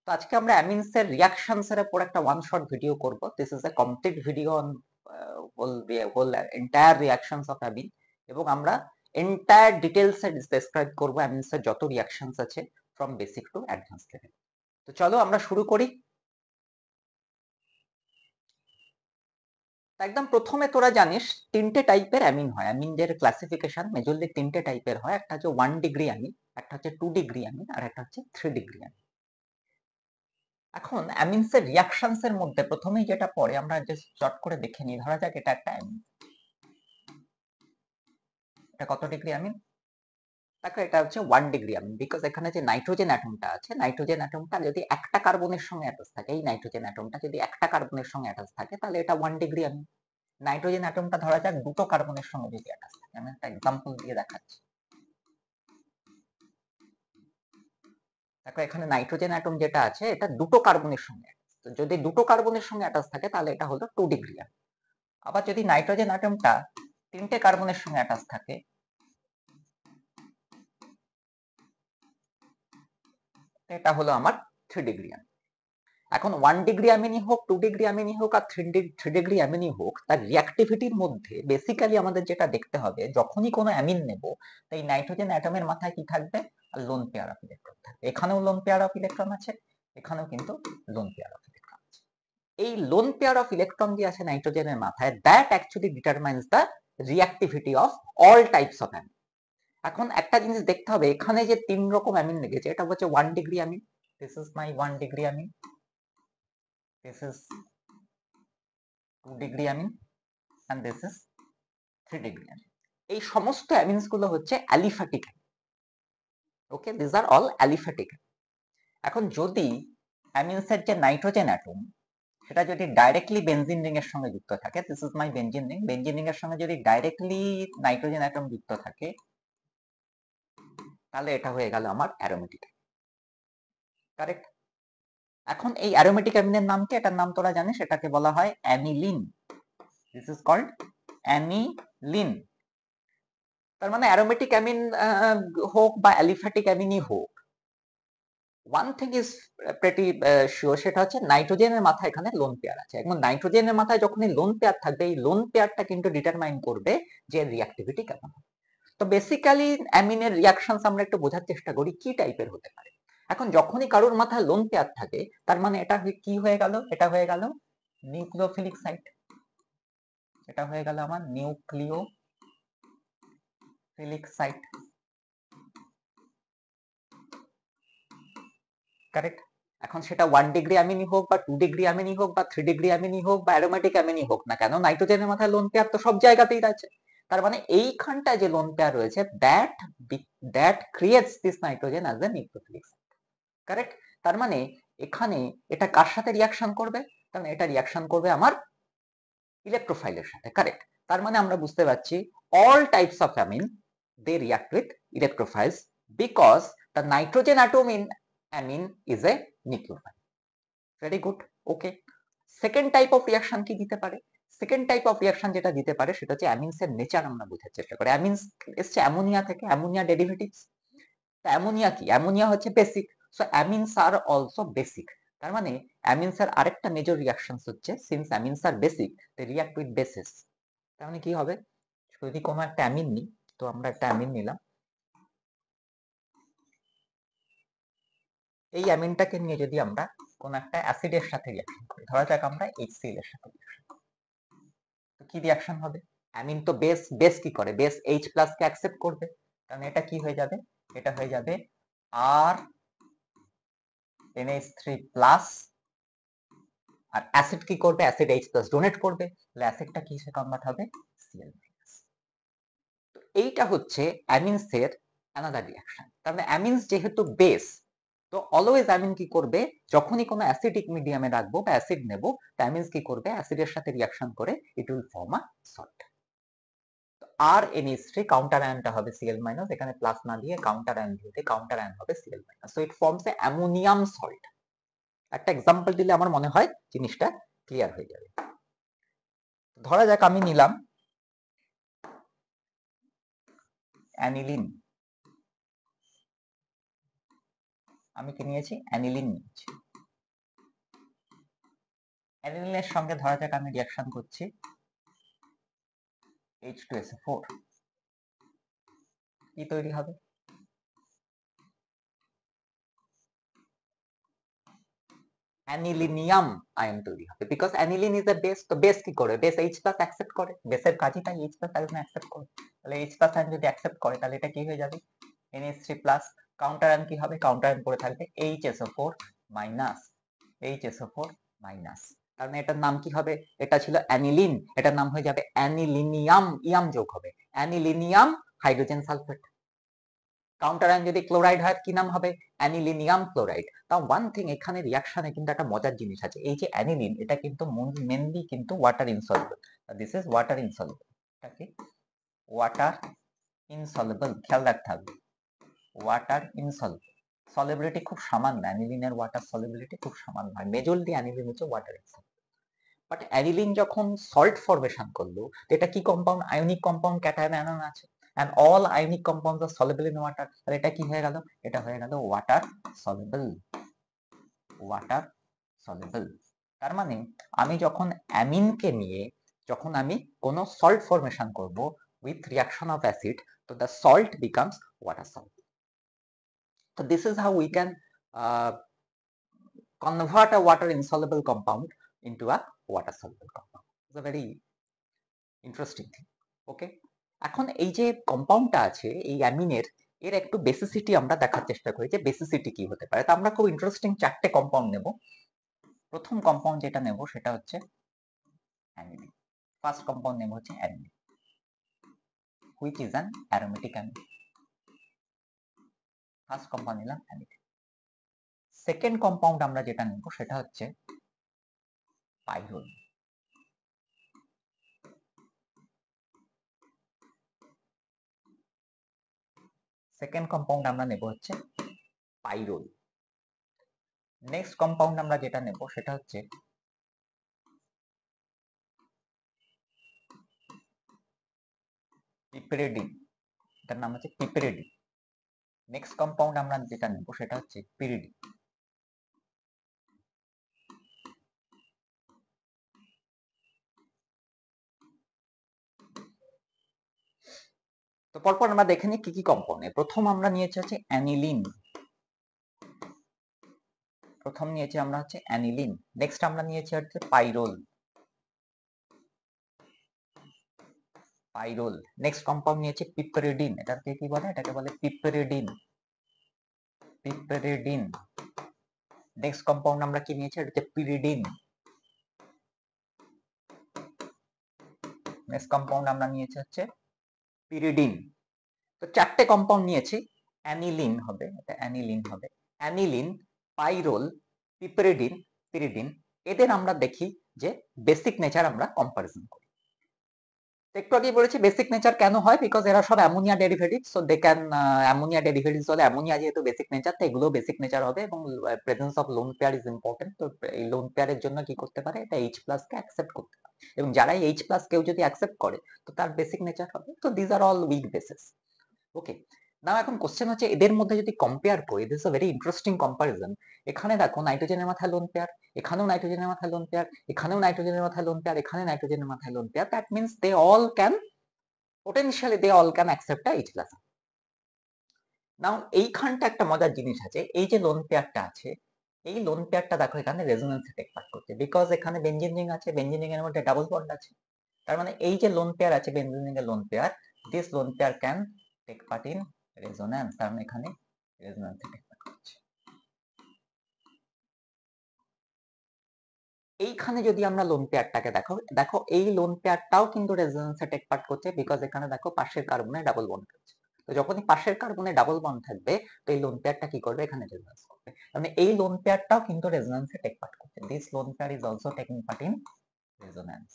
তো আজকে আমরা অ্যামিনস এর রিঅ্যাকশনস এর উপর একটা ওয়ান শট ভিডিও করব। This is a complete video on whole entire reactions of amine, এবং আমরা এন্টায়ার ডিটেলস এ ডেসক্রাইব করব অ্যামিনস এর যত রিঅ্যাকশনস আছে from basic to advance level. তো চলো আমরা শুরু করি। একদম প্রথমে তোরা জানিস তিনটে টাইপের অ্যামিন হয়। অ্যামিনদের ক্লাসিফিকেশন মেজরলি তিনটে টাইপের হয়। একটা হচ্ছে 1 ডিগ্রি অ্যামিন, একটা হচ্ছে 2 ডিগ্রি অ্যামিন, আর একটা হচ্ছে 3 ডিগ্রি অ্যামিন। এখন অ্যামিনস এর রিঅ্যাকশনস এর মধ্যে প্রথমেই যেটা পড়ে আমরা জাস্ট চট করে দেখে নিই। ধরা যাক এটা একটা অ্যামিন, এটা কত ডিগ্রি অ্যামিন? দেখো এটা হচ্ছে 1 ডিগ্রি অ্যামিন, বিকজ এখানে যে নাইট্রোজেন অ্যাটমটা আছে, নাইট্রোজেন অ্যাটমটা যদি একটা কার্বনের সঙ্গে অ্যাটাচ থাকে, এই নাইট্রোজেন অ্যাটমটা যদি একটা কার্বনের সঙ্গে অ্যাটাচ থাকে তাহলে এটা 1 ডিগ্রি অ্যামিন। নাইট্রোজেন অ্যাটমটা ধরা যাক দুটো কার্বনের সঙ্গে যদি অ্যাটাচ থাকে, আমি একটা এক্সাম্পল দিয়ে দেখাচ্ছি। দেখো এখানে নাইট্রোজেন অ্যাটম যেটা আছে এটা দুটো কার্বনের সঙ্গে অ্যাটাচ, তো যদি দুটো কার্বনের সঙ্গে অ্যাটাচ থাকে তাহলে এটা হলো 2 ডিগ্রি অ্যামিন। আবার যদি নাইট্রোজেন অ্যাটমটা তিনটে কার্বনের সঙ্গে অ্যাটাচ থাকে, এটা হলো আমার 3 ডিগ্রি অ্যামিন। এখন 1 ডিগ্রি অ্যামিনই হোক, 2 ডিগ্রি অ্যামিনই হোক, আর 3 ডিগ্রি অ্যামিনই হোক, তার রিঅ্যাক্টিভিটির মধ্যে বেসিক্যালি আমাদের যেটা দেখতে হবে, যখনই কোনো অ্যামিন নেব তাই নাইট্রোজেন অ্যাটমের মাথায় কি থাকবে? লোন পেয়ার অফ ইলেকট্রন থাকবে। এখানেও লোন পেয়ার অফ ইলেকট্রন আছে, এখানেও কিন্তু লোন পেয়ার অফ ইলেকট্রন আছে। এই লোন পেয়ার অফ ইলেকট্রন যে আছে নাইট্রোজেনের মাথায়, that actually determines the reactivity of all types of amine. এখন একটা জিনিস দেখতে হবে, এখানে যে তিন রকম অ্যামিন লেগেছে, এটা হচ্ছে 1 degree amine, this is my 1 degree amine, this is 2 degree amine, and this is 3 degree amine. এই সমস্ত অ্যামিনস গুলো হচ্ছে aliphatic. Okay, this are all aliphatic. এখন যদি অ্যামিনস এর যে নাইট্রোজেন অ্যাটম সেটা যদি ডাইরেক্টলি বেনজিন রিং এর সঙ্গে যুক্ত থাকে, this is my benzene ring, benzene ring এর সঙ্গে যদি ডাইরেক্টলি নাইট্রোজেন অ্যাটম যুক্ত থাকে তাহলে এটা হয়ে গেল আমার অ্যারোমেটিক। কারেক্ট? এখন এই অ্যারোমেটিক অ্যামিনের নাম কি? এটার নাম তোরা জানিস, এটাকে বলা হয় aniline. This is called aniline. তার মানে অ্যারোমেটিক অ্যামিন হোক বা অ্যালিফ্যাটিক অ্যামিনই হোক, one thing is pretty sure, সেটা হচ্ছে নাইট্রোজেনের মাথায় এখানে লোন পেয়ার আছে, এবং নাইট্রোজেনের মাথায় যখনই লোন পেয়ার থাকবে এই লোন পেয়ারটা কিন্তু ডিটারমাইন করবে যে রিঅ্যাক্টিভিটি কেমন। তো বেসিক্যালি অ্যামিনের রিঅ্যাকশনস আমরা একটু বোঝার চেষ্টা করি কি টাইপের হতে পারে। এখন যখনই কারোর মাথায় লোন পেয়ার থাকে তার মানে এটা কি হয়ে গেল? এটা হয়ে গেল নিউক্লিওফিলিক সাইট, এটা হয়ে গেল আমার নিউক্লিওফিলিক সাইট। কারেক্ট? এখন সেটা 1 ডিগ্রি অ্যামিনই হোক বা 2 ডিগ্রি অ্যামিনই হোক বা 3 ডিগ্রি অ্যামিনই হোক বা অ্যারোমেটিক অ্যামিনই হোক না কেন, নাইট্রোজেনের মাথায় লোন পেয়ার তো সব জায়গাতেই আছে। তার মানে এইখানটায় যে লোন পেয়ার রয়েছে, that creates this nitrogen as a nucleophilic site. Correct? তার মানে এখানে এটা কার সাথে রিঅ্যাকশন করবে? তার মানে এটা রিঅ্যাকশন করবে আমার ইলেকট্রোফাইলের সাথে। কারেক্ট? তার মানে আমরা বুঝতে পারছি all types of amine they react with electrophiles because the nitrogen atom in amine is a nucleophile. Very good. Okay. Second type of reaction কি দিতে পারে? সেকেন্ড টাইপ অফ রিঅ্যাকশন যেটা দিতে পারে সেটা হচ্ছে অ্যামিনস এর নেচার আমরা বোঝার চেষ্টা করি। অ্যামিনস এসছে অ্যামোনিয়া থেকে, অ্যামোনিয়া ডেরিভেটিভস। তো অ্যামোনিয়া কি? অ্যামোনিয়া হচ্ছে basic, so amines are also basic. তার মানে অ্যামিনস এর আরেকটা মেজর রিঅ্যাকশনস হচ্ছে, since amines are basic they react with bases. তার মানে কি হবে? যদি কোনো একটা অ্যামিন নিই, তো আমরা একটা অ্যামিন নিলাম, এই অ্যামিনটাকে নিয়ে যদি আমরা কোন একটা অ্যাসিডের সাথে রিঅ্যাকশন করি, ধরা যাক আমরা HCl এর সাথে রিঅ্যাকশন করি, তো কি রিঅ্যাকশন হবে? অ্যামিন তো বেস, বেস কি করে? বেস H+ কে অ্যাকসেপ্ট করবে, কারণ এটা কি হয়ে যাবে? এটা হয়ে যাবে আর NH3+, আর অ্যাসিড কি করবে? অ্যাসিড H+ ডোনেট করবে, তাহলে অ্যাসিডটা কিসে কনভার্ট হবে? Cl-। তো এইটা হচ্ছে অ্যামিনস এর অ্যানাদার রিঅ্যাকশন। তার মানে অ্যামিনস যেহেতু বেস, তো অলওয়েজ অ্যামিন কি করবে? যখনই কোনো অ্যাসিডিক মিডিয়ামে রাখবো বা অ্যাসিড নেব, অ্যামিনস কি করবে? অ্যাসিডের সাথে রিঅ্যাকশন করে it will form a salt. আর NH3 কাউন্টার আয়নটা হবে Cl-, এখানে প্লাস না দিয়ে কাউন্টার আয়ন দিয়ে, কাউন্টার আয়ন হবে Cl-, so it forms a ammonium salt. একটা এক্সাম্পল দিলে আমার মনে হয় জিনিসটা ক্লিয়ার হয়ে যাবে। ধরা যাক আমি নিলাম অ্যানিলিন, আমি কি নিয়েছি? অ্যানিলিন নিয়েছি। অ্যানিলিনের সঙ্গে ধরা যাক আমি রিঅ্যাকশন করছি H2SO4, কি তৈরি হবে? অ্যানিলিনিয়াম আয়ন তৈরি হবে, because aniline is a base. তো বেস কি করে? বেস H+ অ্যাকসেপ্ট করে, বেসের কাজই তাই H+ আয়ন অ্যাকসেপ্ট করে। তাহলে H+ আয়ন যদি অ্যাকসেপ্ট করে তাহলে এটা কি হয়ে যাবে? NH3+। কাউন্টার আয়ন কি হবে? কাউন্টার আয়ন পড়ে থাকবে HSO4 মাইনাস, HSO4 মাইনাস। কারণ এটার নাম কি হবে? এটা ছিল অ্যানিলিন, এটার নাম হয়ে যাবে অ্যানিলিনিয়াম, ইয়াম যোগ হবে অ্যানিলিনিয়াম হাইড্রোজেন সালফেট। কাউন্টার আয়ন যদি ক্লোরাইড হয় কি নাম হবে? অ্যানিলিনিয়াম ক্লোরাইড। তাও ওয়ান থিং, এখানে রিঅ্যাকশনে কিন্তু একটা মজার জিনিস আছে। এই যে অ্যানিলিন, এটা কিন্তু মেনলি কিন্তু water insoluble. This is water insoluble. এটা কি? ওয়াটার ইনসলুবল, খেয়াল রাখতে হবে, ওয়াটার ইনসলুবল। সলিবিলিটি খুব সামান্য, অ্যানিলিনের ওয়াটার সলিবিলিটি খুব সামান্য হয়। মেজরলি অ্যানিলিন হচ্ছে ওয়াটার ইনসলুবল। বাট অ্যানিলিন যখন সল্ট ফরমেশন করলো, এটা কি compound? Ionic compound, cation ion আছে, and all ionic compounds are soluble in water. তাহলে এটা কি হয়ে গেল? এটা হয়ে গেল ওয়াটার সলিবল, ওয়াটার সলিবল। তার মানে আমি যখন অ্যামিনকে নিয়ে যখন আমি কোনো সল্ট ফরমেশন করব উইথ রিঅ্যাকশন অফ অ্যাসিড, তো the salt becomes water soluble. So this is how we can convert a water insoluble compound into a water soluble compound. It's a very interesting thing. Okay, এখন এই যে কম্পাউন্ডটা আছে এই অ্যামিনের, এর একটু basicity আমরা দেখার চেষ্টা করি যে বেসিসিটি কি হতে পারে। তো আমরা খুব ইন্টারেস্টিং চারটে কম্পাউন্ড নেব। প্রথম কম্পাউন্ড যেটা নেব সেটা হচ্ছে অ্যানিলিন। ফার্স্ট কম্পাউন্ড নেব হচ্ছে aniline, which is an aromatic amine. First compound নিলাম অ্যানিলিন। সেকেন্ড কম্পাউন্ড আমরা যেটা নেব সেটা হচ্ছে পাইরোল। সেকেন্ড কম্পাউন্ড আমরা নেব হচ্ছে পাইরোল। নেক্সট কম্পাউন্ড আমরা যেটা নেব সেটা হচ্ছে পিপেরিডিন, এটার নাম হচ্ছে পিপেরিডিন। নেক্সট কম্পাউন্ড আমরা যেটা নেব সেটা হচ্ছে পিরিডিন। তো পরপর আমরা দেখে নিই কি কি কম্পাউন্ড। প্রথম আমরা নিয়েছি হচ্ছে অ্যানিলিন, প্রথম নিয়েছি আমরা হচ্ছে অ্যানিলিন। নেক্সট আমরা নিয়েছি হচ্ছে পাইরোল, পাইরোল। নেক্সট কম্পাউন্ড নিয়েছি পিপেরিডিন, এটাকে কি বলে? এটাকে বলে পিপেরিডিন, পিপেরিডিন। নেক্সট কম্পাউন্ড আমরা কি নিয়েছি? এটা হচ্ছে পিরিডিন। নেক্সট কম্পাউন্ড আমরা নিয়েছি হচ্ছে পিরিডিন। তো চারটে কম্পাউন্ড নিয়েছি, অ্যানিলিন হবে, এটা অ্যানিলিন হবে, অ্যানিলিন, পাইরোল, পিপেরিডিন, পিরিডিন। এদের আমরা দেখি যে বেসিক নেচার আমরা কম্পারিজন করি। একটু আগে বলেছি বেসিক নেচার কেন হয়, বিকজ এরা সব ammonia derivative. So they can ammonia derivatives হলে অ্যামোনিয়া যেহেতু বেসিক নেচার, তো এগুলো বেসিক নেচার হবে। এবং presence of lone pair is important. তো এই লোন পেয়ারের জন্য কি করতে পারে? এটা H+ কে অ্যাকসেপ্ট করতে পারে, এবং যারাই H+ কেউ যদি অ্যাকসেপ্ট করে তো তার বেসিক নেচার হবে। তো this are all weak bases. Okay, now এখন কোশ্চেন হচ্ছে এদের মধ্যে যদি কম্পেয়ার করি, this is a very interesting comparison. এখানে দেখো নাইট্রোজেনের মাথায় লোন পেয়ার, এখানেও নাইট্রোজেনের মাথায় লোন পেয়ার, এখানেও নাইট্রোজেনের মাথায় লোন পেয়ার, এখানে নাইট্রোজেনের মাথায় lone pair. That means they all can potentially they all can accept a H+. Now এইখানটা একটা মজার জিনিস আছে, এই যে লোন পেয়ারটা আছে, এই লোন পেয়ারটা দেখো এখানে রেজোন্যান্সে টেক পার্ট করছে, বিকজ এখানে বেনজিন রিং আছে, বেনজিন রিং এর মধ্যে ডাবল বন্ড আছে। তার মানে এই যে লোন পেয়ার আছে, বেনজিন রিং এর lone pair, this lone pair can take part in resonance. তার মানে এখানে রেজোন্যান্সে টেক পার্ট করছে। এইখানে যদি আমরা লোন পেয়ারটাকে দেখো, দেখো এই লোন পেয়ারটাও কিন্তু রেজোন্যান্সে টেক পার্ট করছে, বিকজ এখানে দেখো পাশের কার্বনে ডাবল বন্ড আছে। তো যখনই পাশের কার্বনে ডাবল বন্ড থাকবে তো এই লোন পেয়ারটা কি করবে? এখানে রেজোন্যান্স করবে। মানে এই লোন পেয়ারটাও কিন্তু রেজোন্যান্সে টেক পার্ট করছে। This lone pair is also taking part in resonance,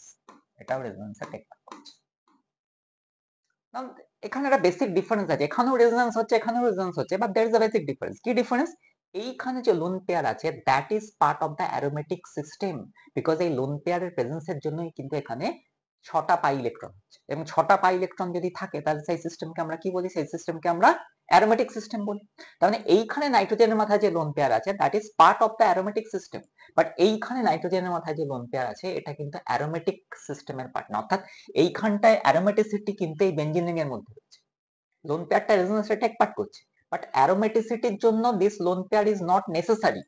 এটাও রেজোন্যান্সে টেক পার্ট করছে। নাও এখানে একটা বেসিক ডিফারেন্স আছে, এখানেও রেজোন্যান্স হচ্ছে, এখানেও রেজোন্যান্স হচ্ছে, but there is a basic difference. কি ডিফারেন্স? এইখানে যে লোন পেয়ার আছে that is part of the aromatic system, because এই লোন পেয়ারের প্রেজেন্সের জন্যই কিন্তু এখানে 6টা পাই ইলেকট্রন হচ্ছে, এবং 6টা পাই ইলেকট্রন যদি থাকে তাহলে সেই সিস্টেমকে আমরা কি বলি? সেই সিস্টেমকে আমরা অ্যারোমেটিক সিস্টেম বলি। তার মানে এইখানে নাইট্রোজেনের মাথায় যে লোন পেয়ার আছে that is part of the aromatic system, but এইখানে নাইট্রোজেনের মাথায় যে লোন পেয়ার আছে এটা কিন্তু অ্যারোমেটিক সিস্টেমের পার্ট না, অর্থাৎ এইখানটায় অ্যারোমেটিসিটি কিন্তু এই বেঞ্জিন এর মধ্যে রয়েছে। লোন পেয়ারটা রেজোনেন্সে টেক পার্ট করছে, বাট অ্যারোমেটিসিটির জন্য this lone pair is not necessary,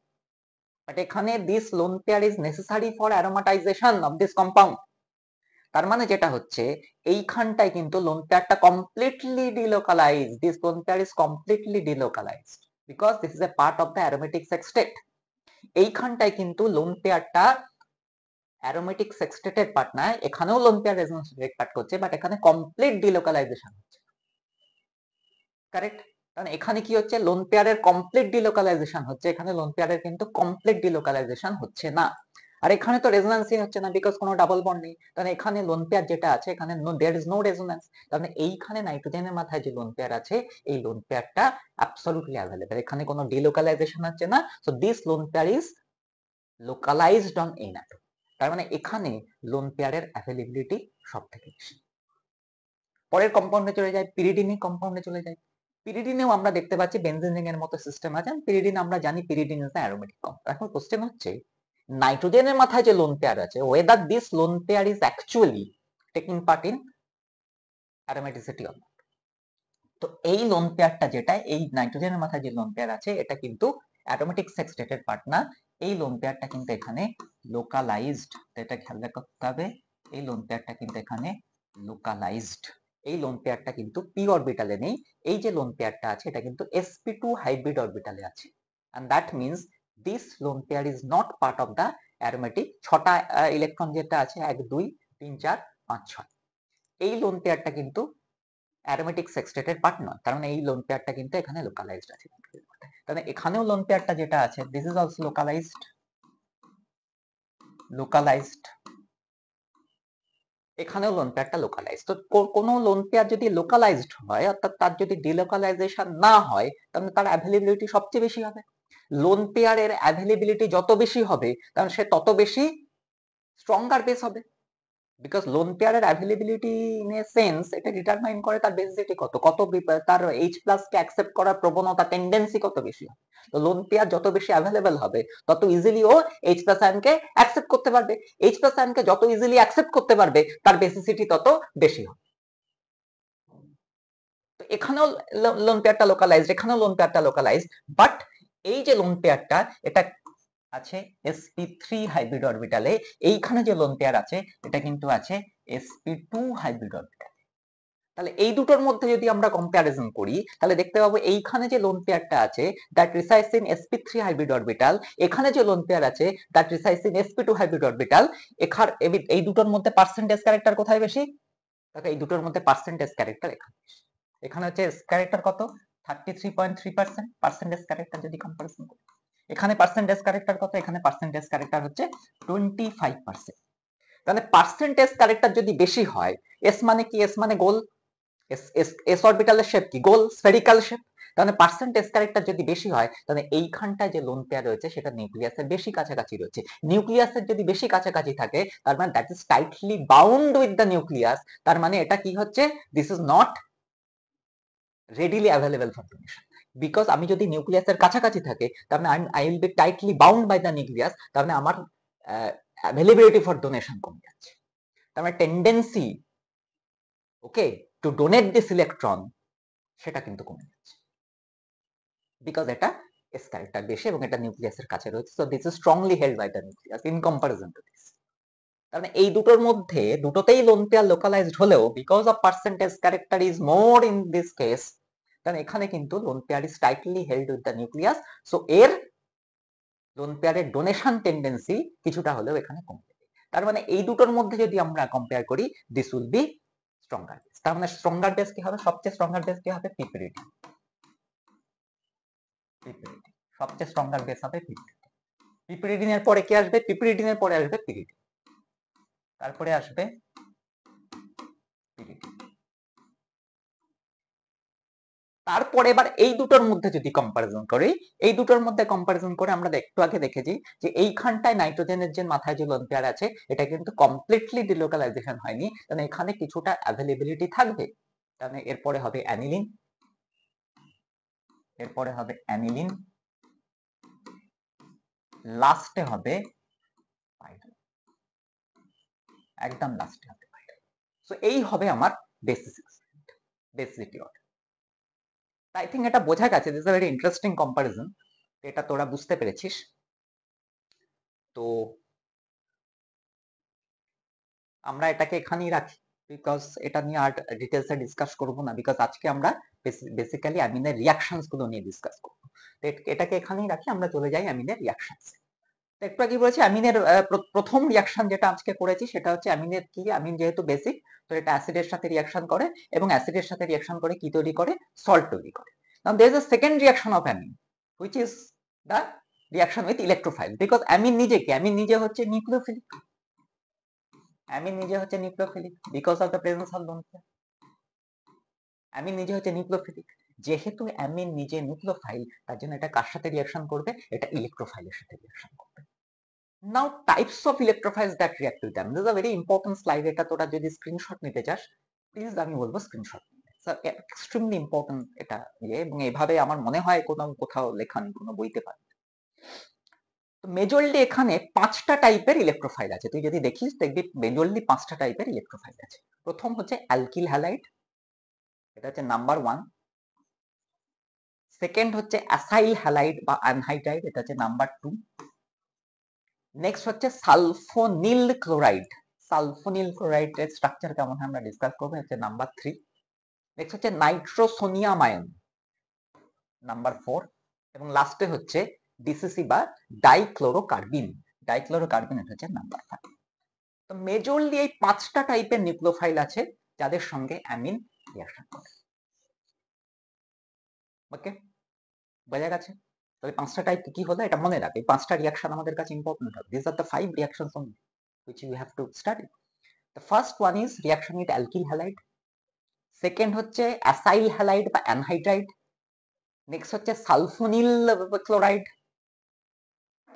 but এখানে this lone pair is necessary for aromatization of this compound. তার মানে যেটা হচ্ছে এইখানটায় কিন্তু লোন পেয়ারটা completely delocalized, this lone pair is completely delocalized because this is a part of the aromatic sextet. এইখানটায় কিন্তু লোন পেয়ারটা অ্যারোমেটিক সেক্সটেটের পার্ট না, এখানেও lone pair resonance take part করছে, বাট এখানে কমপ্লিট ডিলোকালাইজেশন হচ্ছে, কারেক্ট? কারণ এখানে কি হচ্ছে? লোন পেয়ারের কমপ্লিট ডিলোকালাইজেশন হচ্ছে, এখানে লোন পেয়ারের কিন্তু কমপ্লিট ডিলোকালাইজেশন হচ্ছে না। আর এখানে তো রেজোন্যান্সই হচ্ছে না বিকজ কোনো ডাবল বন্ড নেই, তাহলে এখানে লোন পেয়ার যেটা আছে এখানে দেয়ার ইজ নো রেজোন্যান্স, তাহলে এইখানে নাইট্রোজেনের মাথায় যে লোন পেয়ার আছে এই লোন পেয়ারটা অ্যাবসলিউটলি অ্যাভেলেবল, এখানে কোনো ডিলোকালাইজেশন হচ্ছে না, so this lone pair is localised on an atom. তার মানে এখানে লোন পেয়ারের অ্যাভেলেবিলিটি সব থেকে বেশি। পরের কম্পাউন্ডে চলে যায়, পিরিডিনিক কম্পাউন্ডে চলে যায়। পিরিডিনেও আমরা দেখতে পাচ্ছি বেনজিন রিং এর মতো সিস্টেম আছে, পিরিডিন আমরা জানি pyridine is the aromatic compound. এখন কোশ্চেন হচ্ছে নাইট্রোজেনের মাথায় যে লোন পেয়ার আছে whether this lone pair is actually taking part in aromaticity or not। তো এই লোন পেয়ারটা যেটা এই নাইট্রোজেনের মাথায় যে লোন পেয়ার আছে এটা কিন্তু অ্যারোমেটিক সেক্সটেটেড পার্ট না, এই লোন পেয়ারটা কিন্তু এখানে লোকালাইজড, এটা খেয়াল রাখতে হবে, এই লোন পেয়ারটা কিন্তু এখানে লোকালাইজড, এই লোন পেয়ারটা কিন্তু পি অরবিটালে নেই, এই যে লোন পেয়ারটা আছে এটা কিন্তু sp2 হাইব্রিড অরবিটালে আছে, and that means this lone pair is not part of the aromatic। 6টা ইলেকট্রন যেটা আছে 1 2 3 4 5 6, এই লোন পেয়ারটা কিন্তু অ্যারোমেটিক সেক্সটেটের পার্ট নয়, কারণ এই লোন পেয়ারটা কিন্তু এখানে লোকালাইজড আছে। তাহলে এখানেও লোন পেয়ারটা যেটা আছে this is also localised, localised, এখানেও লোন পেয়ারটা লোকালাইজড। তো কোন লোন পেয়ার যদি লোকালাইজড হয় অর্থাৎ তার যদি ডিলোকালাইজেশন না হয় তাহলে তার অ্যাভেলেবিলিটি সবচেয়ে বেশি হবে। লোন পেয়ারের অ্যাভেলেবিলিটি যত বেশি হবে কারণ সে তত বেশি স্ট্রঙ্গার বেস হবে, বিকজ লোন পেয়ারের অ্যাভেলেবিলিটি ইন এ সেন্স এটা ডিটারমাইন করে তার বেসিসিটি কত, তার H+ কে অ্যাকসেপ্ট করার প্রবণতা টেন্ডেন্সি কত বেশি হবে। তো লোন পেয়ার যত বেশি অ্যাভেলেবল হবে তত ইজিলি ও H+ আয়নকে অ্যাকসেপ্ট করতে পারবে, H+ আয়নকে যত ইজিলি অ্যাকসেপ্ট করতে পারবে তার বেসিসিটি তত বেশি হবে। তো এখানেও লোন পেয়ারটা লোকালাইজড, এখানেও লোন পেয়ারটা লোকালাইজড, বাট এই যে লোন পেয়ারটা এটা আছে sp3 হাইব্রিড অরবিটালে, এইখানে যে লোন পেয়ার আছে এটা কিন্তু আছে sp2 হাইব্রিড অরবিটালে। তাহলে এই দুটোর মধ্যে যদি আমরা কম্পারিজন করি তাহলে দেখতে পাবো এইখানে যে লোন পেয়ারটা আছে that resides in sp3 hybrid orbital, এখানে যে লোন পেয়ার আছে that resides in sp2 hybrid orbital, এই দুটোর মধ্যে পার্সেন্টেজ ক্যারেক্টার কোথায় বেশি? দেখো এই দুটোর মধ্যে পার্সেন্টেজ ক্যারেক্টার এখানে বেশি, এখানে হচ্ছে ক্যারেক্টার কত 33.3%, পার্সেন্টেজ ক্যারেক্টার যদি কম্পারিজন করি, এখানে পার্সেন্টেজ ক্যারেক্টার কত? এখানে পার্সেন্টেজ ক্যারেক্টার হচ্ছে 25%। তাহলে পার্সেন্টেজ ক্যারেক্টার যদি বেশি হয়, এস মানে কি? এস মানে গোল, এস অরবিটালের শেপ কি? গোল, স্ফেরিক্যাল শেপ। তাহলে পার্সেন্টেজ ক্যারেক্টার যদি বেশি হয় তাহলে এইখানটায় যে লোন পেয়ার রয়েছে সেটা নিউক্লিয়াসের বেশি কাছাকাছি রয়েছে, নিউক্লিয়াসের যদি বেশি কাছাকাছি থাকে তার মানে that is tightly bound with the nucleus, তার মানে এটা কি হচ্ছে? This is not readily available for donation, because আমি যদি নিউক্লিয়াসের কাছাকাছি থাকে তার মানে I will be tightly bound by the nucleus, তার মানে আমার অ্যাভেলেবিলিটি ফর ডোনেশন কমে যাচ্ছে, তার মানে tendency okay two donate this electron সেটা কিন্তু কমে যাচ্ছে, বিকজ এটা এস ক্যারেক্টার বেশি এবং এটা নিউক্লিয়াসের কাছে রয়েছে, so this is strongly held by the nucleus in comparison to this. তার মানে এই দুটোর মধ্যে দুটোতেই লোন পেয়ার লোকালাইজড হলেও because of percentage character is more in this case, কারণ এখানে কিন্তু lone pair is tightly held with the nucleus, so এর লোন পেয়ারের ডোনেশন টেন্ডেন্সি কিছুটা হলেও এখানে কমে যাবে। তার মানে এই দুটোর মধ্যে যদি আমরা কম্পেয়ার করি this will be stronger base. তার মানে স্ট্রঙ্গার বেস কি হবে? সবচেয়ে স্ট্রঙ্গার বেস কি হবে? পিপিরিডিন। সবচেয়ে স্ট্রঙ্গার বেস হবে পিপিরিডিন। পিপিরিডিনের পরে কি আসবে? পিপিরিডিনের পরে আসবে পিরিডিন, তারপরে আসবে পিরিডিন। তারপরে এবার এই দুটোর মধ্যে যদি কম্পারিজন করি, এই দুটোর মধ্যে কম্পারিজন করে আমরা একটু আগে দেখেছি যে এইখানটায় নাইট্রোজেনের যে মাথায় যে লোন পেয়ার আছে এটা কিন্তু কমপ্লিটলি ডিলোকালাইজেশন হয়নি, কারণ এখানে কিছুটা অ্যাভেলেবিলিটি থাকবে। তাহলে এরপরে হবে অ্যানিলিন, এরপরে হবে অ্যানিলিন, লাস্টে হবে পাইরুল, একদম লাস্টে হবে পাইরুল। সো এই হবে আমার বেসিসিটি অর্ডার। আই থিঙ্ক এটা বোঝা গেছে, this is a very interesting comparison, এটা তোরা বুঝতে পেরেছিস। তো আমরা এটাকে এখানেই রাখি, বিকজ এটা নিয়ে আর ডিটেলসে ডিসকাস করব না, বিকজ আজকে আমরা বেসিক্যালি অ্যামিনের রিয়াকশনস গুলো নিয়ে ডিসকাস করব। তো এটাকে এখানেই রাখি, আমরা চলে যাই অ্যামিনের রিয়াকশনস। তো একটু আগে বলেছি অ্যামিনের প্রথম রিয়াকশন যেটা আজকে করেছি সেটা হচ্ছে অ্যামিনের কি, অ্যামিন যেহেতু বেসিক তো এটা অ্যাসিডের সাথে রিয়াকশন করে, এবং অ্যাসিডের সাথে রিয়াকশন করে কি তৈরি করে, সল্ট তৈরি করে। Now there is a second reaction of amine which is the reaction with electrophile, because amine নিজে কি, অ্যামিন নিজে হচ্ছে নিউক্লিওফিলিক, অ্যামিন নিজে হচ্ছে nucleophilic because of the presence of lone pair. Amine নিজে হচ্ছে নিউক্লিওফিলিক, যেহেতু অ্যামিন নিজে নিউক্লিওফাইল তার জন্য এটা কার সাথে রিয়াকশন করবে, এটা ইলেকট্রোফাইলের সাথে রিয়াকশন করবে। Now types of electrophiles that react with them. This is a very important slide. এটা তোরা যদি স্ক্রিনশট নিতে চাস প্লিজ আমি বলবো স্ক্রিনশট নিতে। এক্সট্রিমলি ইম্পর্টেন্ট এটা ইয়ে, এবং এভাবে আমার মনে হয় কোথাও লেখা নেই কোনো বইতে পারে। তো মেজরলি এখানে 5টা টাইপের ইলেকট্রোফাইল আছে, তুই যদি দেখিস দেখবি মেজরলি 5টা টাইপের ইলেকট্রোফাইল আছে। প্রথম হচ্ছে অ্যালকিল হ্যালাইড, এটা হচ্ছে নাম্বার 1। সেকেন্ড হচ্ছে অ্যাসাইল হ্যালাইড বা অ্যানহাইড্রাইড, এটা হচ্ছে নাম্বার 2। নেক্সট হচ্ছে সালফোনিল ক্লোরাইড, সালফোনিল ক্লোরাইডের স্ট্রাকচার কেমন আমরা ডিসকাস করবো, হচ্ছে নাম্বার 3। নেক্সট হচ্ছে নাইট্রোসোনিয়াম আয়ন, নাম্বার 4। এবং লাস্টে হচ্ছে ডিসিসি বা ডাইক্লোরোকার্বিন, ডাইক্লোরোকার্বিন এটা হচ্ছে নাম্বার 5। তো মেজরলি এই 5টা টাইপের নিউক্লিওফাইল আছে যাদের সঙ্গে অ্যামিন রিঅ্যাকশন করে। ওকে, বোঝা গেছে? তাহলে 5টা টাইপ কি হলো এটা মনে রাখ, এই 5টা রিঅ্যাকশন আমাদের কাছে ইম্পর্টেন্ট হবে। This are the 5 reactions only which you have to study. The first one is reaction with alkyl halide, second হচ্ছে অ্যাসাইল হ্যালাইড বা অ্যানহাইড্রাইড, নেক্সট হচ্ছে সালফোনিল ক্লোরাইড,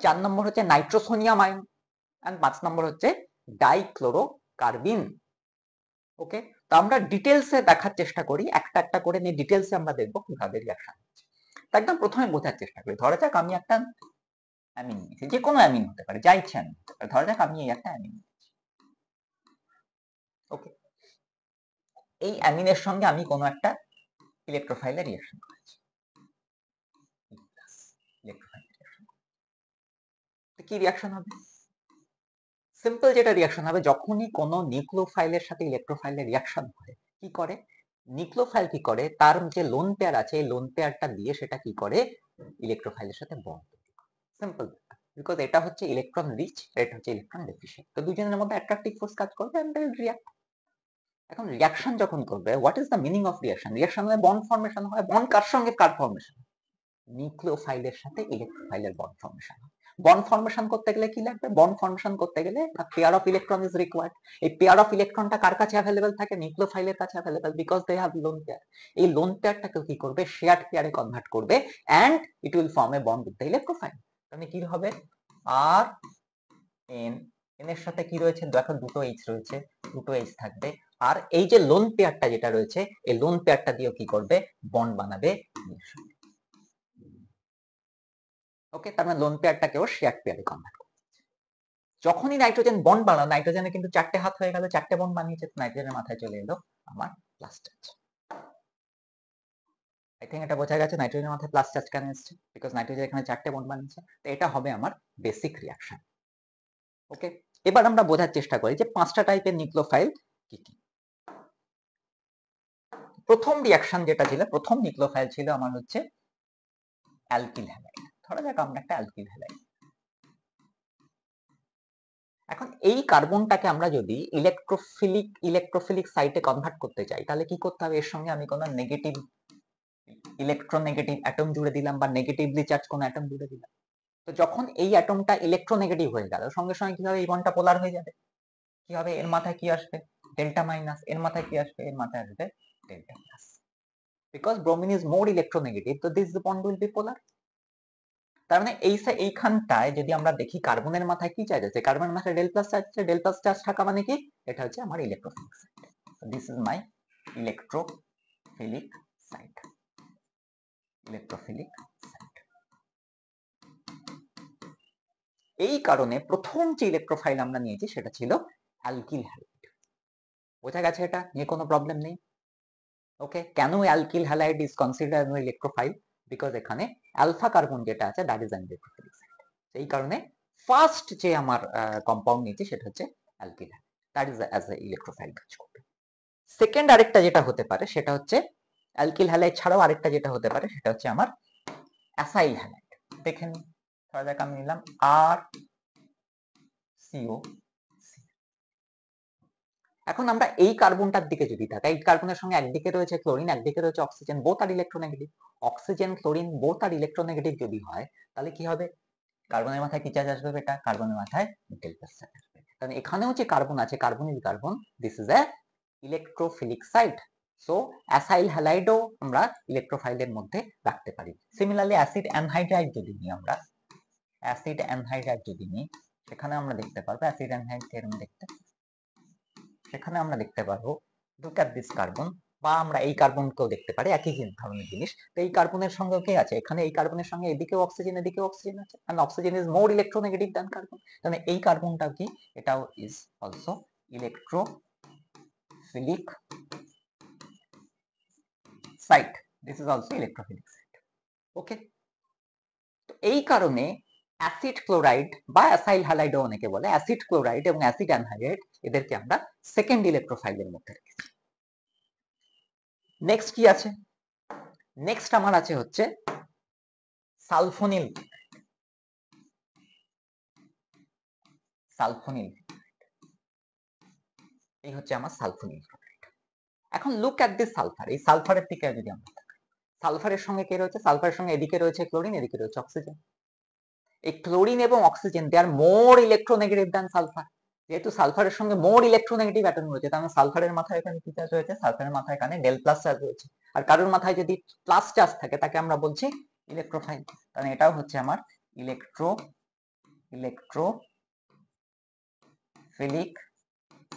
4 নম্বর হচ্ছে নাইট্রোসোনিয়াম আয়ন, এন্ড 5 নম্বর হচ্ছে ডাইক্লোরোকার্বিন। ওকে, তো আমরা ডিটেলসে দেখার চেষ্টা করি, একটা একটা করে নিয়ে ডিটেলসে আমরা দেখবো কিভাবে রিঅ্যাকশন হচ্ছে। তো একদম প্রথমে বোঝার চেষ্টা করি, ধরা যাক আমি একটা অ্যামিন নিয়েছি, যে কোনো অ্যামিন হতে পারে, যা ইচ্ছা আমি হতে পারে, ধরা যাক আমি এই একটা অ্যামিন নিয়েছি। ওকে, এই অ্যামিনের সঙ্গে আমি কোনো একটা ইলেকট্রোফাইলে রিঅ্যাকশন করেছি, কি রিঅ্যাকশন হবে? সিম্পল যেটা রিঅ্যাকশন হবে, যখনই কোনো নিউক্লিওফাইলের সাথে ইলেকট্রোফাইলের রিঅ্যাকশন হয় কি করে, নিউক্লিওফাইল কি করে, তার যে লোন পেয়ার আছে এই লোন পেয়ারটা দিয়ে সেটা কি করে, ইলেকট্রোফাইলের সাথে বন্ড তৈরি করে। সিম্পল, বিকজ এটা হচ্ছে ইলেকট্রন রিচ, এটা হচ্ছে ইলেকট্রন ডেফিশিয়েন্ট, তো দুজনের মধ্যে অ্যাট্রাকটিভ ফোর্স কাজ করবে এন্ড দে উইল রিঅ্যাক্ট। এখন রিঅ্যাকশন যখন করবে, what is the meaning of reaction? Reaction মানে বন্ড ফর্মেশন হয়। বন্ড কার সঙ্গে কার ফর্মেশন? নিউক্লিওফাইলের সাথে ইলেকট্রোফাইলের বন্ড ফর্মেশন হয়। বন্ড ফর্মেশন করতে গেলে কি লাগবে? বন্ড ফর্মেশন করতে গেলে pair of electron is required. এই পেয়ার অফ ইলেকট্রনটা কার কাছে অ্যাভেলেবল থাকে? নিউক্লিওফাইলের কাছে available, because they have lone pair. এই লোন পেয়ারটাকে কি করবে? শেয়ার্ড পেয়ারে কনভার্ট করবে and it will form a bond with the electrophile. তাহলে কি হবে? আর এন, এন এর সাথে কি রয়েছে? দেখো দুটো এইচ রয়েছে, দুটো এইচ থাকবে, আর এই যে লোন পেয়ারটা যেটা রয়েছে এই লোন পেয়ারটা দিয়ে কি করবে? বন্ড বানাবে। ওকে, তার মানে লোন পেয়ারটাকেও শেয়ার্ড পেয়ারে কনভার্ট করবে। যখনই নাইট্রোজেন বন্ড বানালো, নাইট্রোজেনে কিন্তু 4টে হাত হয়ে গেল, 4টে বন্ড বানিয়েছে, নাইট্রোজেনের মাথায় চলে এলো আমার প্লাস চার্জ। আই থিঙ্ক এটা বোঝা গেছে নাইট্রোজেনের মাথায় প্লাস চার্জ কেন এসেছে, বিকজ নাইট্রোজেন এখানে 4টে বন্ড বানিয়েছে। তো এটা হবে আমার বেসিক রিঅ্যাকশন। ওকে, এবার আমরা বোঝার চেষ্টা করি যে 5টা টাইপের নিউক্লিওফাইল কি কি। প্রথম রিঅ্যাকশন যেটা ছিল, প্রথম নিউক্লিওফাইল ছিল আমার হচ্ছে অ্যালকিল হ্যালাইড। ধরা যাক আমরা একটা অ্যালকিল হ্যালাইড। এখন এই কার্বনটাকে আমরা যদি ইলেকট্রোফিলিক সাইটে কনভার্ট করতে চাই তাহলে কি করতে হবে? এর সঙ্গে আমি কোনো নেগেটিভ ইলেকট্রোনেগেটিভ অ্যাটম জুড়ে দিলাম বা নেগেটিভলি চার্জ কোনো অ্যাটম জুড়ে দিলাম। তো যখন এই অ্যাটমটা ইলেকট্রোনেগেটিভ হয়ে গেল, সঙ্গে সঙ্গে কি হবে? এই বন্ডটা পোলার হয়ে যাবে। কি হবে? এর মাথায় কি আসবে? Delta minus. এর মাথায় কি আসবে? এর মাথায় আসবে delta plus. Because bromine is more electronegative, তো দিস বন্ড উইল বি পোলার। তার মানে এইখানটায় যদি আমরা দেখি কার্বনের মাথায় কি চার্জ আছে, কার্বনের মাথায় ডেল প্লাস চার্জ আছে, ডেল প্লাস চার্জ থাকা মানে কি, এটা হচ্ছে আমার electrophilic site. This is my electrophilic site, electrophilic site. এই কারণে প্রথম যে ইলেকট্রোফাইল আমরা নিয়েছি সেটা ছিল অ্যালকিল হ্যালাইড। বোঝা গেছে, এটা নিয়ে কোনো প্রবলেম নেই। ওকে, কেন alkyl halide is considered as electrophile? Because এখানে অ্যালফা কার্বন যেটা আছে that is an electrophilic site. এই কারণে ফার্স্ট যে আমার কম্পাউন্ড নিয়েছি সেটা হচ্ছে alkyl halide, that is as a electrophile কাজ করবে। সেকেন্ড আরেকটা যেটা হতে পারে সেটা হচ্ছে অ্যালকিল হ্যালাইড ছাড়াও আরেকটা যেটা হতে পারে সেটা হচ্ছে আমার অ্যাসাইল হ্যালাইড। দেখেন, ধরা যাক আমি নিলাম আর সিও। এখন আমরা এই কার্বনটার দিকে যদি তাকাই, এই কার্বনের সঙ্গে একদিকে রয়েছে ক্লোরিন, একদিকে রয়েছে অক্সিজেন, বোথ আর ইলেকট্রোনেগেটিভ। অক্সিজেন ক্লোরিন বোথ আর ইলেকট্রোনেগেটিভ যদি হয় তাহলে কি হবে, কার্বনের মাথায় কি চার্জ আসবে বেটা, কার্বনের মাথায় ডেল প্লাস চার্জ আসবে। কারণ এখানেও যে কার্বন আছে, carbon is carbon, this is a electrophilic site. So acyl হ্যালাইডও আমরা ইলেকট্রোফাইলের মধ্যে রাখতে পারি। সিমিলারলি অ্যাসিড অ্যানহাইড্রাইড যদি নিই, আমরা অ্যাসিড অ্যানহাইড্রাইড যদি নিই, সেখানে আমরা দেখতে পারবো অ্যাসিড অ্যানহাইড্রাইড এরকম দেখতে, সেখানে আমরা দেখতে পারবো লুক এট দিস কার্বন, বা আমরা এই কার্বনকেও দেখতে পারি, একই ধরনের জিনিস। তো এই কার্বনের সঙ্গে কে আছে, এখানে এই কার্বনের সঙ্গে এদিকেও অক্সিজেন এদিকেও অক্সিজেন আছে, and oxygen is more electronegative than carbon. তাহলে এই কার্বনটাও কি, এটাও is also electrophilic site, this is also electrophilic site. Okay, তো এই কারণে অ্যাসিড ক্লোরাইড বা অ্যাসাইল হ্যালাইডও অনেকে বলে, অ্যাসিড ক্লোরাইড এবং অ্যাসিড অ্যানহাইড্রাইড এদেরকে আমরা সেকেন্ড ইলেকট্রোফাইলের মধ্যে রেখেছি। নেক্সট কি আছে, নেক্সট আমার আছে হচ্ছে সালফোনিল। সালফোনিল, এই হচ্ছে আমার সালফোনিল ক্লোরাইড। এখন লুক অ্যাট দিস সালফার, এই সালফারের দিকে যদি আমরা তাকাই, সালফারের সঙ্গে কে রয়েছে, সালফারের সঙ্গে এদিকে রয়েছে ক্লোরিন, এদিকে রয়েছে অক্সিজেন। এই ক্লোরিন এবং অক্সিজেন দে আর মোর ইলেকট্রোনেগেটিভ দ্যান সালফার। যেহেতু সালফারের সঙ্গে মোর ইলেকট্রোনেগেটিভ অ্যাটম রয়েছে, তার মানে সালফারের মাথায় এখানে কি চার্জ রয়েছে, সালফারের মাথায় এখানে ডেল প্লাস চার্জ রয়েছে। আর কারোর মাথায় যদি প্লাস চার্জ থাকে তাকে আমরা বলছি ইলেকট্রোফাইল। তাহলে এটাও হচ্ছে আমার electrophilic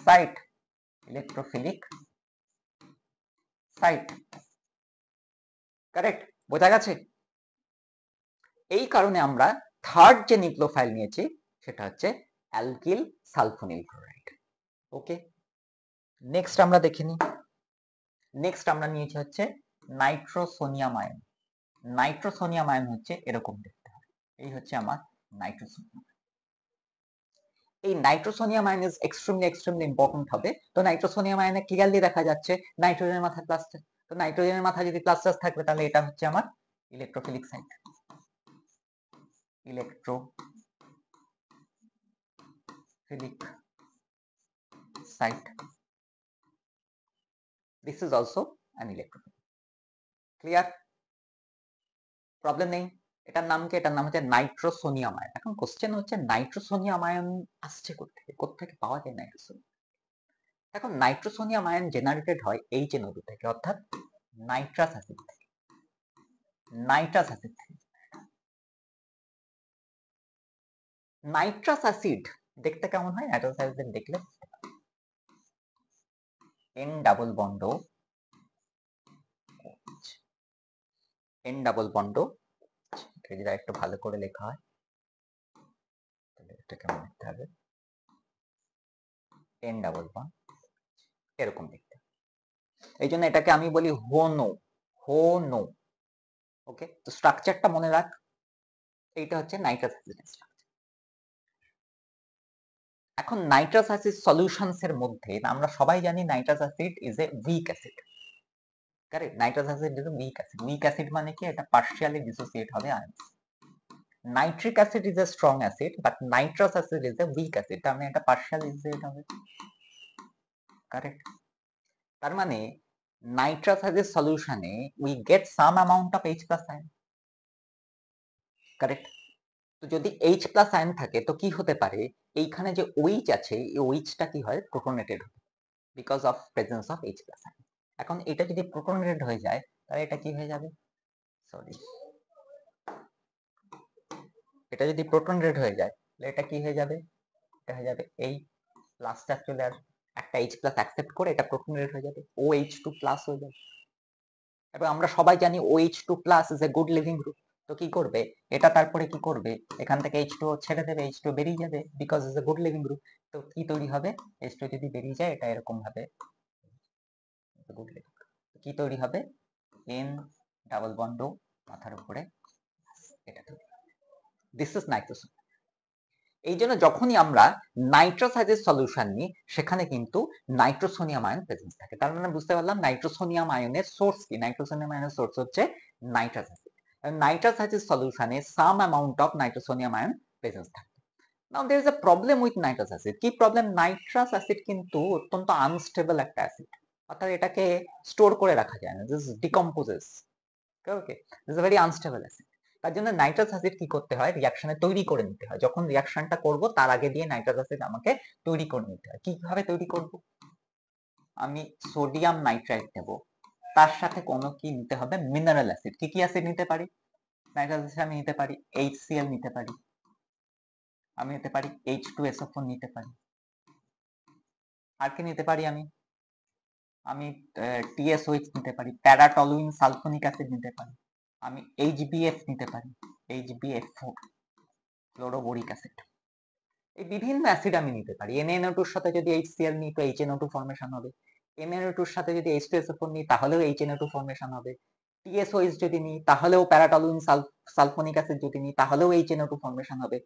site, electrophilic site, correct, বোঝা গেছে। এই কারণে আমরা থার্ড যে নিউক্লিওফাইল নিয়েছি সেটা হচ্ছে অ্যালকিল সালফোনিল ক্লোরাইড। ওকে, নেক্সট আমরা দেখে নিই। নেক্সট আমরা নিয়েছি হচ্ছে নাইট্রোসোনিয়াম আয়ন। নাইট্রোসোনিয়াম আয়ন হচ্ছে এরকম দেখতে হয়, এই হচ্ছে আমার নাইট্রোসোনিয়াম। এই নাইট্রোসোনিয়াম আয়ন ইজ এক্সট্রিমলি ইম্পর্টেন্ট হবে। তো নাইট্রোসোনিয়াম আয়নে ক্লিয়ারলি দেখা যাচ্ছে নাইট্রোজেনের মাথায় প্লাস চার্জ, তো নাইট্রোজেনের মাথায় যদি প্লাস চার্জ থাকবে তাহলে এটা হচ্ছে আমার electrophilic site, electrophilic site. This is also an electrophile. Clear? Problem নেই। এটার নাম কি, এটার নাম হচ্ছে নাইট্রোসোনিয়াম আয়ন। এখন কোশ্চেন হচ্ছে নাইট্রোসোনিয়াম আয়ন আসছে কোত্থেকে, কোত্থেকে পাওয়া যায় নাইট্রোসোনিয়াম? এখন নাইট্রোসোনিয়াম আয়ন জেনারেটেড হয় এইচ NO2 থেকে, অর্থাৎ নাইট্রাস অ্যাসিড থেকে। নাইট্রাস অ্যাসিড থেকে। নাইট্রাস অ্যাসিড দেখতে কেমন হয়, নাইট্রাস অ্যাসিড দেখলে N double bond N double bond, যদি একটু ভালো করে লেখা হয় তাহলে এটা কেমন দেখতে হবে, N ডাবল বন্ড এরকম দেখতে। এই জন্য এটাকে আমি বলি হোনো, হোনো। ওকে, তো স্ট্রাকচারটা মনে রাখ, এইটা হচ্ছে নাইট্রাস অ্যাসিডের স্ট্রাকচার। এখন নাইট্রাস অ্যাসিড সলিউশনস এর মধ্যে আমরা সবাই জানি nitrous acid is a weak acid, correct. Nitrous acid is a weak acid. Weak acid মানে কি, এটা পার্শিয়ালি ডিসোসিয়েট হবে ion. Nitric acid is a strong acid, but nitrous acid is a weak acid, তার মানে এটা partially dissociate হবে, correct. তার মানে নাইট্রাস অ্যাসিড সলিউশনে we get some amount of H+ ion, correct. তো যদি H+ আয়ন থাকে তো কি হতে পারে, এইখানে যে OH আছে এই OH-টা কি হয়, প্রোটনেটেড হয় because of presence of H+ ion. এখন এটা যদি প্রোটনেটেড হয়ে যায় তাহলে এটা কি হয়ে যাবে, সরি, এটা যদি প্রোটন রেড হয়ে যায় তাহলে এটা কি হয়ে যাবে, এটা হয়ে যাবে এই প্লাস চার্জ চলে আসবে, একটা H প্লাস অ্যাকসেপ্ট করে এটা প্রোটন রেড হয়ে যাবে, OH2 প্লাস হয়ে যাবে। এবং আমরা সবাই জানি OH2 plus is a good leaving group. তো কি করবে এটা, তারপরে কি করবে, এখান থেকে H2 ছেড়ে দেবে, H2 বেরিয়ে যাবে, because is a good leaving group. তো কি তৈরি হবে, H2 যদি বেরিয়ে যায় এটা এরকম ভাবে গুড লিভিং, কি তৈরি হবে, N ডাবল বন্ড মাথার উপরে, এটা তৈরি, দিস ইজ নাইট্রোসোম। এই জন্য যখনই আমরা নাইট্রোসাইজের সলিউশন নিই সেখানে কিন্তু নাইট্রোসোনিয়াম আয়ন প্রেজেন্স থাকে। তার মানে বুঝতে পারলাম নাইট্রোসোনিয়াম আয়নের সোর্স কি, নাইট্রোসোনিয়াম আয়নের সোর্স হচ্ছে নাইট্রাস অ্যাসিড। নাইট্রাসাইজের সলিউশনে some amount of nitrosonium ion presence থাকে। Now there is a problem with nitrous acid. কি প্রবলেম, নাইট্রাস অ্যাসিড কিন্তু অত্যন্ত আনস্টেবল একটা অ্যাসিড, অর্থাৎ এটাকে স্টোর করে রাখা যায় না, this decomposes, okay, this is very unstable acid. তার জন্য নাইট্রাস অ্যাসিড কি করতে হয়, রিঅ্যাকশনে তৈরি করে নিতে হয়, যখন রিঅ্যাকশনটা করব তার আগে দিয়ে নাইট্রাস অ্যাসিড আমাকে তৈরি করে নিতে হয়। কিভাবে তৈরি করব, আমি সোডিয়াম নাইট্রাইট নেব, তার সাথে কোনো কি নিতে হবে, মিনারেল অ্যাসিড। কি কি অ্যাসিড নিতে পারি, নাইট্রাস অ্যাসিড আমি নিতে পারি HCl নিতে পারি, আমি নিতে পারি H2SO4 নিতে পারি, আর কি নিতে পারি, আমি আমি TSOH নিতে পারি, প্যারাটলুইন সালফোনিক অ্যাসিড নিতে পারি, আমি HBF নিতে পারি, HBF4 ফ্লোরোবোরিক অ্যাসিড। এই বিভিন্ন অ্যাসিড আমি নিতে পারি। NaNO2 এর সাথে যদি HCl নিই তো HNO2 ফর্মেশন হবে, NaNO2 এর সাথে যদি H2SO4 নিই তাহলেও HNO2 ফর্মেশন হবে, TSOH যদি নিই তাহলেও প্যারাটলুইন সালফোনিক অ্যাসিড যদি নিই তাহলেও HNO2 ফর্মেশন হবে,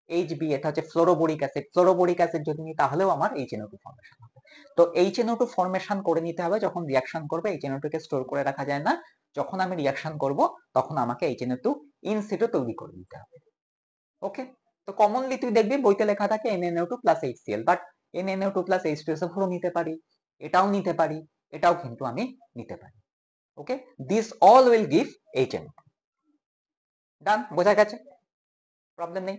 HB এটা হচ্ছে ফ্লোরোবোরিক অ্যাসিড, ফ্লোরোবোরিক অ্যাসিড যদি নিই তাহলেও আমার HNO2 ফর্মেশন হবে। তো HNO2 ফর্মেশন করে নিতে হবে যখন রিঅ্যাকশন করবে, HNO2 কে স্টোর করে রাখা যায় না, যখন আমি রিঅ্যাকশন করব তখন আমাকে HNO2 ইন সিটু তৈরি করে নিতে হবে। ওকে, তো কমনলি তুই দেখবি বইতে লেখা থাকে NaNO2 plus HCl, but NaNO2 plus H2SO4 নিতে পারি, এটাও নিতে পারি, এটাও কিন্তু আমি নিতে পারি। Okay, this all will give HNO2। Done, বোঝা গেছে, প্রবলেম নেই।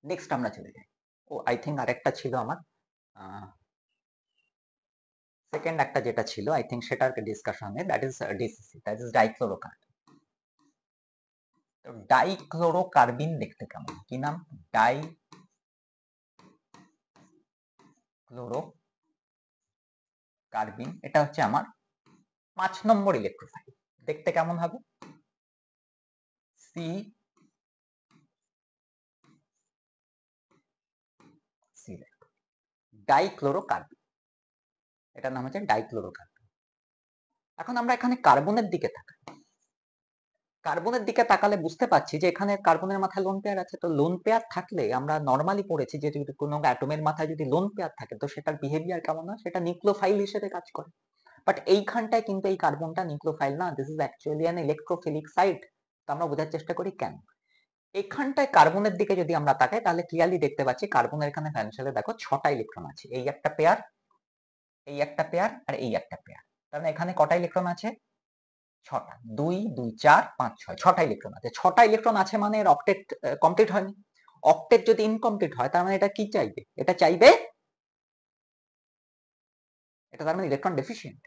নেক্সট আমরা চলে যাই। ও আই থিঙ্ক আরেকটা ছিল আমার, সেকেন্ড একটা যেটা ছিল আই থিঙ্ক সেটার ডিসকাশনে, that is DCC, that is dichlorocarbene. তো ডাইক্লোরোকার্বিন দেখতে কেমন, কি নাম, ডাইক্লোরোকার্বিন, এটা হচ্ছে আমার 5 নম্বর ইলেকট্রোফাইল। দেখতে কেমন হবে, ডাইক্লোরোকার্বিন, এটার নাম হচ্ছে ডাইক্লোরোকার্বিন। এখন আমরা এখানে কার্বনের দিকে তাকাই, কার্বনের দিকে তাকালে বুঝতে পারছি যে এখানে কার্বনের মাথায় লোন পেয়ার আছে। তো লোন পেয়ার থাকলে আমরা নর্মালি পড়েছি যে যদি কোনো অ্যাটমের মাথায় যদি লোন পেয়ার থাকে তো সেটার বিহেভিয়ার কেমন হয়, সেটা নিউক্লিওফাইল হিসেবে কাজ করে। বাট এইখানটায় কিন্তু এই কার্বনটা নিউক্লিওফাইল না, this is actually an electrophilic site. তো আমরা বোঝার চেষ্টা করি কেন। এখানটায় কার্বনের দিকে যদি আমরা তাকাই তাহলে ক্লিয়ারলি দেখতে পাচ্ছি কার্বনের এখানে ভ্যালেন্সিয়ালে দেখো 6টা ইলেকট্রন আছে, এই একটা পেয়ার, এই একটা পেয়ার, আর এই একটা পেয়ার। তাহলে এখানে কটা ইলেকট্রন আছে, 6টা, 2 2 4 5 6, 6টা ইলেকট্রন আছে। 6টা ইলেকট্রন আছে মানে এর অক্টেট কমপ্লিট হয়নি। অক্টেট যদি ইনকমপ্লিট হয় তার মানে এটা কি চাইবে, এটা চাইবে, এটা তার মানে ইলেকট্রন ডেফিশিয়েন্ট,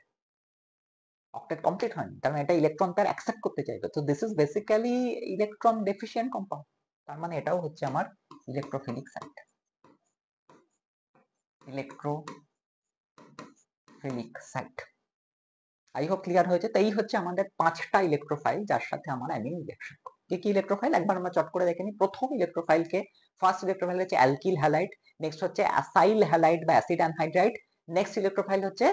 অক্টেট কমপ্লিট হয়নি, তার মানে এটা ইলেকট্রন পেয়ার অ্যাকসেপ্ট করতে চাইবে। তো this is basically electron deficient compound, তার মানে এটাও হচ্ছে আমার electrophilic site, electrophilic site. I hope clear হয়েছে। তো এই হচ্ছে আমাদের 5টা ইলেকট্রোফাইল যার সাথে আমার অ্যামিনো রিঅ্যাকশন। কি কি ইলেকট্রোফাইল একবার আমরা চট করে দেখে নিই। প্রথম ইলেকট্রোফাইলকে, ফার্স্ট ইলেকট্রোফাইল হচ্ছে অ্যালকিল হ্যালাইড, নেক্সট হচ্ছে অ্যাসাইল হ্যালাইড বা অ্যাসিড অ্যানহাইড্রাইড, নেক্সট ইলেকট্রোফাইল হচ্ছে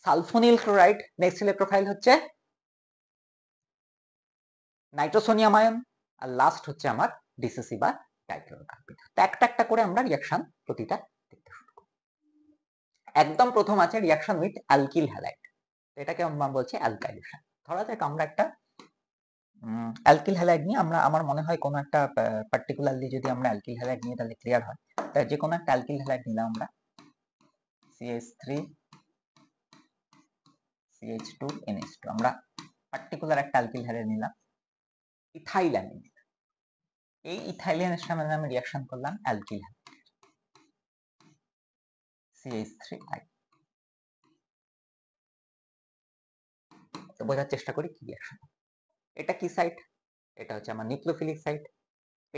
সালফোনিল ক্লোরাইড, নেক্সট ইলেকট্রোফাইল হচ্ছে নাইট্রোসোনিয়াম আয়ন, আর লাস্ট হচ্ছে আমার ডিসিসি বা ডাইক্লোরোকার্বিন। তো একটা একটা করে আমরা রিঅ্যাকশন প্রতিটা দেখতে শুরু করি। একদম প্রথম আছে রিঅ্যাকশন উইথ অ্যালকিল হ্যালাইড, এটাকে আমরা বলছি অ্যালকাইলেশন। ধরা যাক আমরা একটা অ্যালকিল হ্যালাইড নিয়ে, আমরা আমার মনে হয় কোনো একটা পার্টিকুলারলি যদি আমরা অ্যালকিল হ্যালাইড নিয়ে তাহলে ক্লিয়ার হয়। তাই যে কোনো একটা অ্যালকিল হ্যালাইড নিলাম আমরা, CH3 CH2 NH2, আমরা পার্টিকুলার একটা অ্যালকিল হ্যালাইড নিলাম, ইথাইলামিন। এই ইথাইলামিনের সাথে আমি রিঅ্যাকশন করলাম অ্যালকিল হ্যালাইড, CH3I। তো বোঝার চেষ্টা করি কি রিয়াকশন। এটা কি সাইট? এটা হচ্ছে আমার নিউক্লিওফিলিক সাইট।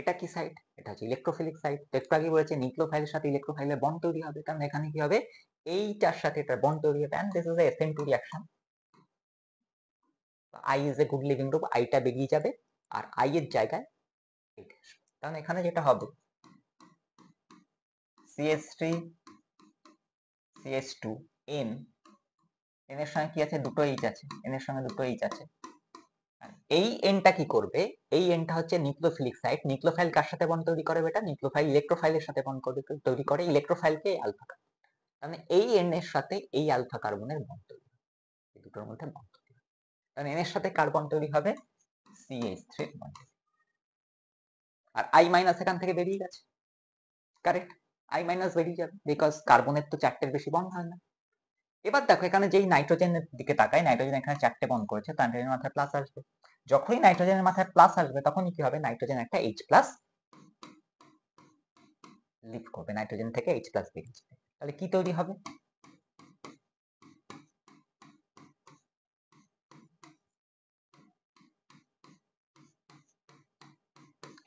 এটা কি সাইট? এটা হচ্ছে ইলেকট্রোফিলিক সাইট। তো একটু আগে বলেছে নিউক্লিওফাইলের সাথে ইলেকট্রোফাইলের বন্ড তৈরি হবে, কারণ এখানে কি হবে, এইটার সাথে এটা বন্ড তৈরি হবে, and this is a SN2 reaction. I is a good leaving group, আইটা বেরিয়ে যাবে আর আই এর জায়গায় এইটা আসবে। কারণ এখানে যেটা হবে CH3 CH2 N, N এর সঙ্গে কি আছে, দুটো H আছে, N এর সঙ্গে দুটো H আছে। এই এনটা কি করবে, এই এনটা হচ্ছে নিউক্লিওফিলিক সাইট। নিউক্লিওফাইল কার সাথে বন্ড তৈরি করে বেটা? নিউক্লিওফাইল ইলেকট্রোফাইলের সাথে বন্ড তৈরি করে, ইলেকট্রোফাইলকে আলফা কার্বন, মানে এই এন এর সাথে এই আলফা কার্বনের বন্ড তৈরি হবে, এই দুটোর মধ্যে বন্ড তৈরি হবে। কারণ এন এর সাথে কার্বন তৈরি হবে CH3 bond, R I minus এখান থেকে বেরিয়ে গেছে, কারেক্ট? I মাইনাস বেরিয়ে যাবে, বিকজ কার্বনের তো চারটের বেশি বন্ড হয় না। এবার দেখো এখানে যেই নাইট্রোজেনের দিকে তাকাই, নাইট্রোজেন এখানে চারটে বন্ড করেছে, তার মাথায় প্লাস আসবে। যখনই নাইট্রোজেনের মাথায় প্লাস আসবে তখনই কি হবে, নাইট্রোজেন একটা H প্লাস লিভ করবে, নাইট্রোজেন থেকে H প্লাস বেরিয়ে যাবে। তাহলে কি তৈরি হবে,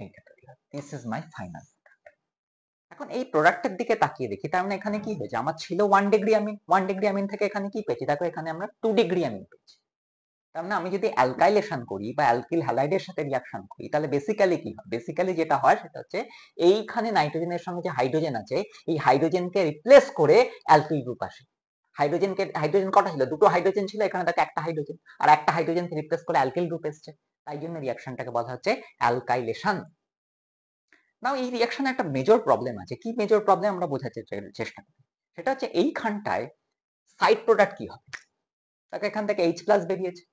এইটা তৈরি হবে। This is my final. এখন এই প্রোডাক্টের দিকে তাকিয়ে দেখি, তার মানে এখানে কি হয়েছে, আমার ছিল 1 ডিগ্রি অ্যামিন, 1 ডিগ্রি অ্যামিন থেকে এখানে কি পেয়েছি, দেখো এখানে আমরা 2 ডিগ্রি অ্যামিন পেয়েছি। তার মানে আমি যদি অ্যালকাইলেশন করি বা অ্যালকিল হ্যালাইডের সাথে রিঅ্যাকশন করি, তাহলে বেসিক্যালি কি হয়, বেসিক্যালি যেটা হয় সেটা হচ্ছে এইখানে নাইট্রোজেনের সঙ্গে যে হাইড্রোজেন আছে, এই হাইড্রোজেনকে রিপ্লেস করে অ্যালকিল গ্রুপ আসে। হাইড্রোজেন কটা ছিল, দুটো হাইড্রোজেন ছিল, এখানে দেখো একটা হাইড্রোজেন, আর একটা হাইড্রোজেনকে রিপ্লেস করে অ্যালকিল গ্রুপ এসছে, তাই জন্য রিঅ্যাকশনটাকে বলা হচ্ছে অ্যালকাইলেশন। নাও এই রিঅ্যাকশনে একটা মেজর প্রবলেম আছে, কি মেজর প্রবলেম আমরা বোঝার চেষ্টা করি, সেটা হচ্ছে এইখানটায় সাইড প্রোডাক্ট কি হবে, তাকে এখান থেকে H প্লাস বেরিয়েছে,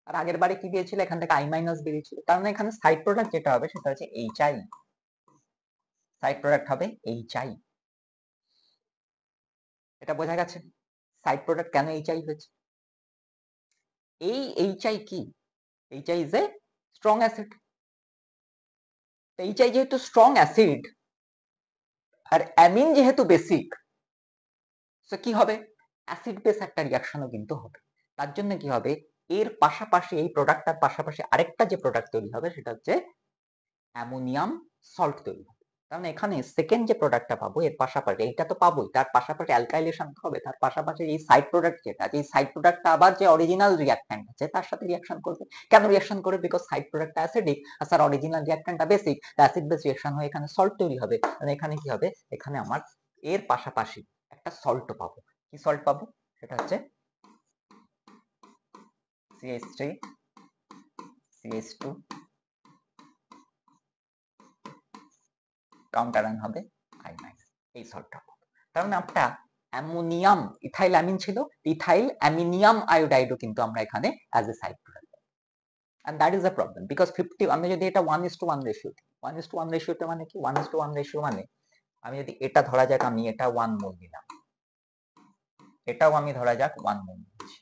আর আগের বারে কি দিয়েছিল, এখান থেকে I মাইনাস বেরিয়েছিল, তার মানে এখানে সাইড প্রোডাক্ট যেটা হবে সেটা হচ্ছে HI, সাইড প্রোডাক্ট হবে HI। এটা বোঝা গেছে সাইড প্রোডাক্ট কেন HI হয়েছে। এই HI কি, HI is a strong acid. HI যেহেতু স্ট্রং অ্যাসিড আর অ্যামিন যেহেতু বেসিক, তো কি হবে, অ্যাসিড বেস একটা রিঅ্যাকশনও কিন্তু হবে। তার জন্য কি হবে, এর পাশাপাশি এই প্রোডাক্টটার পাশাপাশি আরেকটা যে প্রোডাক্ট তৈরি হবে সেটা হচ্ছে অ্যামোনিয়াম সল্ট তৈরি হবে। কারণ এখানে সেকেন্ড যে প্রোডাক্টটা পাবো এর পাশাপাশি এইটা তো পাবোই, তার পাশাপাশি অ্যালকাইলেশন হবে, তার পাশাপাশি এই সাইড প্রোডাক্ট যেটা আছে, এই সাইড প্রোডাক্টটা আবার যে অরিজিনাল রিঅ্যাকট্যান্ট আছে তার সাথে রিঅ্যাকশন করবে। কেন রিঅ্যাকশন করবে, বিকজ সাইড প্রোডাক্টটা অ্যাসিডিক আর স্যার অরিজিনাল রিঅ্যাকট্যান্টটা বেসিক, অ্যাসিড বেস রিঅ্যাকশন হয়ে এখানে সল্ট তৈরি হবে। মানে এখানে কি হবে, এখানে আমার এর পাশাপাশি একটা সল্ট পাবো। কি সল্ট পাবো, সেটা হচ্ছে CH3 CH2 কাউন্টার আয়ন হবে I মাইনাস, এই সল্টটা পাবো। তার মানে একটা অ্যামোনিয়াম ইথাইল অ্যামিন ছিল, ইথাইল অ্যামিনিয়াম আয়োডাইডও কিন্তু আমরা এখানে as a side product, and that is a problem, because 50 আমি যদি এটা 1:1 রেশিও, 1:1 রেশিওতে মানে কি, 1:1 রেশিও মানে আমি যদি এটা ধরা যাক, আমি এটা 1 মোল দিলাম, এটাও আমি ধরা যাক 1 মোল নিয়েছি,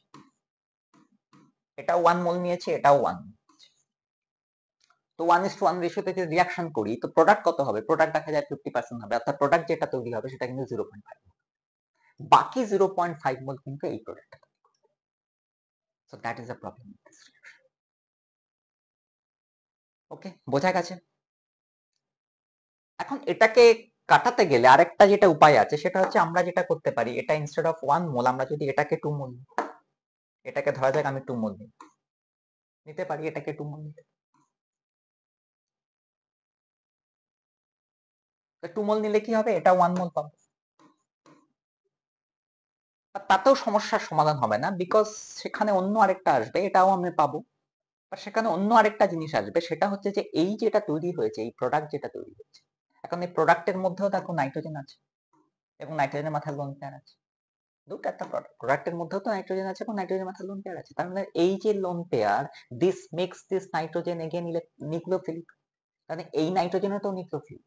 এটাও 1 মোল নিয়েছি, এটাও 1 মোল। তো 1:1 রেশিওতে যদি রিঅ্যাকশন করি তো প্রোডাক্ট কত হবে, প্রোডাক্ট দেখা যায় 50% হবে, অর্থাৎ প্রোডাক্ট যেটা তৈরি হবে সেটা কিন্তু 0.5, বাকি 0.5 মোল কিন্তু এই প্রোডাক্টটা। So that is a problem with this reaction. Okay, বোঝা গেছে। এখন এটাকে কাটাতে গেলে আরেকটা যেটা উপায় আছে সেটা হচ্ছে আমরা যেটা করতে পারি, এটা ইনস্টেড অফ 1 মোল আমরা যদি এটাকে 2 মোল, এটাকে ধরা যাক আমি 2 মোল নিতে পারি, এটাকে 2 মোল নিতে, তো 2 মোল নিলে কি হবে, এটা 1 মোল পাবো। তাতেও সমস্যার সমাধান হবে না, বিকজ সেখানে অন্য আরেকটা আসবে, এটাও আমি পাবো, আর সেখানে অন্য আরেকটা জিনিস আসবে, সেটা হচ্ছে যে এই যেটা তৈরি হয়েছে, এই প্রোডাক্ট যেটা তৈরি হয়েছে, এখন এই প্রোডাক্টের মধ্যেও দেখো নাইট্রোজেন আছে এবং নাইট্রোজেনের মাথায় লোন পেয়ার আছে, দুটো একটা প্রোডাক্টের মধ্যেও তো নাইট্রোজেন আছে এবং নাইট্রোজেনের মাথায় লোন পেয়ার আছে, তার মানে এই যে lone pair, this makes this nitrogen again nucleophilic, মানে এই নাইট্রোজেনও তো নিউক্লিওফিলিক।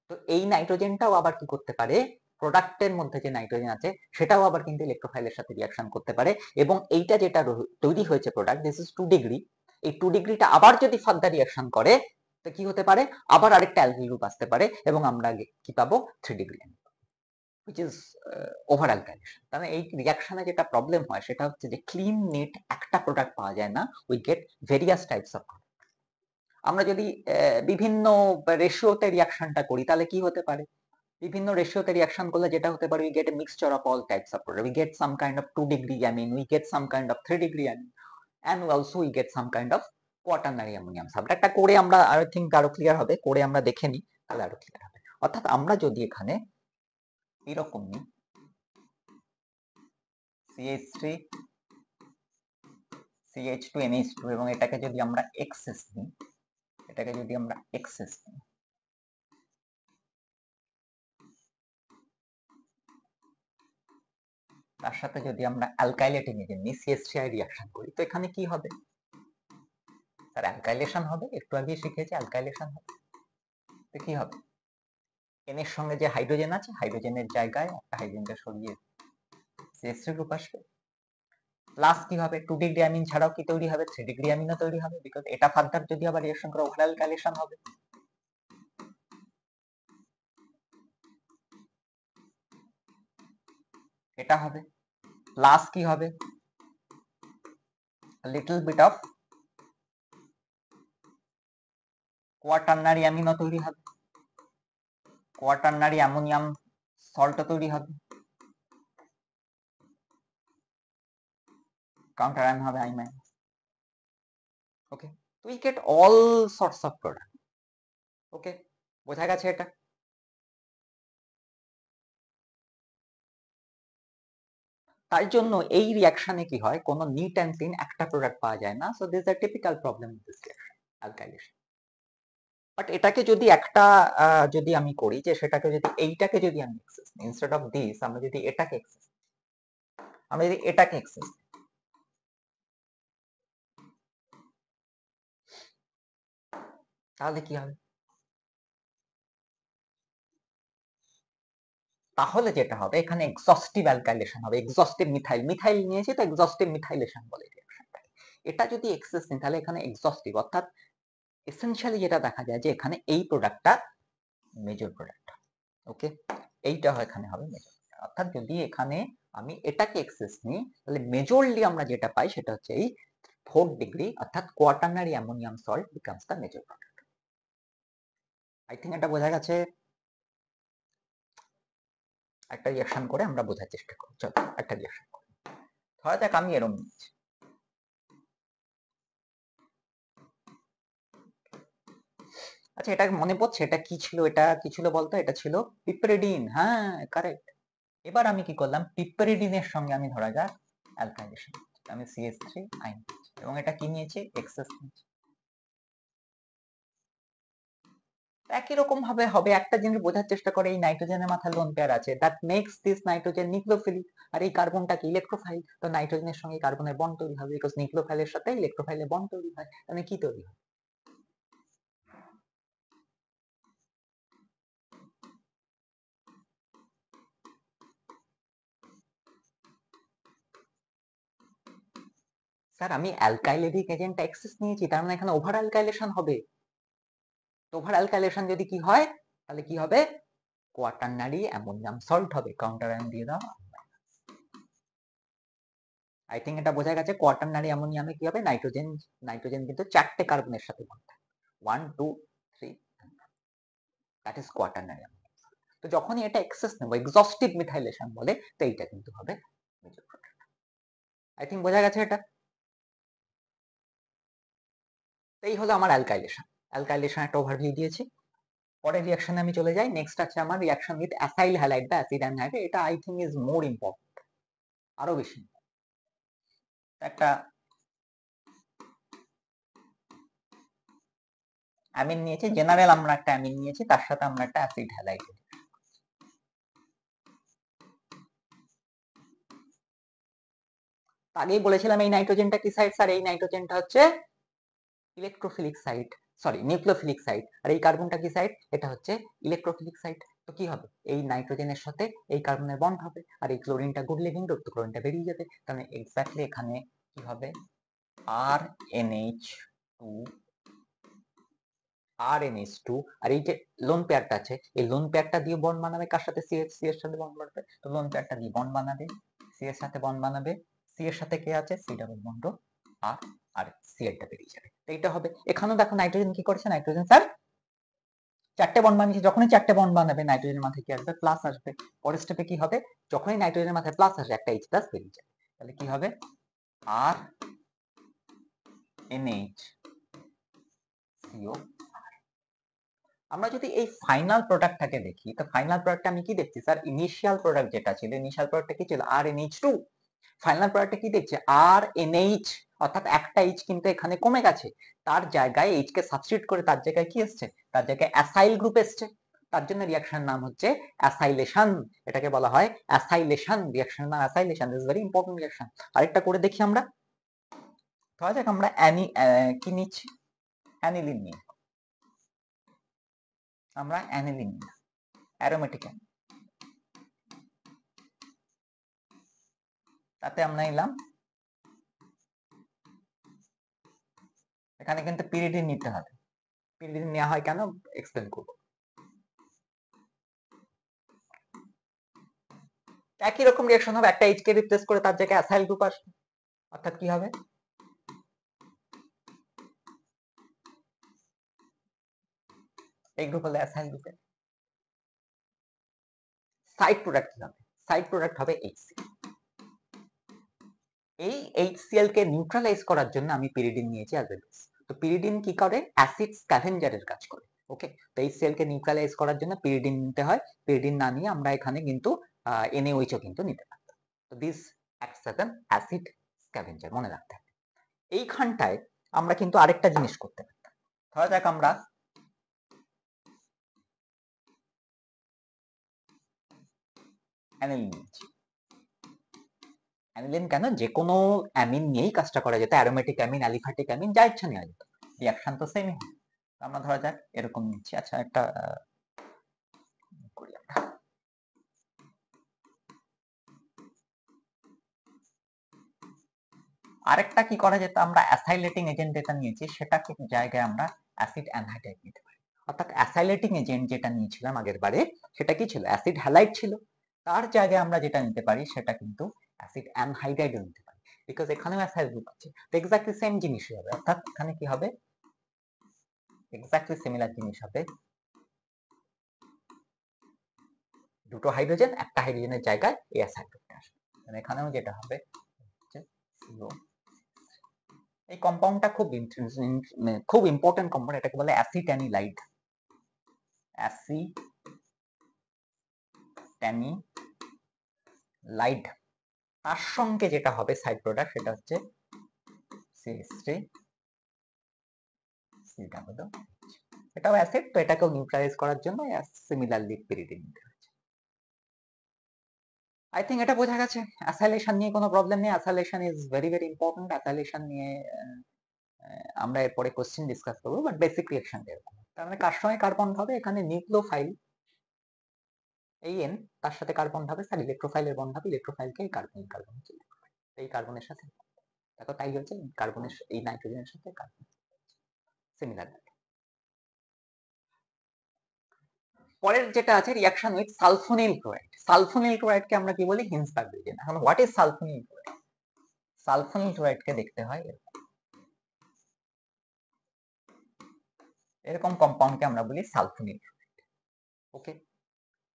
তো এই নাইট্রোজেনটাও আবার কি করতে পারে, প্রোডাক্টের মধ্যে যে নাইট্রোজেন আছে সেটাও আবার কিন্তু ইলেকট্রোফাইলের সাথে রিঅ্যাকশন করতে পারে, এবং এইটা যেটা তৈরি হয়েছে প্রোডাক্ট, দিস ইজ 2 ডিগ্রি, এই 2 ডিগ্রিটা আবার যদি ফার্দার রিঅ্যাকশন করে তো কি হতে পারে, আবার আরেকটা অ্যালকিল গ্রুপ আসতে পারে এবং আমরা কি পাবো, 3 degree. which is over alkylation. তাহলে এই রিঅ্যাকশনে যেটা প্রবলেম হয় সেটা হচ্ছে যে ক্লিন নেট একটা প্রোডাক্ট পাওয়া যায় না, we get various types of. আমরা যদি বিভিন্ন রেশিওতে রিঅ্যাকশনটা করি তাহলে কি হতে পারে? বিভিন্ন রেশিওতে রিঅ্যাকশন করলে যেটা হতে পারে, we get a mixture of all types of product, we get some kind of 2 degree amine, we get some kind of 3 degree amine, and also we get some kind of quaternary ammonium sulfate। একটা করে আমরা I think আরো clear হবে, করে আমরা দেখে নিই তাহলে আরো ক্লিয়ার হবে। অর্থাৎ আমরা যদি এখানে এরকম নিই CH3 CH2 NH2 এবং এটাকে যদি আমরা এক্সেস নিই, এটাকে যদি আমরা এক্সেস নিই, তার সাথে যদি আমরা অ্যালকাইলেটিং এজেন্ট নিই, CH3 রিঅ্যাকশন করি, তো এখানে কি হবে? স্যার অ্যালকাইলেশন হবে, একটু আগে শিখেছি অ্যালকাইলেশন হবে। তো কি হবে? এন এর সঙ্গে যে হাইড্রোজেন আছে, হাইড্রোজেনের জায়গায় একটা হাইড্রোজেনটা সরিয়ে CH3 গ্রুপ আসবে। প্লাস কি হবে? 2 ডিগ্রি অ্যামিন ছাড়াও কি তৈরি হবে? 3 ডিগ্রি অ্যামিনও তৈরি হবে, বিকজ এটা ফার্দার যদি আবার রিঅ্যাকশন করে ওভার অ্যালকাইলেশন হবে। এটা হবে। প্লাস কি হবে? লিটল বিট অফ কোয়াটার্নারি অ্যামিনও তৈরি হবে, কোয়াটার্নারি অ্যামোনিয়াম সল্টও তৈরি হবে, কাউন্টার আয়ন হবে I-। ওকে, তো we get all sorts of product. Okay, বোঝা গেছে এটা? তার জন্য এই রিঅ্যাকশনে কি হয়, কোনো নিট অ্যান্ড ক্লিন একটা প্রোডাক্ট পাওয়া যায় না। So this is a typical problem with this reaction, alkylation. But এটাকে যদি একটা যদি আমি করি যে সেটাকে যদি এইটাকে যদি আমি এক্সেস ইনস্টেড অফ দিস, আমরা যদি এটাকে এক্সেস, আমরা যদি এটাকে এক্সেস, তাহলে কি হবে? তাহলে যেটা হবে, এখানে এক্সস্টিভ অ্যালকাইলেশন হবে, এক্সস্টিভ মিথাইল, মিথাইল নিয়েছি তো এক্সস্টিভ মিথাইলেশন বলে রিঅ্যাকশনটাকে। এটা যদি এক্সেস নেই তাহলে এখানে এক্সস্টিভ, অর্থাৎ এসেনশিয়ালি যেটা দেখা যায় যে এখানে এই প্রোডাক্টটা মেজর প্রোডাক্ট। ওকে, এইটা এখানে হবে মেজর। অর্থাৎ যদি এখানে আমি এটাকে এক্সেস নিই তাহলে মেজরলি আমরা যেটা পাই সেটা হচ্ছে এই 4 ডিগ্রি, অর্থাৎ quaternary ammonium salt becomes the major product. I think এটা বোঝা গেছে। একটা রিঅ্যাকশন করে আমরা বোঝার চেষ্টা করি। চলো একটা রিঅ্যাকশন করি। ধরা যাক আমি এরকম নিচ্ছি, আচ্ছা এটা মনে পড়ছে এটা কি ছিল, এটা কি ছিল বলতো? এটা ছিল পিপেরিডিন। হ্যাঁ কারেক্ট। এবার আমি কি করলাম, পিপেরিডিনের সঙ্গে আমি ধরা যাক অ্যালকাইলেশন, আমি CH3 আইন এবং এটা কি নিয়েছি? এক্সেস নিয়েছি। একই রকম ভাবে হবে। একটা জিনিস বোঝার চেষ্টা করে, এই নাইট্রোজেনের মাথায় লোন পেয়ার আছে, that makes this nitrogen nucleophilic, আর এই কার্বনটা কি? ইলেকট্রোফাইল। তো নাইট্রোজেনের সঙ্গে কার্বনের বন্ড তৈরি হবে, বিকজ নিউক্লিওফাইলের সাথে ইলেকট্রোফাইলের বন্ড তৈরি হয়। তাহলে কি তৈরি হয়? স্যার আমি অ্যালকাইলেটিক এজেন্টটা এক্সেস নিয়েছি, তার মানে এখানে ওভার অ্যালকাইলেশন হবে। তো ওভার অ্যালকাইলেশন যদি কি হয়, তাহলে কি হবে? কোয়াটার্নারি অ্যামোনিয়াম সল্ট হবে, কাউন্টার আয়ন দিয়ে দাও। আই থিঙ্ক এটা বোঝা গেছে। কোয়াটার্নারি অ্যামোনিয়ামে কি হবে? নাইট্রোজেন, নাইট্রোজেন কিন্তু 4টে কার্বনের সাথে বন্ধ থাকে, 1 2 3, দ্যাট ইজ কোয়াটার্নারি অ্যামোনিয়াম। তো যখনই এটা এক্সেস নেব, এক্সস্টিভ মিথাইলেশন বলে, তো এইটা কিন্তু হবে মেজর প্রোডাক্ট। আই থিঙ্ক বোঝা গেছে এটা। এই হলো আমার অ্যালকাইলেশন। অ্যালকাইলেশন একটা ওভারভিউ দিয়েছি। পরের রিঅ্যাকশনে আমি চলে যাই। নেক্সট আছে আমার রিঅ্যাকশন উইথ অ্যাসাইল হ্যালাইড বা অ্যাসিড অ্যানহাইড। এটা I think is more important, আরো বেশি। একটা অ্যামিন নিয়েছি, জেনারেল আমরা একটা অ্যামিন নিয়েছি, তার সাথে আমরা একটা অ্যাসিড হ্যালাইড। আগেই বলেছিলাম এই নাইট্রোজেনটা কি সাইড? স্যার এই নাইট্রোজেনটা হচ্ছে electrophilic site, sorry nucleophilic site. আর এই কার্বনটা কি সাইট? এটা হচ্ছে ইলেকট্রোফিলিক সাইট। তো কি হবে? এই নাইট্রোজেনের সাথে এই কার্বনের বন্ড হবে, আর এই ক্লোরিনটা গুড লিভিং গ্রুপ, তো ক্লোরিনটা বেরিয়ে যাবে। তাহলে এক্স্যাক্টলি এখানে কি হবে? RNH2 RNH2 আর এই যে লোন পেয়ারটা আছে এই লোন পেয়ারটা দিয়ে বন্ড বানাবে কার সাথে সি এর সাথে বন্ড বানাবে তো লোন পেয়ারটা দিয়ে বন্ড বানাবে সি এর সাথে বন্ড বানাবে সি এর সাথে কে আছে সি ডাবল বন্ড আর আর সি এরটা বেরিয়ে যাবে তো এটা হবে এখানেও দেখো নাইট্রোজেন কি করেছে নাইট্রোজেন স্যার চারটে বন্ড বানিয়েছে যখনই চারটে বন্ড বানাবে নাইট্রোজেনের মাথায় কি আসবে প্লাস আসবে পরের স্টেপে কি হবে যখনই নাইট্রোজেনের মাথায় প্লাস আসবে একটা H প্লাস বেরিয়ে যাবে তাহলে কি হবে আর NH CO আমরা যদি এই ফাইনাল প্রোডাক্টটাকে দেখি তো ফাইনাল প্রোডাক্টটা আমি কি দেখছি স্যার ইনিশিয়াল প্রোডাক্ট যেটা ছিল ইনিশিয়াল প্রোডাক্টটা কি ছিল RNH2 ফাইনাল প্রোডাক্টে কি দেখছে RNH অর্থাৎ একটা H কিন্তু এখানে কমে গেছে তার জায়গায় H কে সাবস্টিটিউট করে তার জায়গায় কি এসছে তার জায়গায় অ্যাসাইল গ্রুপ এসছে তার জন্য রিঅ্যাকশন নাম হচ্ছে অ্যাসাইলেশন এটাকে বলা হয় অ্যাসাইলেশন রিঅ্যাকশন নাম acylation this very important reaction আরেকটা করে দেখি আমরা ধরা যাক আমরা কি নিচ্ছি অ্যানিলিন নিই আমরা অ্যানিলিন নিই অ্যারোমেটিক তাতে আমরা নিলাম এখানে কিন্তু পিরিডিন নিতে হবে পিরিডিন নেওয়া হয় কেন এক্সপ্লেন করব একই রকম রিঅ্যাকশন হবে একটা এইচ কে রিপ্লেস করে তার জায়গায় অ্যাসাইল গ্রুপ আসবে অর্থাৎ কি হবে এই গ্রুপ হলে অ্যাসাইল গ্রুপে সাইড প্রোডাক্ট কি হবে সাইড প্রোডাক্ট হবে HCl এই HCl কে নিউট্রালাইজ করার জন্য আমি পিরিডিন নিয়েছি অ্যাজ এ বেস তো পিরিডিন কি করে অ্যাসিড স্ক্যাভেঞ্জারের কাজ করে ওকে তো HCl কে নিউট্রালাইজ করার জন্য পিরিডিন নিতে হয় পিরিডিন না নিয়ে আমরা এখানে কিন্তু NaOH ও কিন্তু নিতে পারতাম তো this acts as an acid scavenger মনে রাখতে হবে এইখানটায় আমরা কিন্তু আরেকটা জিনিস করতে পারতাম ধরা যাক আমরা অ্যানিলিন নিয়েছি অ্যানিলিন কেন যে কোনো অ্যামিন নিয়েই কাজটা করা যেত অ্যারোমেটিক অ্যামিন অ্যালিফ্যাটিক অ্যামিন যা ইচ্ছা নেওয়া যেত রিঅ্যাকশন তো সেমই হয় আমরা ধরা যাক এরকম নিচ্ছি আচ্ছা একটা করি আমরা আরেকটা কি করা যেত আমরা অ্যাসাইলেটিং এজেন্ট যেটা নিয়েছি সেটাকে জায়গায় আমরা অ্যাসিড অ্যানহাইড্রাইড নিতে পারি অর্থাৎ অ্যাসাইলেটিং এজেন্ট যেটা নিয়েছিলাম আগের বারে সেটা কি ছিল অ্যাসিড হ্যালাইড ছিল তার জায়গায় আমরা যেটা নিতে পারি সেটা কিন্তু অ্যাসিড অ্যানহাইড্রাইড নিতে পারি বিকজ এখানেও অ্যাসাইল গ্রুপ আছে তো এক্স্যাক্টলি সেম জিনিসই হবে অর্থাৎ এখানে কি হবে এক্স্যাক্টলি সিমিলার জিনিস হবে দুটো হাইড্রোজেন একটা হাইড্রোজেনের জায়গায় এই অ্যাসাইড গ্রুপটা আসবে মানে এখানেও যেটা হবে CO এই কম্পাউন্ডটা খুব ইম্পর্টেন্ট কম্পাউন্ড এটাকে বলে অ্যাসিটানিলাইড অ্যাসিটানিলাইড তার সঙ্গে যেটা হবে সাইড প্রোডাক্ট সেটা হচ্ছে CH3 এটাও অ্যাসিড তো এটাকেও নিউট্রালাইজ করার জন্য সিমিলারলি পিরিডিন নিতে হচ্ছে আই থিঙ্ক এটা বোঝা গেছে অ্যাসাইলেশন নিয়ে কোনো প্রবলেম নেই acylation is very very important acylation নিয়ে আমরা এরপরে কোশ্চেন ডিসকাস করবো বাট বেসিক রিঅ্যাকশন এরকম তার মানে কার সঙ্গে কার্বন হবে এখানে নিউক্লিওফাইল এই এন তার সাথে কার্বন হবে স্যার ইলেকট্রোফাইলের বন্ড হবে ইলেকট্রোফাইলকে এই কার্বন এই কার্বনের সাথে দেখো তাই হচ্ছে কার্বনের এই নাইট্রোজেনের সাথে কার্বন সিমিলার পরের যেটা আছে রিঅ্যাকশন উইথ সালফোনিল ক্লোরাইড কে আমরা কি বলি হিন্সবার্গ রিজেন এখন হোয়াট ইজ সালফোনিল ক্লোরাইড কে দেখতে হয় এরকম কম্পাউন্ডকে আমরা বলি সালফোনিল ক্লোরাইড ওকে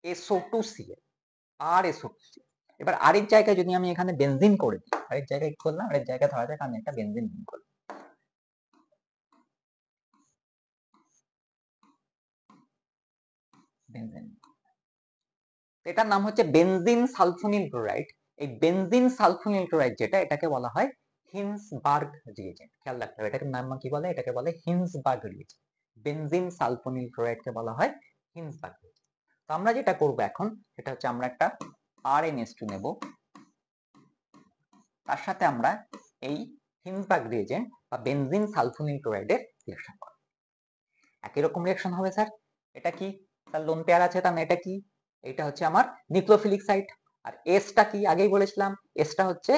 SO2Cl আর SO2Cl এবার আরেক জায়গায় যদি আমি এখানে বেনজিন করে দিই আরেক জায়গায় কি করলাম আরেক জায়গায় ধরা যাক আমি একটা বেনজিন লিঙ্ক করলাম বেনজিন এটার নাম হচ্ছে বেনজিন সালফোনিল ক্লোরাইড এই বেনজিন সালফোনিল ক্লোরাইড যেটা এটাকে বলা হয় হিন্সবার্গ রিয়েজেন্ট খেয়াল রাখতে হবে এটাকে নাম কি বলে এটাকে বলে হিন্সবার্গ রিয়েজেন্ট বেনজিন সালফোনিল ক্লোরাইডকে বলা হয় হিন্সবার্গ তো আমরা যেটা করব এখন সেটা হচ্ছে আমরা একটা RNH2 নেব তার সাথে আমরা এই হিন্সবার্গ রিয়েজেন্ট বা বেনজিন সালফোনিল ক্লোরাইডের রিঅ্যাকশন করব একই রকম রিঅ্যাকশন হবে স্যার এটা কি স্যার লোন পেয়ার আছে তার মানে এটা কি এটা হচ্ছে আমার নিউক্লিওফিলিক সাইট আর এসটা কি আগেই বলেছিলাম এসটা হচ্ছে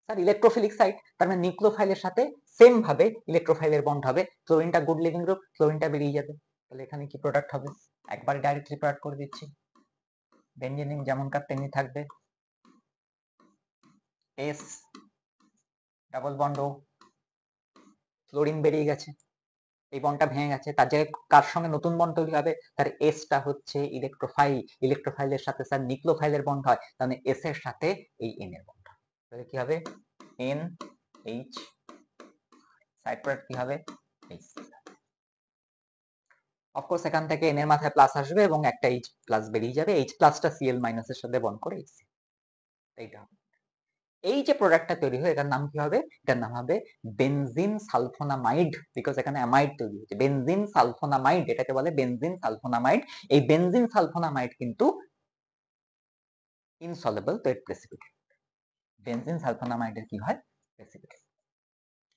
স্যার ইলেকট্রোফিলিক সাইট তার মানে নিউক্লিওফাইলের সাথে সেম ভাবে ইলেকট্রোফাইলের বন্ড হবে, ক্লোরিনটা গুড লিভিং গ্রুপ, ক্লোরিনটা বেরিয়ে যাবে। তাহলে এখানে কি প্রোডাক্ট হবে, একবারে ডাইরেক্টলি প্রোডাক্ট করে দিচ্ছি, বেঞ্জিনিন যেমনকার তেমনি থাকবে, এস ডাবল বন্ড ও, ক্লোরিন বেরিয়ে গেছে, এই বন্ডটা ভেঙে গেছে, তার জায়গায় কার সঙ্গে নতুন বন্ড তৈরি হবে, তার এসটা হচ্ছে ইলেকট্রোফাইল, ইলেকট্রোফাইলের সাথে স্যার নিউক্লিওফাইলের বন্ড হয়, তাহলে এস এর সাথে এই এন এর বন্ড, তাহলে কি হবে এন এইচ, সাইড প্রোডাক্ট কি হবে এইচ। অফকোর্স এখান থেকে এন এর মাথায় প্লাস আসবে এবং একটা এইচ প্লাস বেরিয়ে যাবে, এইচ প্লাসটা সিএল মাইনাসের সাথে বন্ড করে এইচ, এইটা হবে। এই যে প্রোডাক্টটা তৈরি হয় এটার নাম কি হবে, এটার নাম হবে বেনজিন সালফোনামাইড, বিকজ এখানে অ্যামাইড তৈরি হচ্ছে, বেনজিন সালফোনামাইড, এটাকে বলে বেনজিন সালফোনামাইড। এই বেনজিন সালফোনামাইড কিন্তু ইনসলেবল, তো এর প্রেসিপিটেট, বেনজিন সালফোনামাইডের কি হয় প্রেসিপিটেট,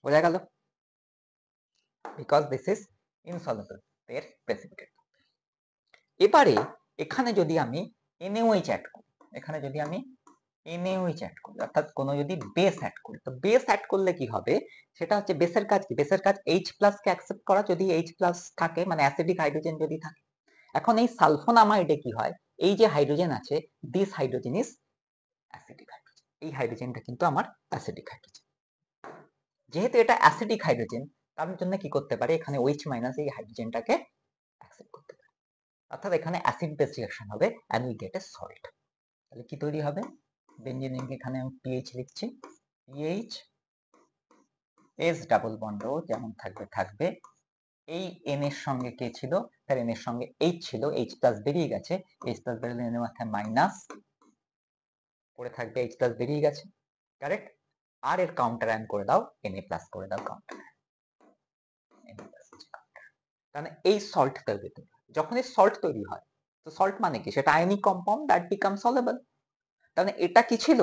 বোঝা গেল, বিকজ দিস ইজ ইনসলেবল, এর প্রেসিপিটেট। এবারে এখানে যদি আমি NaOH অ্যাড করি, এখানে যদি আমি NaOH অ্যাড করি, অর্থাৎ কোনো যদি বেস অ্যাড করি, তো বেস অ্যাড করলে কি হবে, সেটা হচ্ছে বেসের কাজ কি, বেসের কাজ H+ কে অ্যাকসেপ্ট করা, যদি H+ থাকে মানে অ্যাসিডিক হাইড্রোজেন যদি থাকে। এখন এই সালফোনামাইডে কি হয়, এই যে হাইড্রোজেন আছে, this hydrogen is acidic hydrogen, এই হাইড্রোজেনটা কিন্তু আমার অ্যাসিডিক হাইড্রোজেন। যেহেতু এটা অ্যাসিডিক হাইড্রোজেন, তার জন্য কি করতে পারে, এখানে OH- এই হাইড্রোজেনটাকে অ্যাকসেপ্ট করতে পারে, অর্থাৎ এখানে অ্যাসিড বেস রিঅ্যাকশন হবে and we get a salt. তাহলে কি তৈরি হবে, বেঞ্জিনিনকে এখানে আমি পিএইচ লিখছি, পিএইচ, এস ডাবল বন্ড ও যেমন থাকবে থাকবে, এই এন এর সঙ্গে কে ছিল, তার এন এর সঙ্গে এইচ ছিল, এইচ প্লাস বেরিয়ে গেছে, এইচ প্লাস বেরোলে এন এর মাথায় মাইনাস পড়ে থাকবে, এইচ প্লাস বেরিয়ে গেছে, কারেক্ট। আর এর কাউন্টার অ্যান করে দাও, এন এ প্লাস করে দাও কাউন্টার, তাহলে এই সল্ট তৈরি হয়। যখন এই সল্ট তৈরি হয়, তো সল্ট মানে কি, সেটা ionic compound that become soluble. তাহলে এটা কি ছিল,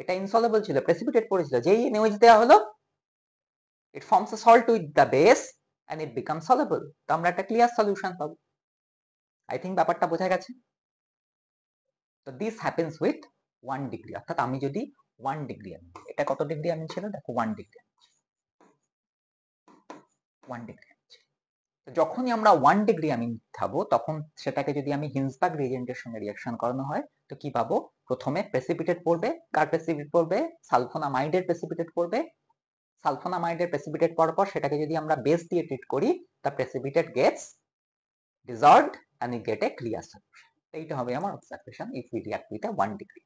এটা ইনসলেবল ছিল, প্রেসিপিটেট করেছিল, যেই NaOH দেওয়া হলো, it forms a salt with the base and it becomes soluble, তো আমরা একটা ক্লিয়ার সলিউশন পাবো। আই থিংক ব্যাপারটা বোঝা গেছে। তো দিস হ্যাপেন্স উইথ 1 ডিগ্রি, অর্থাৎ আমি যদি 1 ডিগ্রি আনি, এটা কত ডিগ্রি আমি ছিল দেখো, 1 ডিগ্রি, 1 ডিগ্রি। তো যখনই আমরা 1 ডিগ্রি আমি খাবো, তখন সেটাকে যদি আমি হিন্সবার্গ রিএজেন্টের সঙ্গে রিঅ্যাকশন করানো হয়, তো কি পাবো, প্রথমে প্রেসিপিটেট পড়বে, কার প্রেসিপিটেট পড়বে, সালফোনামাইডের প্রেসিপিটেট পড়বে, সালফোনামাইডের প্রেসিপিটেট পড়ার পর সেটাকে যদি আমরা বেস দিয়ে ট্রিট করি, the precipitate gets dissolved and you get a clear solution। এইটা হবে আমার observation if we react with a 1 degree।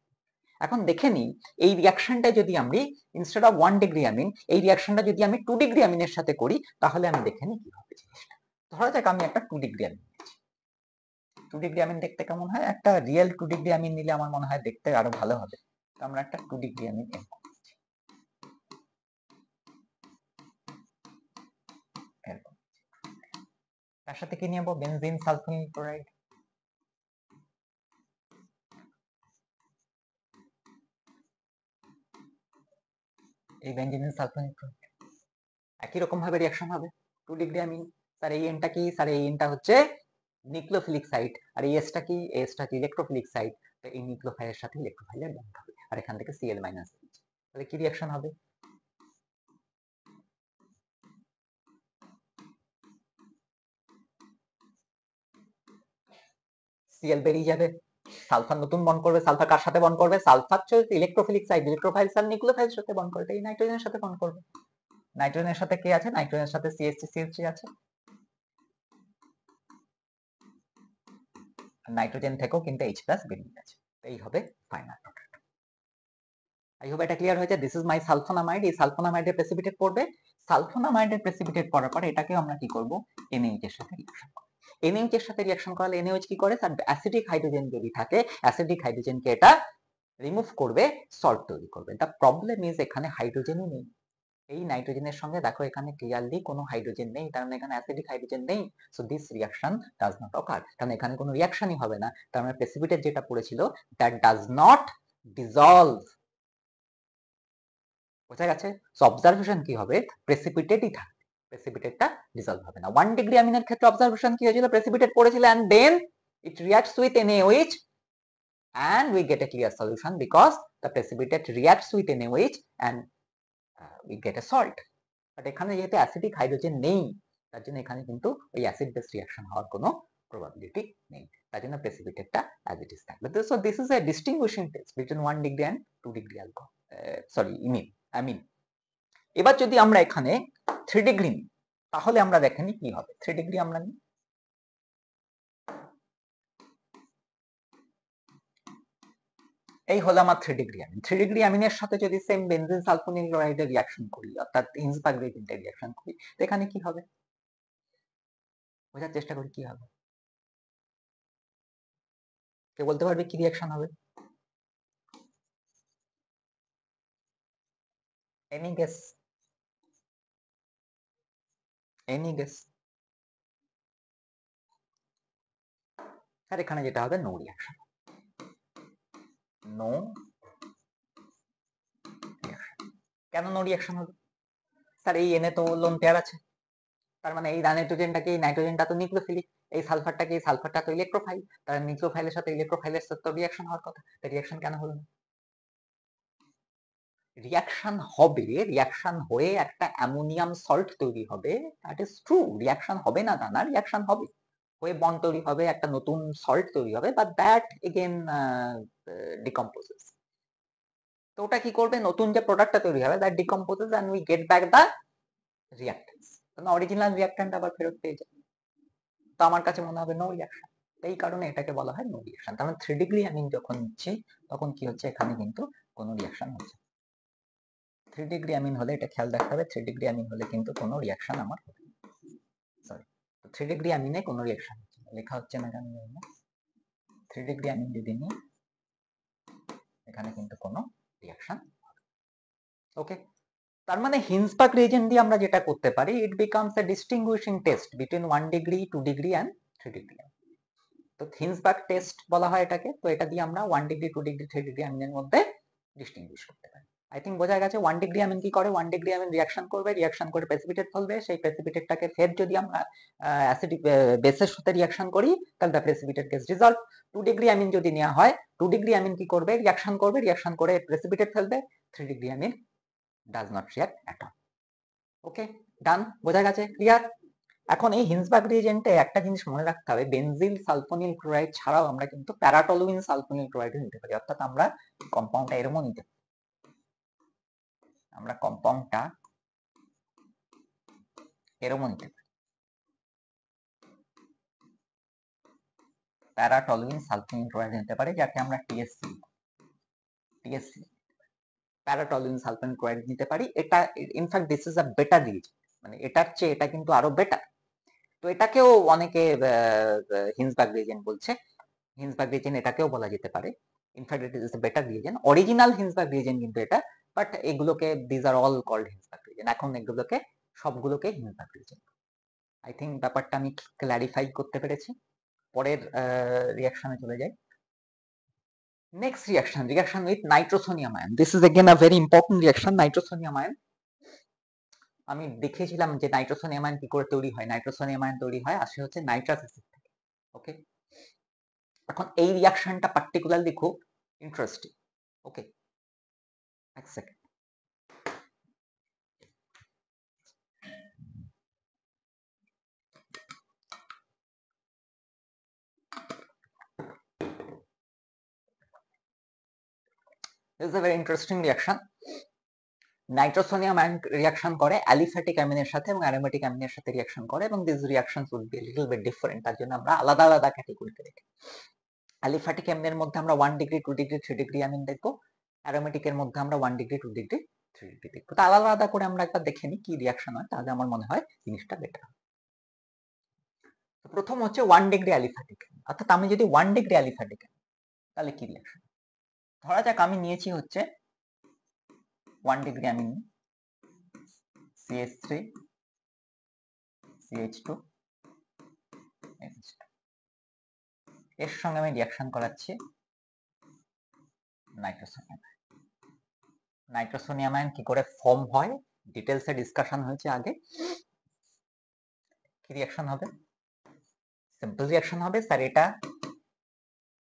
এখন দেখে নিই এই রিঅ্যাকশনটা যদি আমি ইনস্টেড অফ 1 ডিগ্রি অ্যামিন, এই রিঅ্যাকশনটা যদি আমি 2 ডিগ্রি অ্যামিনের সাথে করি, তাহলে আমি দেখে নিই কি হবে জিনিসটা। ধরা যাক আমি একটা 2 ডিগ্রি অ্যামিন নিয়েছি, 2 ডিগ্রি অ্যামিন দেখতে কেমন হয়, একটা রিয়েল 2 ডিগ্রি অ্যামিন নিলে আমার মনে হয় দেখতে আরো ভালো হবে। তো আমরা একটা 2 ডিগ্রি অ্যামিন নেব, তার সাথে কি নেব, বেনজিন সালফোনিল ক্লোরাইড, এই বেনজিন সালফোনিল ক্লোরাইড একই রকম ভাবে রিঅ্যাকশন হবে, 2 ডিগ্রি অ্যামিন, স্যার এই এনটা কি, স্যার এই এনটা হচ্ছে নিউক্লিওফিলিক সাইট, আর এই এসটা কি, এসটা কি ইলেকট্রোফিলিক সাইট, তো এই নিউক্লিওফাইলের সাথে ইলেকট্রোফাইলের বন্ধ হবে, আর এখান থেকে Cl মাইনাস, তাহলে কি রিঅ্যাকশন হবে, Cl বেরিয়ে যাবে, সালফার নতুন বন্ড করবে, সালফার কার সাথে বন্ড করবে, সালফার হচ্ছে ইলেকট্রোফিলিক সাইট, ইলেকট্রোফাইল আর নিউক্লিওফাইলের সাথে বন্ড করবে, এই নাইট্রোজেনের সাথে বন্ড করবে, নাইট্রোজেনের সাথে কে আছে, নাইট্রোজেনের সাথে CH3CH3 আছে, নাইট্রোজেন থেকেও কিন্তু H+ বেরিয়ে গেছে, এই হবে ফাইনাল প্রোডাক্ট। আই হোপ এটা ক্লিয়ার হয়েছে। দিস ইজ মাই সালফোনামাইড, এই সালফোনামাইডের প্রেসিপিটেট পড়বে, সালফোনামাইডের প্রেসিপিটেট পড়ার পরে এটাকেও আমরা কি করব, NaOH এর সাথে রিঅ্যাকশন করব, NaOH এর সাথে রিঅ্যাকশন করালে NaOH কি করে, তার অ্যাসিডিক হাইড্রোজেন যদি থাকে, অ্যাসিডিক হাইড্রোজেনকে এটা রিমুভ করবে, সল্ট তৈরি করবে। দ্য প্রবলেম ইজ এখানে হাইড্রোজেনই নেই, এই নাইট্রোজেনের সঙ্গে দেখো এখানে ক্লিয়ারলি কোনো হাইড্রোজেন নেই, তার মানে এখানে অ্যাসিডিক হাইড্রোজেন নেই, so this reaction does not occur, কারণ এখানে কোনো রিঅ্যাকশনই হবে না, তার মানে প্রেসিপিটেট যেটা পড়েছিল দ্যাট ডাজ নট ডিসলভ, বোঝা গেছে। সো অবজারভেশন কি হবে, প্রেসিপিটেটই থাকবে, প্রেসিপিটেটটা ডিসলভ হবে না। 1 ডিগ্রি অ্যামিনের ক্ষেত্রে অবজারভেশন কি হয়েছিল, প্রেসিপিটেট পড়েছিল and then it reacts with NaOH and we get a clear solution because the precipitate reacts with NaOH and we get a salt। But এখানে যেহেতু অ্যাসিডিক হাইড্রোজেন নেই, তার জন্য এখানে কিন্তু ওই অ্যাসিড বেস রিঅ্যাকশন হওয়ার কোনো প্রবাবিলিটি নেই, তার জন্য প্রেসিপিটেটটা অ্যাজ ইট ইজ থাকবে। So this is a distinguishing test between 1 degree and 2 degree alcohol, sorry imine. এবার যদি আমরা এখানে 3 ডিগ্রি নিই, তাহলে আমরা দেখেনি কি হবে। 3 ডিগ্রি আমরা নিই, এই হলো আমার 3 ডিগ্রি অ্যামিন। 3 ডিগ্রি অ্যামিনের সাথে যদি সেম বেনজিন সালফোনিল ক্লোরাইডের রিঅ্যাকশন করি, অর্থাৎ হিন্সবার্গ রিজেন্টের রিঅ্যাকশন করি, তো এখানে কি হবে বোঝার চেষ্টা করি কি হবে। কেউ বলতে পারবে কি রিঅ্যাকশন হবে? Any guess? Any guess? আর এখানে যেটা হবে নো রিঅ্যাকশন। No reaction. কেন নো রিঅ্যাকশন হবে? স্যার এই এনে তো লোন পেয়ার আছে, তার মানে এই নাইট্রোজেনটাকে, এই নাইট্রোজেনটা তো নিউক্লিওফিলিক, এই সালফারটাকে, এই সালফারটা তো ইলেকট্রোফাইল, তার নিউক্লিওফাইলের সাথে ইলেকট্রোফাইলের সাথে তো রিঅ্যাকশন হওয়ার কথা, তাই রিঅ্যাকশন কেন হলো না? রিঅ্যাকশন হবে, রিঅ্যাকশন হয়ে একটা অ্যামোনিয়াম সল্ট তৈরি হবে, দ্যাট ইজ ট্রু। রিঅ্যাকশন হবে না তা না, রিঅ্যাকশন হবে, হয়ে বন্ড তৈরি হবে, একটা নতুন সল্ট তৈরি হবে, বাট দ্যাট এগেন ডিকম্পোজেস। তো ওটা কি করবে, নতুন যে প্রোডাক্টটা তৈরি হবে that decomposes and we get back the reactants, কারণ অরিজিনাল রিঅ্যাক্ট্যান্ট আবার ফেরত পেয়ে যাবে। তো আমার কাছে মনে হবে নো রিঅ্যাকশন, এই কারণে এটাকে বলা হয় নো রিঅ্যাকশন। তার মানে 3 ডিগ্রি অ্যামিন যখন নিচ্ছি তখন কি হচ্ছে, এখানে কিন্তু কোনো রিঅ্যাকশন হচ্ছে। 3 ডিগ্রি অ্যামিন হলে এটা খেয়াল রাখতে হবে, 3 ডিগ্রি অ্যামিন হলে কিন্তু কোনো রিঅ্যাকশন আমার হবে না, সরি। তো 3 ডিগ্রি অ্যামিনে কোনো রিঅ্যাকশন হচ্ছে না, লেখা হচ্ছে না কেন জানি না। 3 ডিগ্রি অ্যামিন যদি নিই, এখানে কিন্তু কোনো রিঅ্যাকশন হবে। ওকে, তার মানে হিন্সবার্গ রিজেন্ট দিয়ে আমরা যেটা করতে পারি, it becomes a distinguishing test between 1 degree, 2 degree and 3 degree. তো হিন্সবার্গ টেস্ট বলা হয় এটাকে। তো এটা দিয়ে আমরা 1 ডিগ্রি, 2 ডিগ্রি, 3 ডিগ্রি অ্যামিনের মধ্যে ডিস্টিংগুইশ করতে পারি। আই থিঙ্ক বোঝা গেছে। 1 ডিগ্রি অ্যামিন কি করে, 1 ডিগ্রি অ্যামিন রিঅ্যাকশন করবে, রিঅ্যাকশন করে প্রেসিপিটেট ফেলবে, সেই প্রেসিপিটেটটাকে ফের যদি আমরা অ্যাসিডিক বেসের সাথে রিঅ্যাকশন করি, তাহলে the precipitate gets dissolved. 2 degree amine যদি নেওয়া হয়, 2 ডিগ্রি অ্যামিন কি করবে, রিঅ্যাকশন করবে, রিঅ্যাকশন করে প্রেসিপিটেট ফেলবে। 3 degree amine does not react at all. Okay, done, বোঝা গেছে, ক্লিয়ার। এখন এই হিন্সবার্গ রিজেন্টে একটা জিনিস মনে রাখতে হবে, বেনজিল সালফোনিল ক্লোরাইড ছাড়াও আমরা কিন্তু প্যারাটলুইন সালফোনিল ক্লোরাইড নিতে পারি, অর্থাৎ আমরা কম্পাউন্ডটা এরকমও নিতে পারি, আমরা কম্পাউন্ডটা এরকমও নিতে পারি, প্যারাটলুইন সালফোনিল ক্লোরাইড নিতে পারি, যাকে আমরা টিএসসি প্যারাটলুইন সালফোনিল ক্লোরাইড নিতে পারি। এটা in fact this is a better Regent, মানে এটার চেয়ে এটা কিন্তু আরো বেটার। তো এটাকেও অনেকে হিন্সবার্গ রিজেন্ট বলছে, হিন্সবার্গ রিজেন্ট এটাকেও বলা যেতে পারে। In fact it is a better reagent, original Hinsberg reagent কিন্তু এটা, বাট এগুলোকে this are all called Hinsberg reagent, এখন এগুলোকে সবগুলোকে হিন্সবার্গ রিজেন্ট। আই থিঙ্ক ব্যাপারটা আমি ক্ল্যারিফাই করতে পেরেছি। পরের রিঅ্যাকশনে চলে যাই। Next reaction with nitrosonium ion. This is again a very important reaction, nitrosonium ion. আমি দেখিয়েছিলাম যে নাইট্রোসোনিয়াম আয়ন কি করে তৈরি হয়। নাইট্রোসোনিয়াম আয়ন তৈরি হয় আসে হচ্ছে নাইট্রাস অ্যাসিড থেকে। ওকে, এখন এই রিঅ্যাকশনটা পার্টিকুলারলি খুব ইন্টারেস্টিং। ওকে, এক second. This is a very interesting reaction. Nitrosonium ion reaction করে অ্যালিফ্যাটিক অ্যামিনের সাথে এবং অ্যারোমেটিক অ্যামিনের সাথে রিঅ্যাকশন করে, এবং this reactions will be little bit different, তার জন্য আমরা আলাদা আলাদা ক্যাটাগরিতে দেখি। অ্যালিফ্যাটিক অ্যামিনের মধ্যে আমরা 1 ডিগ্রি, 2 ডিগ্রি, 3 ডিগ্রি অ্যামিন দেখবো। অ্যারোমেটিকের মধ্যে আমরা 1 ডিগ্রি, 2 ডিগ্রি, 3 ডিগ্রি দেখবো। তো আলাদা আলাদা করে আমরা একবার দেখে নিই কি রিঅ্যাকশন হয়, তাহলে আমার মনে হয় জিনিসটা বেটার। তো প্রথম হচ্ছে 1 ডিগ্রি অ্যালিফ্যাটিক, অর্থাৎ আমি যদি 1 ডিগ্রি অ্যালিফ্যাটিক তাহলে কি রিঅ্যাকশন। ধরা যাক আমি নিয়েছি হচ্ছে 1 ডিগ্রি অ্যামিন, CH3 CH2 এর সঙ্গে আমি রিঅ্যাকশন করাচ্ছি নাইট্রোসোনিয়াম। নাইট্রোসোনিয়াম আয়ন কি করে ফর্ম হয় ডিটেলসে ডিসকাশন হয়েছে আগে। কি রিঅ্যাকশন হবে, সিম্পল রিঅ্যাকশন হবে। স্যার এটা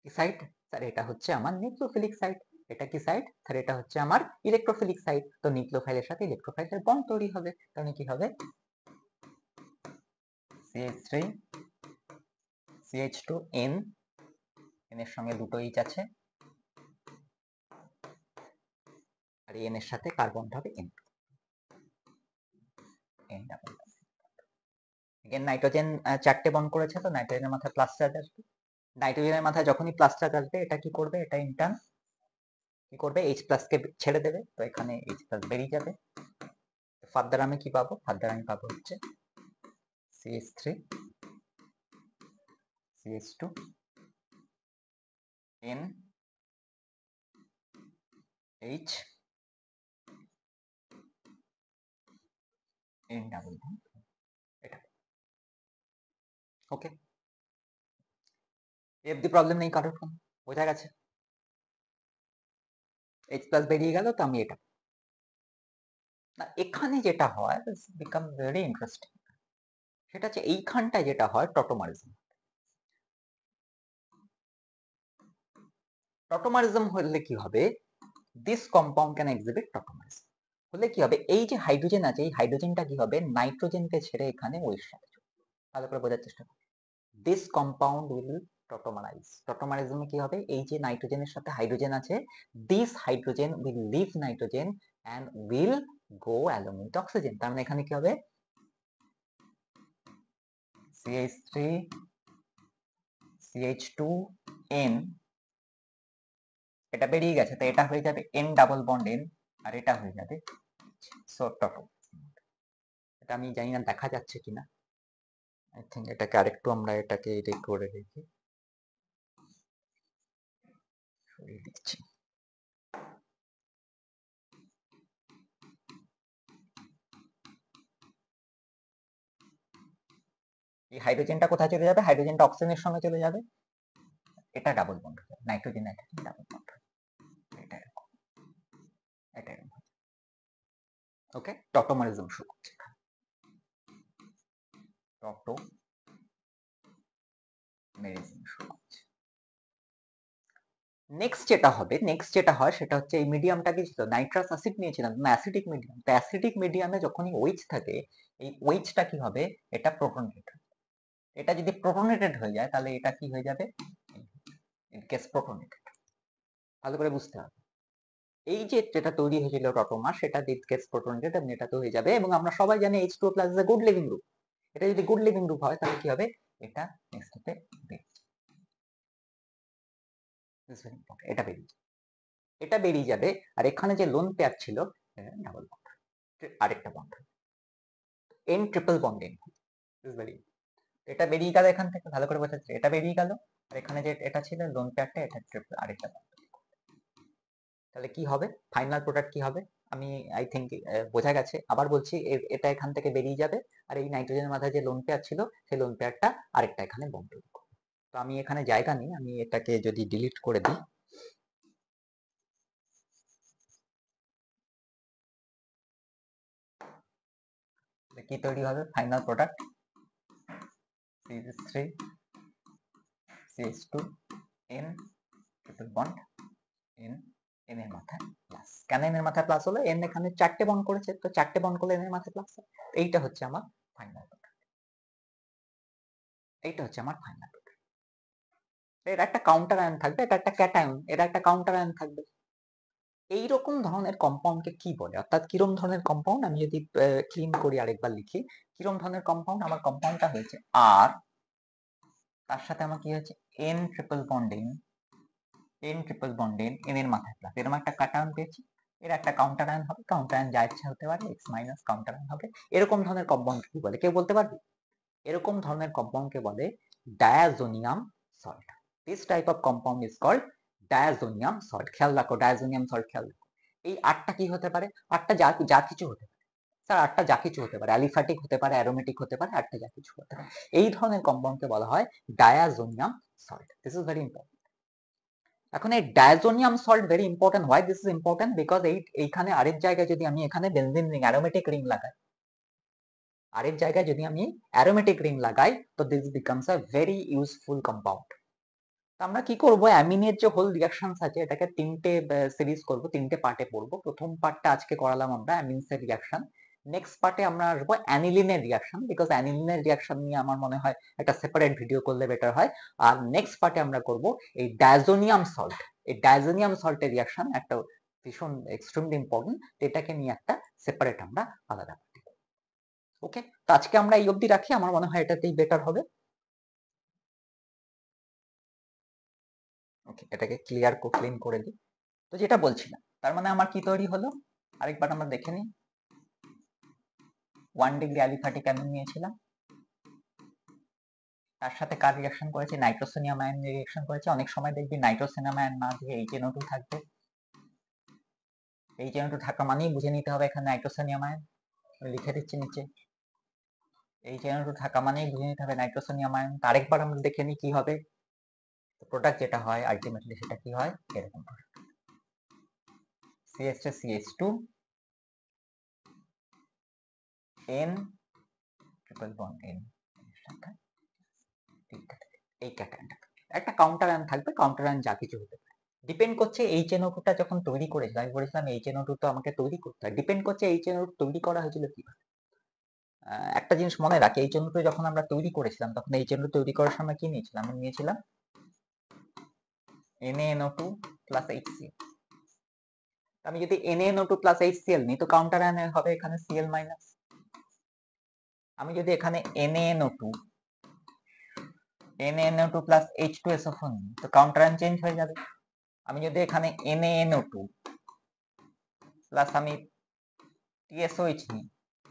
কি সাইট, স্যার এটা হচ্ছে আমার নিউক্লিওফিলিক সাইট। এটা কি সাইড? তাহলে এটা হচ্ছে আমার ইলেকট্রোফিলিক সাইড। তো নিউক্লিওফাইলের সাথে ইলেকট্রোফাইলের বন্ড তৈরি হবে। তাহলে কি হবে? CH3 CH2 N, N এর সঙ্গে দুটো H আছে, আর N এর সাথে কার্বন হবে N, N double. Again nitrogen 4টে বন্ড করেছে, তো নাইট্রোজেনের মাথায় প্লাস চার্জ আসবে। নাইট্রোজেনের মাথায় যখনই প্লাস চার্জ আসবে, এটা কি করবে? এটা ইন্টার্ন কি করবে? H প্লাস কে ছেড়ে দেবে, তো এখানে H প্লাস বেরিয়ে যাবে। ফার্দার আমি কি পাবো? ফার্দার আমি পাবো হচ্ছে CH3 CH2 N H N double bond, এটা। ওকে, এফ দি প্রবলেম নেই কারোর, কোনো বোঝা গেছে? H প্লাস বেরিয়ে গেল, তো আমি এটা না, এখানে যেটা হয় বিকাম ভেরি ইন্টারেস্টিং, সেটা হচ্ছে এইখানটায় যেটা হয় টটোমারিজম। টটোমারিজম হলে কি হবে? This compound can exhibit tautomerism. হলে কি হবে? এই যে হাইড্রোজেন আছে, এই হাইড্রোজেনটা কি হবে? নাইট্রোজেনকে ছেড়ে এখানে ওর সাথে যুক্ত। ভালো করে বোঝার চেষ্টা করো। This compound will tautomerize. টটোমারিজমে কি হবে? এই যে নাইট্রোজেনের সাথে হাইড্রোজেন আছে, this hydrogen will leave nitrogen and will go along with oxygen. তার মানে এখানে কি হবে? CH3 CH2N, এটা বেরিয়ে গেছে, তো এটা হয়ে যাবে N ডাবল বন্ড N, আর এটা হয়ে যাবে সো টটো। এটা আমি জানি না দেখা যাচ্ছে কিনা, আই থিঙ্ক এটাকে আরেকটু আমরা এটাকে এডিট করে রেখে লিখছি। এই হাইড্রোজেনটা কোথায় চলে যাবে? হাইড্রোজেনটা অক্সিজেনের সঙ্গে চলে যাবে, এটা ডাবল বন্ড হবে, নাইট্রোজেন নাইট্রোজেন ডাবল বন্ড হবে, এটা এরকম, এটা এরকম। ওকে, টটোমারিজম শুরু হচ্ছে, টটোমেরিজম শুরু হচ্ছে। নেক্সট যেটা হবে, নেক্সট যেটা হয় সেটা হচ্ছে এই মিডিয়ামটা কি ছিল? নাইট্রাস অ্যাসিড নিয়েছিলাম, অ্যাসিডিক মিডিয়াম। তো অ্যাসিডিক মিডিয়ামে যখনই OH থাকে, এই OH-টা কি হবে? এটা প্রোটনেটেড। এটা যদি প্রোটনেটেড হয়ে যায়, তাহলে এটা কি হয়ে যাবে? It gets protonated. ভালো করে বুঝতে হবে। এই যে যেটা তৈরি হয়েছিল টটোমার, সেটা ইট গেটস প্রোটনেটেড এবং এটা তো হয়ে যাবে। এবং আমরা সবাই জানি H2O+ is a good leaving group. এটা যদি গুড লিভিং গ্রুপ হয়, তাহলে কি হবে? এটা নেক্সট হতে এটা বেরিয়ে, এটা বেরিয়ে যাবে। আর এখানে যে লোন পেয়ার ছিল, ডাবল বন্ড, আরেকটা bond, N triple bond N, এটা বেরিয়ে গেল এখান থেকে। ভালো করে বোঝাচ্ছে, এটা বেরিয়ে গেল, আর এখানে যে এটা ছিল লোন পেয়ারটা, এটা ট্রিপল আরেকটা বন্ড। তাহলে কি হবে? ফাইনাল প্রোডাক্ট কি হবে? আমি আই থিঙ্ক বোঝা গেছে। আবার বলছি, এটা এখান থেকে বেরিয়ে যাবে, আর এই নাইট্রোজেনের মাথায় যে লোন পেয়ার ছিল, সেই লোন পেয়ারটা আরেকটা এখানে বন্ড তৈরি করবে। তো আমি এখানে জায়গা নেই, আমি এটাকে যদি ডিলিট করে দিই, কি তৈরি হবে? Final product CH3 CH2 N triple bond N, N এর মাথায় প্লাস। কেন N এর মাথায় প্লাস হলো? N এখানে 4টে বন্ড করেছে, তো 4টে বন্ড করলে N এর মাথায় প্লাস। এইটা হচ্ছে আমার ফাইনাল প্রোডাক্ট, এইটা হচ্ছে আমার ফাইনাল প্রোডাক্ট। এর একটা কাউন্টার আয়ন থাকবে, এটা একটা ক্যাটায়ন, এর একটা কাউন্টার আয়ন থাকবে। এইরকম ধরনের কম্পাউন্ডকে কি বলে? অর্থাৎ কিরকম ধরনের কম্পাউন্ড? আমি যদি ক্লিন করি, আরেকবার লিখি, কিরকম ধরনের কম্পাউন্ড? আমার কম্পাউন্ডটা হয়েছে আর, তার সাথে আমার কি হয়েছে? N triple bond N, N triple bond N, N এর মাথায় প্লাস, এরকম একটা কাটায়ন পেয়েছি। এর একটা কাউন্টার আয়ন হবে, কাউন্টার আয়ন যা ইচ্ছা হতে পারে, X মাইনাস কাউন্টার আয়ন হবে। এরকম ধরনের কম্পাউন্ড কি বলে? কেউ বলতে পারবে? এরকম ধরনের কম্পাউন্ডকে বলে diazonium salt. This type of compound is called diazonium salt. খেয়াল রাখো, ডায়াজোনিয়াম সল্ট খেয়াল রাখো। এই 8টা কি হতে পারে? 8টা যা কিছু হতে পারে স্যার, 8টা যা কিছু হতে পারে, অ্যালিফ্যাটিক হতে পারে, অ্যারোমেটিক হতে পারে, 8টা যা কিছু হতে পারে। এই ধরনের কম্পাউন্ডকে বলা হয় diazonium salt. This is very important. এখন এই diazonium salt very important. Why this is important? Because এইখানে আরেক জায়গায় যদি আমি এখানে বেনজিন রিং, অ্যারোমেটিক রিং লাগাই, আরেক জায়গায় যদি আমি অ্যারোমেটিক রিং লাগাই, তো this becomes a very useful compound. আমরা কি করব, অ্যামিনের যে হোল রিঅ্যাকশনস আছে এটাকে তিনটে সিরিজ করব, তিনটে পার্টে পড়বো। প্রথম পার্টটা আজকে করালাম আমরা অ্যামিনস এর রিঅ্যাকশন। নেক্সট পার্টে আমরা আসবো অ্যানিলিনের রিঅ্যাকশন, বিকজ অ্যানিলিনের রিঅ্যাকশন নিয়ে আমার মনে হয় একটা সেপারেট ভিডিও করলে বেটার হয়। আর নেক্সট পার্টে আমরা করব এই ডায়াজোনিয়াম সল্ট। এই ডায়াজোনিয়াম সল্টের রিঅ্যাকশন একটা ভীষণ এক্সট্রিমলি ইম্পর্টেন্ট, এটাকে নিয়ে একটা সেপারেট আমরা আলাদা। ওকে, তো আজকে আমরা এই অবধি রাখি, আমার মনে হয় এটাতেই বেটার হবে। ওকে, এটাকে ক্লিন করে দিই। তো যেটা বলছিলাম, তার মানে আমার কি তৈরি হলো, আরেকবার আমরা দেখে নিই। 1 ডিগ্রি অ্যালিফ্যাটিক অ্যামিন নিয়েছিলাম, তার সাথে কার রিঅ্যাকশন করেছে, নাইট্রোসোনিয়াম আয়ন রিঅ্যাকশন করেছে। অনেক সময় দেখবি নাইট্রোসোনিয়াম আয়ন না দিয়ে HNO2 থাকবে। HNO2 থাকা মানেই বুঝে নিতে হবে এখানে নাইট্রোসোনিয়াম আয়ন, লিখে দিচ্ছি নিচে। HNO2 থাকা মানেই বুঝে নিতে হবে নাইট্রোসোনিয়াম আয়ন। আরেকবার আমরা দেখে নিই কি হবে। প্রোডাক্ট যেটা হয় আলটিমেটলি সেটা কি হয়, এরকম CH3CH2 N triple bond N, এই ক্যাটায়নটা একটা কাউন্টার আয়ন থাকবে, কাউন্টার আয়ন যা কিছু হতে পারে। ডিপেন্ড করছে HNO2 টা যখন তৈরি করেছিল, আমি বলেছিলাম HNO2 তো আমাকে তৈরি করতে হয়, ডিপেন্ড করছে HNO2 তৈরি করা হয়েছিল কিভাবে। একটা জিনিস মনে রাখি, HNO2 যখন আমরা তৈরি করেছিলাম তখন HNO2 তৈরি করার সময় কি নিয়েছিলাম, আমি নিয়েছিলাম NaNO2 প্লাস HCl। আমি যদি NaNO2 প্লাস HCl নিই তো কাউন্টার আয়ন হবে এখানে Cl মাইনাস। আমি যদি এখানে NaNO2 প্লাস H2SO4 নিই তো কাউন্টার আয়ন চেঞ্জ হয়ে যাবে। আমি যদি এখানে NaNO2 প্লাস আমি TSOH নিই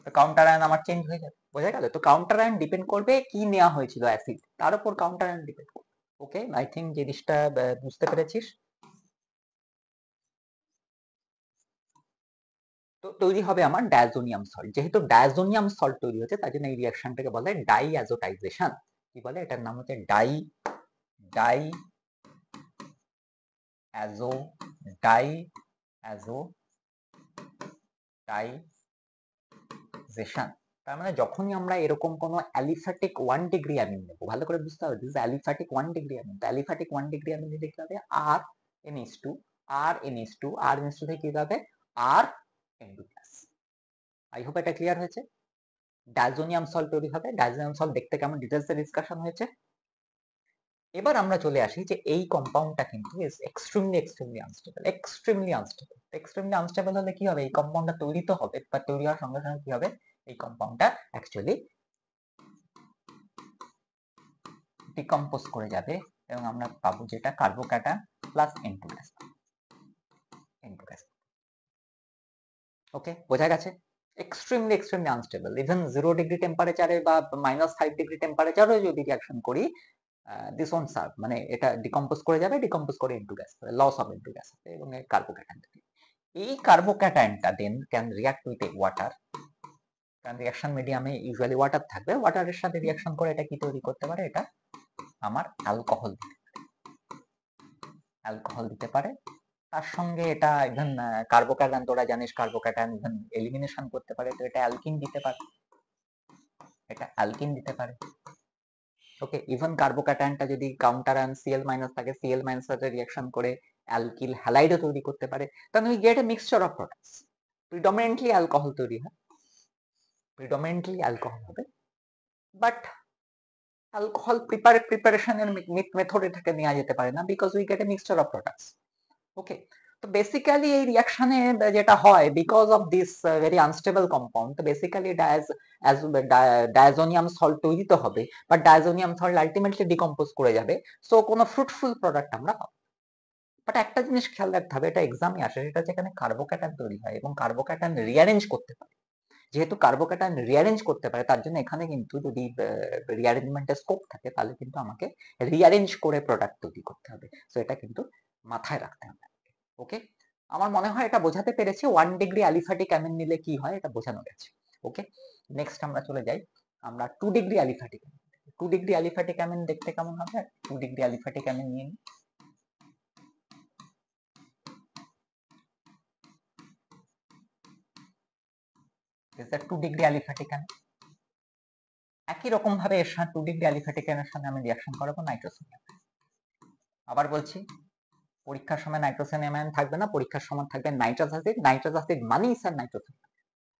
তো কাউন্টার আয়ন আমার চেঞ্জ হয়ে যাবে। বোঝা গেল? তো কাউন্টার আয়ন ডিপেন্ড করবে কি নেওয়া হয়েছিল অ্যাসিড, তার উপর কাউন্টার আয়ন ডিপেন্ড করবে। ওকে, আই থিংক জিনিসটা বুঝতে পেরেছিস। তো তৈরি হবে আমার ডায়াজোনিয়াম সল্ট। যেহেতু ডায়াজোনিয়াম সল্ট তৈরি হচ্ছে তার জন্য এই রিঅ্যাকশনটাকে বলে ডাইঅ্যাজোটাইজেশন। কি বলে, এটার নাম হচ্ছে ডাইঅ্যাজোটাইজেশন। তার মানে যখনই আমরা এরকম কোনো অ্যালিফ্যাটিক 1 ডিগ্রি অ্যামিন নেব, ভালো করে বুঝতে হবে দিস অ্যালিফ্যাটিক 1 ডিগ্রি অ্যামিন। তো অ্যালিফ্যাটিক 1 ডিগ্রি অ্যামিন দেখতে হবে R NH2 থেকে কি হবে RN2+। আই হোপ এটা ক্লিয়ার হয়েছে। ডায়াজোনিয়াম সল্ট তৈরি হবে। ডায়াজোনিয়াম সল্ট দেখতে কেমন ডিটেইলসে ডিসকাশন হয়েছে। এবার আমরা চলে আসি যে এই কম্পাউন্ডটা কিন্তু ইজ এক্সট্রিমলি আনস্টেবল হলে কি হবে, এই কম্পাউন্ডটা তৈরি তো হবে, বা তৈরি হওয়ার সঙ্গে সঙ্গে কি হবে, এই কম্পাউন্ডটা অ্যাকচুয়ালি ডিকম্পোজ করে যাবে এবং আমরা পাবো যেটা কার্বোক্যাটায়ন প্লাস N2 গ্যাস। ওকে, বোঝা গেছে? Extremely unstable. ইভেন 0 ডিগ্রি টেম্পারেচারে বা -5 ডিগ্রি টেম্পারেচারে যদি রিঅ্যাকশন করি, দিস ওয়ন্ট সার্ভ, মানে এটা ডিকম্পোজ করে যাবে, ডিকম্পোজ করে N2 গ্যাস হবে, লস অফ N2 গ্যাস হবে এবং এই কার্বোক্যাটায়ন। এই কার্বোক্যাটায়নটা then can react with water, কারণ রিঅ্যাকশন মিডিয়ামে ইউজুয়ালি ওয়াটার থাকবে। ওয়াটারের সাথে রিঅ্যাকশন করে এটা কি তৈরি করতে পারে, এটা আমার অ্যালকোহল দিতে পারে। তার সঙ্গে এটা ইভেন কার্বোক্যাটায়ন, তোরা জানিস কার্বোক্যাটায়ন ইভেন এলিমিনেশন করতে পারে, তো এটা অ্যালকিন দিতে পারে, ওকে। ইভেন কার্বোক্যাটায়নটা যদি কাউন্টার আয়ন Cl মাইনাস থাকে, Cl মাইনাস সাথে রিঅ্যাকশন করে অ্যালকিল হ্যালাইডও তৈরি করতে পারে। তাহলে we get a mixture of products. Predominantly alcohol তৈরি হয়, হবে, বাট অ্যালকোহল প্রিপারেশনের মেথড এটাকে নেওয়া যেতে পারে না, because we get a mixture of products. Okay, তো বেসিক্যালি এই রিঅ্যাকশনে যেটা হয়, because of this very unstable compound, তো বেসিক্যালি ডায়াজোনিয়াম সল্ট তৈরি তো হবে, but diazonium salt ultimately decompose করে যাবে, সো কোনো ফ্রুটফুল প্রোডাক্ট আমরা পাবো। বাট একটা জিনিস খেয়াল রাখতে হবে, এটা এক্সামে আসে, সেটা হচ্ছে এখানে কার্বোক্যাটায়ন তৈরি হয় এবং কার্বোক্যাটায়ন রিঅ্যারেঞ্জ করতে পারে। যেহেতু কার্বোক্যাটায়ন রিঅ্যারেঞ্জ করতে পারে, তার জন্য এখানে কিন্তু যদি রিঅ্যারেঞ্জমেন্টের স্কোপ থাকে তাহলে কিন্তু আমাকে রিঅ্যারেঞ্জ করে প্রোডাক্ট তৈরি করতে হবে। সো এটা কিন্তু মাথায় রাখতে হবে। ওকে, আমার মনে হয় এটা বোঝাতে পেরেছি। 1 ডিগ্রি অ্যালিফ্যাটিক অ্যামিন নিলে কি হয় এটা বোঝানো গেছে। ওকে, নেক্সট আমরা চলে যাই, আমরা 2 degree aliphatic 2 degree aliphatic amine দেখতে কেমন হবে। 2 ডিগ্রি অ্যালিফ্যাটিক অ্যামিন নিয়ে নিই। Is that 2 degree aliphatic amine? একই রকম ভাবে এর সাথে 2 ডিগ্রি অ্যালিফ্যাটিক অ্যামিনের সাথে আমি রিঅ্যাকশন করাবো নাইট্রোসোনিয়াম। আবার বলছি, পরীক্ষার সময় নাইট্রোসোনিয়াম আয়ন থাকবে না, পরীক্ষার সময় থাকবে নাইট্রাস অ্যাসিড। নাইট্রাস অ্যাসিড মানেই স্যার নাইট্রোসোনিয়াম।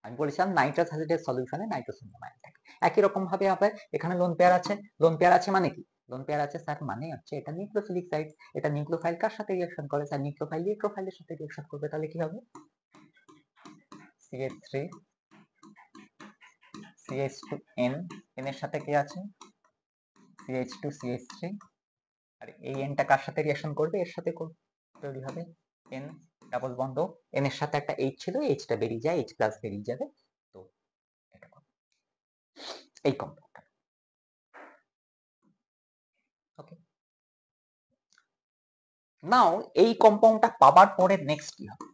আমি বলেছিলাম নাইট্রাস অ্যাসিডের সলিউশনে নাইট্রোসোনিয়াম আয়ন থাকে। একই রকম ভাবে হবে এখানে লোন পেয়ার আছে। লোন পেয়ার আছে মানে কি? লোন পেয়ার আছে স্যার মানে হচ্ছে এটা নিউক্লিওফিলিক সাইট। এটা নিউক্লিওফাইল কার সাথে রিঅ্যাকশন করে? স্যার নিউক্লিওফাইল নিউট্রোফাইলের সাথে রিঅ্যাকশন করবে। তাহলে কি হবে? CH3 CH2N, N এর সাথে কি আছে? CH2 CH3, আর এই Nটা কার সাথে রিঅ্যাকশন করবে? এর সাথে তৈরি হবে N ডাবল বন্ড ও, N এর সাথে একটা H ছিল, Hটা বেরিয়ে যায়, H প্লাস বেরিয়ে যাবে। তো এটা এই কম্পাউন্ডটা। ওকে, নাও এই কম্পাউন্ডটা পাওয়ার পরে নেক্সট কি হবে?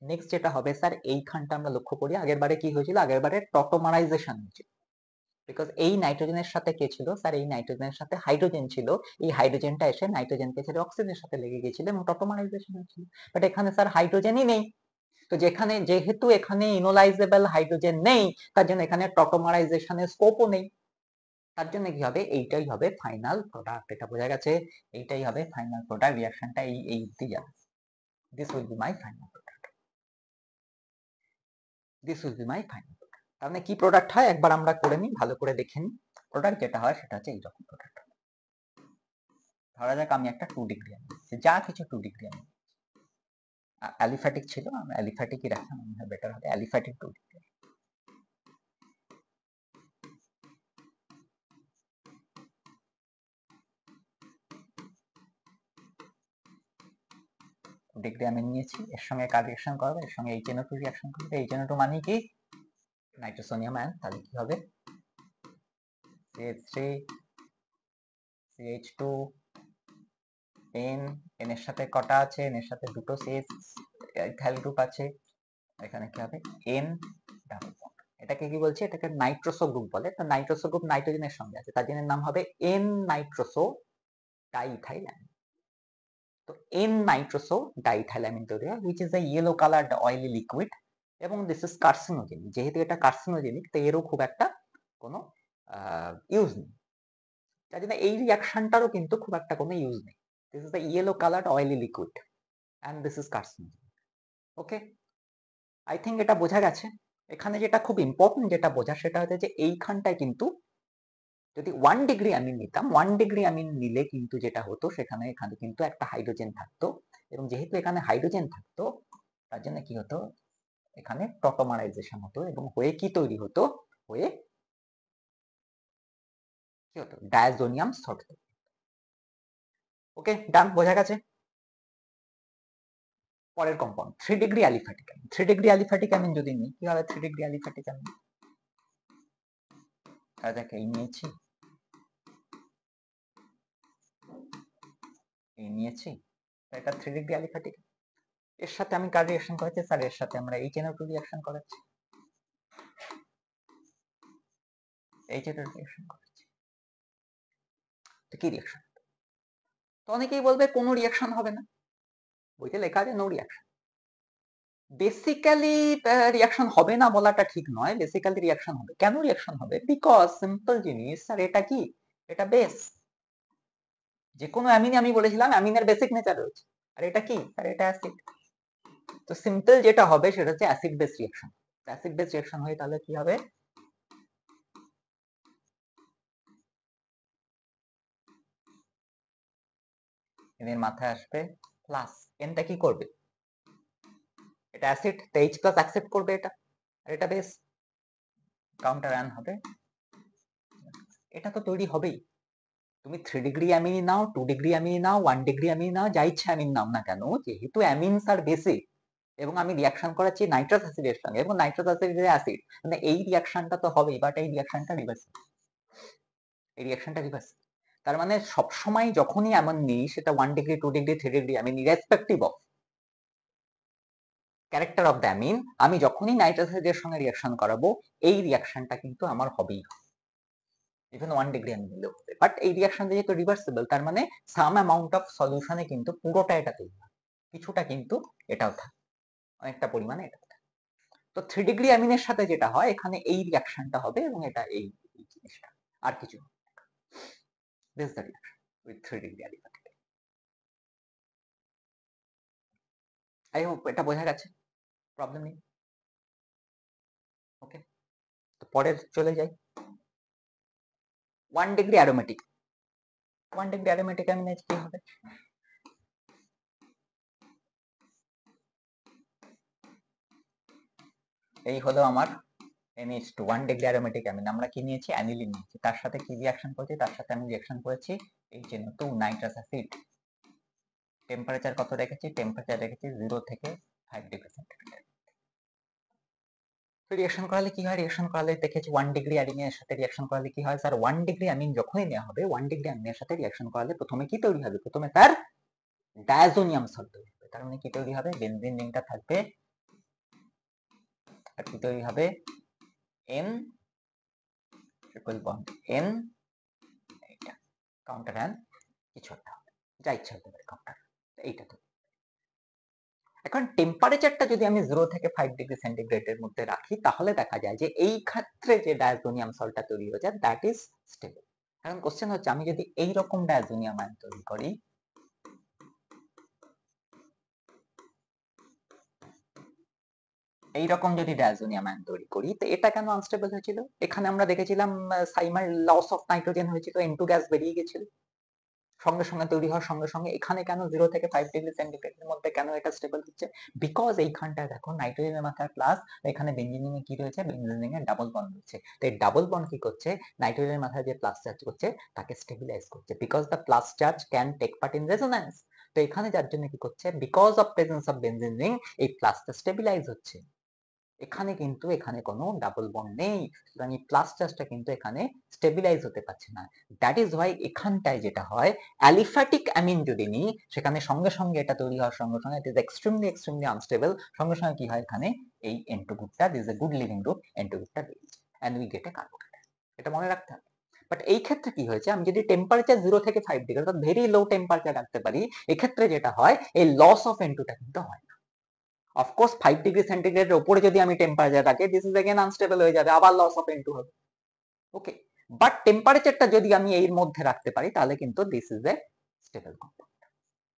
নেক্সট যেটা হবে স্যার, এইখানটা আমরা লক্ষ্য করি আগের বারে কি হয়েছিল, আগের বারে টটোমারাইজেশন হয়েছিল। বিকজ এই নাইট্রোজেনের সাথে কে ছিল স্যার? এই নাইট্রোজেনের সাথে হাইড্রোজেন ছিল। এই হাইড্রোজেনটা এসে নাইট্রোজেনকে ছেড়ে অক্সিজেনের সাথে লেগে গিয়েছিল এবং টটোমারাইজেশন হয়েছিল। বাট এখানে স্যার হাইড্রোজেনই নেই। তো যেহেতু এখানে ইনোলাইজেবল হাইড্রোজেন নেই, তার জন্য এখানে টটোমারাইজেশনের স্কোপও নেই। তার জন্য কি হবে? এইটাই হবে ফাইনাল প্রোডাক্ট। এটা বোঝা গেছে? এইটাই হবে ফাইনাল প্রোডাক্ট। রিঅ্যাকশনটা এই অবধি যাবে। This will be my final product. This will be my final product. তার মানে কি প্রোডাক্ট হয় একবার আমরা করে নিই, ভালো করে দেখে নিই। প্রোডাক্ট যেটা হয় সেটা হচ্ছে এইরকম প্রোডাক্ট। ধরা যাক আমি একটা 2 ডিগ্রি আনি, যা কিছু 2 ডিগ্রি আনি, অ্যালিফ্যাটিক ছিল, আমরা অ্যালিফ্যাটিকই রাখলাম, বেটার হবে অ্যালিফ্যাটিক 2 ডিগ্রি। ডিগ্রি আমি নিয়েছি, এর সঙ্গে কার রিঅ্যাকশন করবে? এর সঙ্গে HNO2 রিঅ্যাকশন করবে। HNO2 মানে কি? নাইট্রোসোনিয়াম আয়ন। তাহলে কি হবে? CH3 CH2 N, N এর সাথে কটা আছে? N এর সাথে দুটো CH ইথাইল গ্রুপ আছে। এখানে কি হবে? N double bond. এটাকে কি বলছে? এটাকে নাইট্রোসো গ্রুপ বলে। তো নাইট্রোসো গ্রুপ নাইট্রোজেনের সঙ্গে আছে, তার জন্য নাম হবে N নাইট্রোসো ডাইইথাইলামিন। তো N নাইট্রোসো ডাইইথাইলামিন তৈরি হয়, which is a yellow colored oily liquid, এবং দিস ইজ কার্সিনোজেনিক। যেহেতু এটা কার্সিনোজেনিক, তো এরও খুব একটা কোনো ইউজ নেই। তার জন্য এই রিঅ্যাকশনটারও কিন্তু খুব একটা কোনো ইউজ নেই। This is a yellow colored oily liquid and this is carcinogenic. Okay, I think এটা বোঝা গেছে। এখানে যেটা খুব ইম্পর্টেন্ট যেটা বোঝা, সেটা হচ্ছে যে এইখানটায় কিন্তু যদি 1 ডিগ্রি অ্যামিন নিতাম, 1 ডিগ্রি অ্যামিন নিলে কিন্তু যেটা হতো, এখানে কিন্তু একটা হাইড্রোজেন থাকতো, এবং যেহেতু এখানে হাইড্রোজেন থাকতো, তার জন্য কি হতো? এখানে টটোমারাইজেশন হতো, এবং হয়ে কি তৈরি হতো? হয়ে কি হতো? Diazonium salt. ওকে, ডান, বোঝা গেছে। পরের compound 3 degree aliphatic amine. 3 degree aliphatic amine যদি নিই, কি হবে 3 ডিগ্রি অ্যালিফ্যাটিক অ্যামিন? তাহলে দেখ, এই নিয়েছি, এই নিয়েছি, এটা 3 ডিগ্রি অ্যালিফ্যাটিক। এর সাথে আমি কার রিঅ্যাকশন করেছি স্যার? এর সাথে আমরা HNO2 রিঅ্যাকশন করেছি। HNO2 রিঅ্যাকশন করেছি। তো কি রিঅ্যাকশন? তো অনেকেই বলবে কোনো রিঅ্যাকশন হবে না, বইতে লেখা আছে নো রিঅ্যাকশন। বেসিক্যালি রিঅ্যাকশন হবে না বলাটা ঠিক নয়, বেসিক্যালি রিঅ্যাকশন হবে। কেন রিঅ্যাকশন হবে? বিকজ সিম্পল জিনিস স্যার, এটা কি? এটা বেস। যে কোনো অ্যামিনে আমি বলেছিলাম অ্যামিনের বেসিক নেচার রয়েছে, আর এটা কি স্যার? এটা অ্যাসিড। তো সিম্পল যেটা হবে সেটা হচ্ছে acid base reaction. Acid base reaction হয়, তাহলে কি হবে? এর মাথায় আসবে প্লাস, এনটা কি করবে? এটা অ্যাসিড, তো H প্লাস অ্যাকসেপ্ট করবে এটা, আর এটা বেস, কাউন্টার অ্যান হবে। এটা তো তৈরি হবেই। তুমি 3 ডিগ্রি অ্যামিন নাও, 2 ডিগ্রি অ্যামিন নাও, 1 ডিগ্রি অ্যামিন নাও, যা ইচ্ছা অ্যামিন নাও না কেন, যেহেতু অ্যামিনস আর বেসিক, এবং আমি রিঅ্যাকশন করাচ্ছি নাইট্রাস অ্যাসিডের সঙ্গে, এবং নাইট্রাস অ্যাসিডের অ্যাসিড, মানে এই রিঅ্যাকশনটা তো হবেই, বাট এই রিঅ্যাকশনটা রিভার্স। এই রিঅ্যাকশনটা রিভার্স। তার মানে সবসময় যখনই এমন নিই, সেটা 1 ডিগ্রি, 2 ডিগ্রি, 3 ডিগ্রি, আমি irrespective of character of the amine, আমি যখনই নাইট্রাস অ্যাসিডের সঙ্গে রিঅ্যাকশন করাবো, এই রিঅ্যাকশনটা কিন্তু আমার হবেই, ইভেন 1 ডিগ্রি আমি নিলেও হবে। বাট এই রিঅ্যাকশন যেহেতু রিভার্সিবল, তার মানে সাম অ্যামাউন্ট অফ সলিউশনে কিন্তু পুরোটা এটাতেই হয়, কিছুটা কিন্তু এটাও থাকে, অনেকটা পরিমাণে এটা থাকে। তো 3 ডিগ্রি অ্যামিনের সাথে যেটা হয়, এখানে এই রিঅ্যাকশনটা হবে, এবং এটা এই জিনিসটা, আর কিছু। This the reaction with 3 degree aliphatic. I hope এটা বোঝা গেছে, প্রবলেম নেই। ওকে, তো পরের চলে যাই। 1 ডিগ্রি অ্যারোমেটিক। 1 ডিগ্রি অ্যারোমেটিক অ্যামিনে কি হবে? এই হলো আমার NH2 1 ডিগ্রি অ্যারোমেটিক অ্যামিন। আমরা কি নিয়েছি? অ্যানিলিন নিয়েছি। তার সাথে কি রিঅ্যাকশন করেছি? তার সাথে আমি রিঅ্যাকশন করেছি HNO2 নাইট্রাস অ্যাসিড। টেম্পারেচার কত রেখেছি? টেম্পারেচার রেখেছি 0 থেকে 5 ডিগ্রি সেন্টিগ্রেড। তো রিঅ্যাকশন করালে কি হয়? রিঅ্যাকশন করালে দেখেছি 1 ডিগ্রি অ্যামিনের সাথে রিঅ্যাকশন করালে কি হয় স্যার? 1 ডিগ্রি অ্যামিন যখনই নেওয়া হবে 1 ডিগ্রি অ্যামিনের সাথে রিঅ্যাকশন করালে প্রথমে কি তৈরি হবে? প্রথমে তার ডায়াজোনিয়াম সল্ট তৈরি হবে। তার মানে কি তৈরি হবে? বেনজিন রিংটা থাকবে আর কি তৈরি হবে? N ট্রিপল বন্ড N, এইটা কাউন্টার অ্যান কিছু একটা হবে, যা ইচ্ছা হতে পারে কাউন্টার, এইটা তো। এখন টেম্পারেচারটা যদি আমি 0 থেকে 5 ডিগ্রি সেন্টিগ্রেডের মধ্যে রাখি তাহলে দেখা যায় যে এই ক্ষেত্রে যে ডায়াজোনিয়াম সল্টটা তৈরি হয়ে যায় দ্যাট ইজ স্টেবল। এখন কোশ্চেন হচ্ছে আমি যদি এই রকম ডায়াজোনিয়াম আয়ন তৈরি করি, এইরকম যদি ডায়াজোনিয়াম আয়ন তৈরি করি তো এটা কেন আনস্টেবল হয়েছিল? এখানে আমরা দেখেছিলাম সাইমার লস অফ নাইট্রোজেন হয়েছিল, N2 গ্যাস বেরিয়ে গেছিল সঙ্গে সঙ্গে তৈরি হওয়ার সঙ্গে সঙ্গে। এখানে কেন 0 থেকে 5 ডিগ্রি সেন্টিগ্রেডের মধ্যে কেন এটা স্টেবল হচ্ছে? বিকজ এইখানটায় দেখো নাইট্রোজেনের মাথায় প্লাস, এখানে বেঞ্জিনে কি রয়েছে? বেঞ্জিনে ডাবল বন্ড রয়েছে। তো এই ডাবল বন্ড কি করছে? নাইট্রোজেনের মাথায় যে প্লাস চার্জ করছে তাকে স্টেবিলাইজ করছে, because the plus charge can take part in resonance. তো এখানে যার জন্য কি করছে? Because of presence of benzene ring এই প্লাসটা স্টেবিলাইজ হচ্ছে। এখানে কিন্তু এখানে কোনো ডাবল বন্ড নেই, সুতরাং এই প্লাস চার্জটা কিন্তু এখানে স্টেবিলাইজ হতে পারছে না। দ্যাট ইজ হোয়াই এখানটায় যেটা হয়, অ্যালিফ্যাটিক অ্যামিন যদি নিই সেখানে সঙ্গে সঙ্গে এটা তৈরি হওয়ার সঙ্গে সঙ্গে ইট ইজ এক্সট্রিমলি আনস্টেবল। সঙ্গে সঙ্গে কি হয়? এখানে এই N2 গ্রুপটা, this is a good leaving group, N2 গ্রুপটা বেরিয়েছে এন্ড উই গেট এ কার্বোকেটায়ন। এটা মনে রাখতে হবে। বাট এই ক্ষেত্রে কি হয়েছে? আমি যদি টেম্পারেচার 0 থেকে 5 ডিগ্রি অর্থাৎ ভেরি লো টেম্পারেচার রাখতে পারি, এক্ষেত্রে যেটা হয় এই লস অফ N2 টা কিন্তু হয় না। অফকোর্স 5 ডিগ্রি সেন্টিগ্রেডের উপরে যদি আমি টেম্পারেচার রাখি দিস ইজ अगेन আনস্টেবল হয়ে যাবে, আবার লস অফ N2 হবে। ওকে, বাট টেম্পারেচারটা যদি আমি এর মধ্যে রাখতে পারি তাহলে কিন্তু this is a stable compound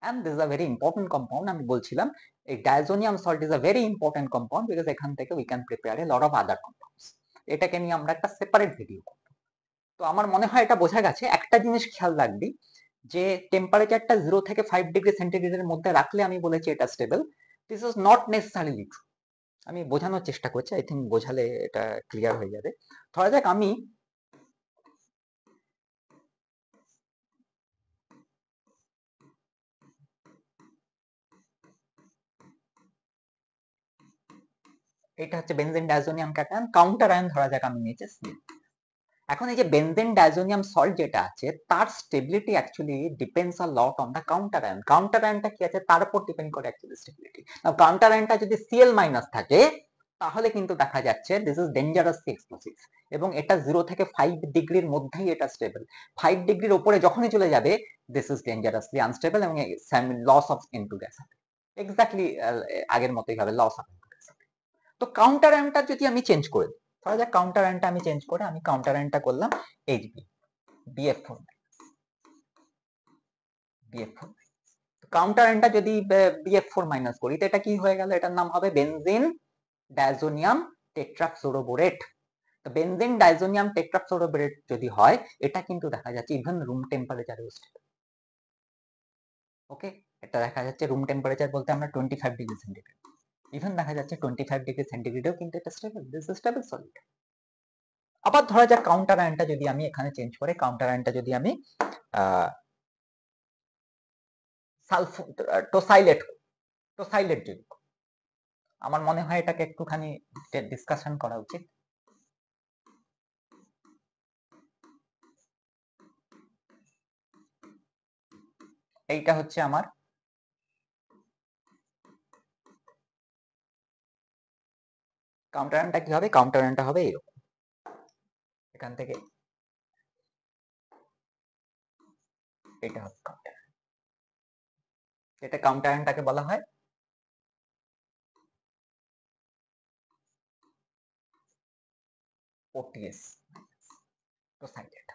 and this is a very important compound. আমি বলছিলাম এই diazonium salt is a very important compound because এখান থেকে we can prepare a lot of other compounds. এটাকে নিয়ে আমরা একটা সেপারেট ভিডিও করব। তো আমার মনে হয় এটা বোঝা গেছে। একটা জিনিস খেয়াল রাখবি যে টেম্পারেচারটা 0 থেকে 5 ডিগ্রি সেন্টিগ্রেডের মধ্যে রাখলে আমি বলেছি এটা stable, this is not necessarily true. আমি বোঝানোর চেষ্টা করছি, আই থিঙ্ক বোঝালে এটা ক্লিয়ার হয়ে যাবে। ধরা যাক আমি এটা হচ্ছে benzene diazonium cation, counter ion ধরা যাক আমি নিয়েছি Cl। এখন এই যে বেনজিন ডায়াজোনিয়াম সল্ট যেটা আছে তার stability actually depends a lot on the counter ion. Counter আয়নটা কি আছে তার উপর ডিপেন্ড করে অ্যাকচুয়ালি স্টেবিলিটি। নাও কাউন্টার আয়নটা যদি Cl মাইনাস থাকে তাহলে কিন্তু দেখা যাচ্ছে দিস ইজ ডেঞ্জারাসলি এক্সপ্লোসিভ এবং এটা 0 থেকে 5 ডিগ্রির মধ্যেই এটা স্টেবল। 5 ডিগ্রির উপরে যখনই চলে যাবে দিস ইজ ডেঞ্জারাসলি আনস্টেবল এবং লস অফ N2 গ্যাস হবে। এক্স্যাক্টলি আগের মতোই হবে, লস অফ N2 গ্যাস হবে। তো কাউন্টার আয়নটা যদি আমি চেঞ্জ করে দিই, ধরা যাক কাউন্টার আয়নটা আমি চেঞ্জ করে আমি কাউন্টার আয়নটা করলাম Hb BF4 BF4। কাউন্টার আয়নটা যদি BF4 মাইনাস করি তো এটা কি হয়ে গেল? এটার নাম হবে বেনজিন ডায়াজোনিয়াম টেট্রাফ্লোরোবোরেট। তো বেনজিন ডায়াজোনিয়াম টেট্রাফ্লোরোবোরেট যদি হয় এটা কিন্তু দেখা যাচ্ছে ইভেন রুম টেম্পারেচারেও স্টেবল। ওকে, এটা দেখা যাচ্ছে রুম টেম্পারেচার বলতে আমরা 25 ডিগ্রি সেন্টিগ্রেড, ইভেন দেখা যাচ্ছে 25 ডিগ্রি সেন্টিগ্রেডেও কিন্তু এটা stable, this is stable solid. আবার ধরা যাক কাউন্টার আয়নটা যদি আমি এখানে চেঞ্জ করে কাউন্টার আয়নটা যদি আমি টোসাইলেট টোসাইলেট যদি, আমার মনে হয় এটাকে একটুখানি ডিসকাশন করা উচিত। এইটা হচ্ছে আমার কাউন্টার আয়নটা কি হবে? কাউন্টার আয়নটা হবে এরকম, এখান থেকে এটা হবে কাউন্টার। এটা কাউন্টার আয়নটাকে বলা হয় OTS, টোসাইলেট।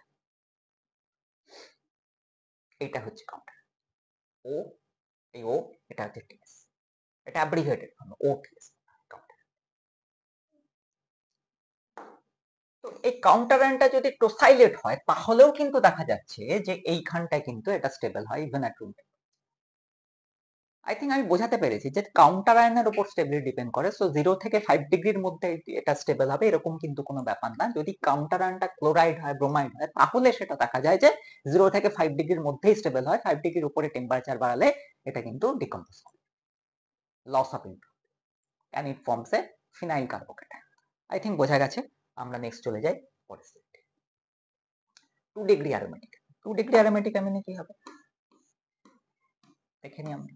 এটা হচ্ছে কাউন্টার ও, এই ও, এটা হচ্ছে টিএস। এটা অ্যাব্রিভিয়েটেড ফর্ম OTS। তো এই কাউন্টার আয়নটা যদি টোসাইলেট হয় তাহলেও কিন্তু দেখা যাচ্ছে যে এইখানটায় কিন্তু এটা স্টেবল হয় even at room temperature. I think আমি বোঝাতে পেরেছি যে কাউন্টার আয়নের উপর স্টেবিলিটি ডিপেন্ড করে। সো 0 থেকে 5 ডিগ্রির মধ্যে এটা স্টেবল হবে এরকম কিন্তু কোনো ব্যাপার না। যদি কাউন্টার আয়নটা ক্লোরাইড হয়, ব্রোমাইড হয়, তাহলে সেটা দেখা যায় যে 0 থেকে 5 ডিগ্রির মধ্যেই স্টেবল হয়। 5 ডিগ্রির উপরে টেম্পারেচার বাড়ালে এটা কিন্তু ডিকম্পোজ করে, loss of impurity, and it forms a phenyl carbocation. I think বোঝা গেছে। আমরা নেক্সট চলে যাই পরের স্লাইডে। 2 ডিগ্রি অ্যারোমেটিক। 2 ডিগ্রি অ্যারোমেটিক অ্যামিনে কি হবে দেখে নিই আমরা।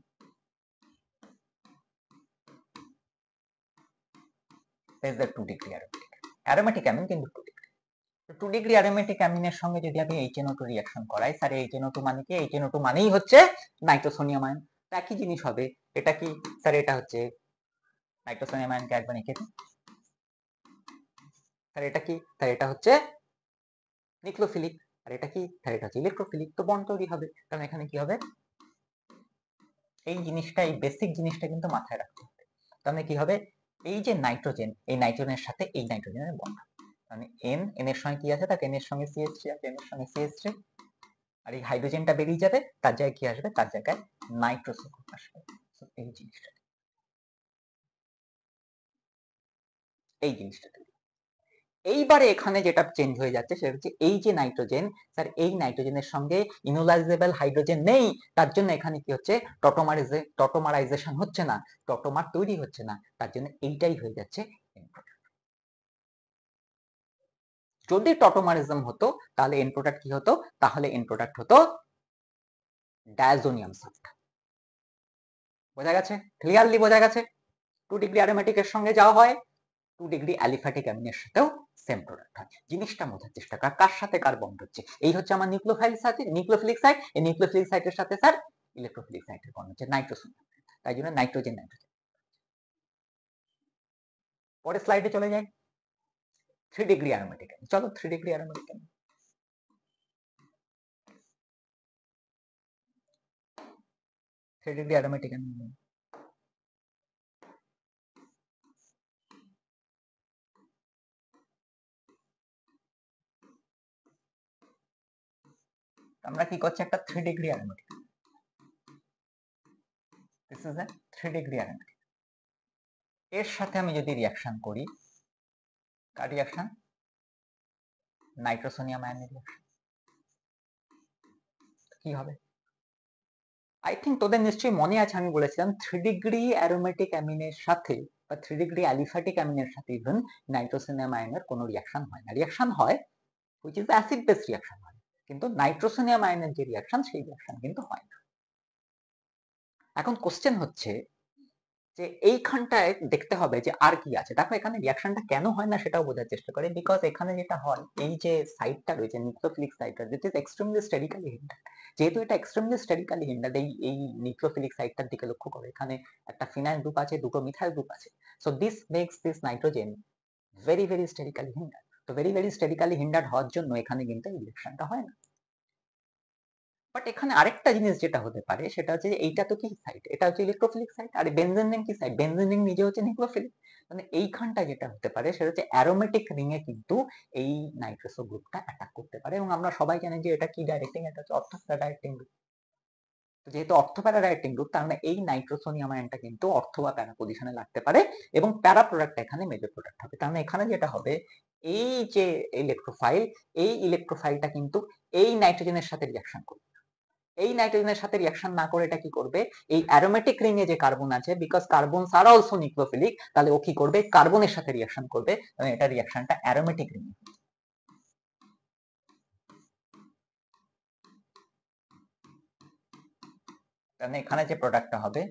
Is the 2 degree aromatic. Aromatic amine কিন্তু 2 ডিগ্রি। 2 ডিগ্রি অ্যারোমেটিক অ্যামিনের সঙ্গে যদি আমি HNO2 রিঅ্যাকশন করাই, স্যার HNO2 মানে কি? HNO2 মানেই হচ্ছে নাইট্রোসোনিয়াম আয়ন। একই জিনিস হবে। এটা কি স্যার? এটা হচ্ছে নাইট্রোসোনিয়াম আয়নকে একবার লিখে দিই। স্যার এটা কি? স্যার এটা হচ্ছে নিউক্লিওফিলিক। আর এটা কি? স্যার এটা হচ্ছে ইলেকট্রোফিলিক। তো বন্ড তৈরি হবে। কারণ এখানে কি হবে? এই জিনিসটা, এই বেসিক জিনিসটা কিন্তু মাথায় রাখতে হবে। তাহলে কি হবে? এই যে নাইট্রোজেন, এই নাইট্রোজেনের সাথে এই নাইট্রোজেনের বন্ড, মানে এন এর সঙ্গে কি আছে? তার এন এর সঙ্গে CH3 আছে, এন এর সঙ্গে CH3, আর এই হাইড্রোজেনটা বেরিয়ে যাবে, তার জায়গায় কি আসবে? তার জায়গায় নাইট্রোজেন আসবে। এই জিনিসটা, এই জিনিসটা এইবারে এখানে যেটা চেঞ্জ হয়ে যাচ্ছে সেটা হচ্ছে এই যে নাইট্রোজেন, স্যার এই নাইট্রোজেনের সঙ্গে ইনোলাইজেবল হাইড্রোজেন নেই, তার জন্য এখানে কি হচ্ছে? টটোমারাইজেশন হচ্ছে না, টটোমার তৈরি হচ্ছে না, তার জন্য এইটাই হয়ে যাচ্ছে এন্ড প্রোডাক্ট। যদি টটোমারিজম হতো তাহলে এন্ড প্রোডাক্ট কি হতো? তাহলে এন্ড প্রোডাক্ট হতো ডায়াজোনিয়াম সালফাইড। বোঝা গেছে? ক্লিয়ারলি বোঝা গেছে? 2 ডিগ্রি অ্যারোমেটিকের সঙ্গে যাওয়া হয়, 2 ডিগ্রি অ্যালিফ্যাটিক অ্যামিনের সাথেও সেম প্রোডাক্ট হয়। জিনিসটা বোঝার চেষ্টা কর, কার সাথে কার বন্ড হচ্ছে। এই হচ্ছে আমার নিউক্লিওফাইল সাইট, নিউক্লিওফিলিক সাইট। এই নিউক্লিওফিলিক সাইটের সাথে স্যার ইলেকট্রোফিলিক সাইটের বন্ড হচ্ছে নাইট্রোজেন, তাই জন্য নাইট্রোজেন নাইট্রোজেন। পরের স্লাইডে চলে যাই। 3 ডিগ্রি অ্যারোমেটিক। চলো 3 ডিগ্রি অ্যারোমেটিক। 3 degree aromatic. আমরা কি করছি? একটা 3 degree aromatic. This is A 3 degree aromatic. এর সাথে আমি যদি রিঅ্যাকশন করি, কার রিঅ্যাকশন? নাইট্রোসোনিয়াম আয়নের রিঅ্যাকশন। কি হবে? আই থিঙ্ক তোদের নিশ্চয়ই মনে আছে আমি বলেছিলাম 3 ডিগ্রি অ্যারোমেটিক অ্যামিনের সাথে বা 3 ডিগ্রি অ্যালিফ্যাটিক অ্যামিনের সাথে ইভেন নাইট্রোসোনিয়াম আয়নের কোনো রিঅ্যাকশন হয় না। রিঅ্যাকশন হয় which is acid base reaction হয়, কিন্তু নাইট্রোসোনিয়াম আয়নের যে রিঅ্যাকশন সেই রিঅ্যাকশন কিন্তু হয় না। এখন কোশ্চেন হচ্ছে যে এইখানটায় দেখতে হবে যে আর কি আছে। দেখো এখানে রিঅ্যাকশনটা কেন হয় না সেটাও বোঝার চেষ্টা করে, বিকজ এখানে যেটা হয়, এই যে সাইটটা রয়েছে নিউক্লিওফিলিক সাইটটা, this is extremely sterically hinder. যেহেতু এটা এক্সট্রিমলি স্টেরিক্যালি হিন্ডার, এই নিউক্লিওফিলিক সাইটটার দিকে লক্ষ্য করো, এখানে একটা ফিনাইল গ্রুপ আছে, দুটো মিথাইল গ্রুপ আছে। So this makes this nitrogen very very sterically hinder. তো ভেরি ভেরি স্টেরিক্যালি হিন্ডার হওয়ার জন্য এখানে কিন্তু এই রিঅ্যাকশনটা হয় না। বাট এখানে আরেকটা জিনিস যেটা হতে পারে সেটা হচ্ছে এইটা তো কি সাইট? এটা হচ্ছে ইলেকট্রোফিলিক সাইট, আর বেনজেন রিং কি সাইট? বেনজেন রিং নিজে হচ্ছে নিউক্লিওফিলিক। মানে এইখানটা যেটা হতে পারে সেটা হচ্ছে অ্যারোমেটিক রিং এ কিন্তু এই নাইট্রোসো গ্রুপটা অ্যাটাক করতে পারে, এবং আমরা সবাই জানি যে এটা কি ডাইরেক্টিং? এটা হচ্ছে অর্থোপ্যারা ডাইরেক্টিং গ্রুপ। তো যেহেতু অর্থোপ্যারা ডাইরেক্টিং গ্রুপ, তার মানে এই নাইট্রোসোনিয়াম আয়নটা কিন্তু অর্থ বা প্যারা পজিশনে লাগতে পারে, এবং প্যারা প্রোডাক্টটা এখানে মেজর প্রোডাক্ট হবে। তার মানে এখানে যেটা হবে, এই যে ইলেকট্রোফাইল, এই ইলেকট্রোফাইলটা কিন্তু এই নাইট্রোজেনের সাথে রিঅ্যাকশন করবে। এই নাইট্রোজেনের সাথে রিঅ্যাকশন না করে এটা কি করবে? এই অ্যারোমেটিক রিং এ যে কার্বন আছে, because carbons are also nucleophilic, তাহলে ও কি করবে? কার্বনের সাথে রিঅ্যাকশন করবে, এবং এটা রিঅ্যাকশনটা অ্যারোমেটিক রিং। তাহলে এখানে যে প্রোডাক্টটা হবে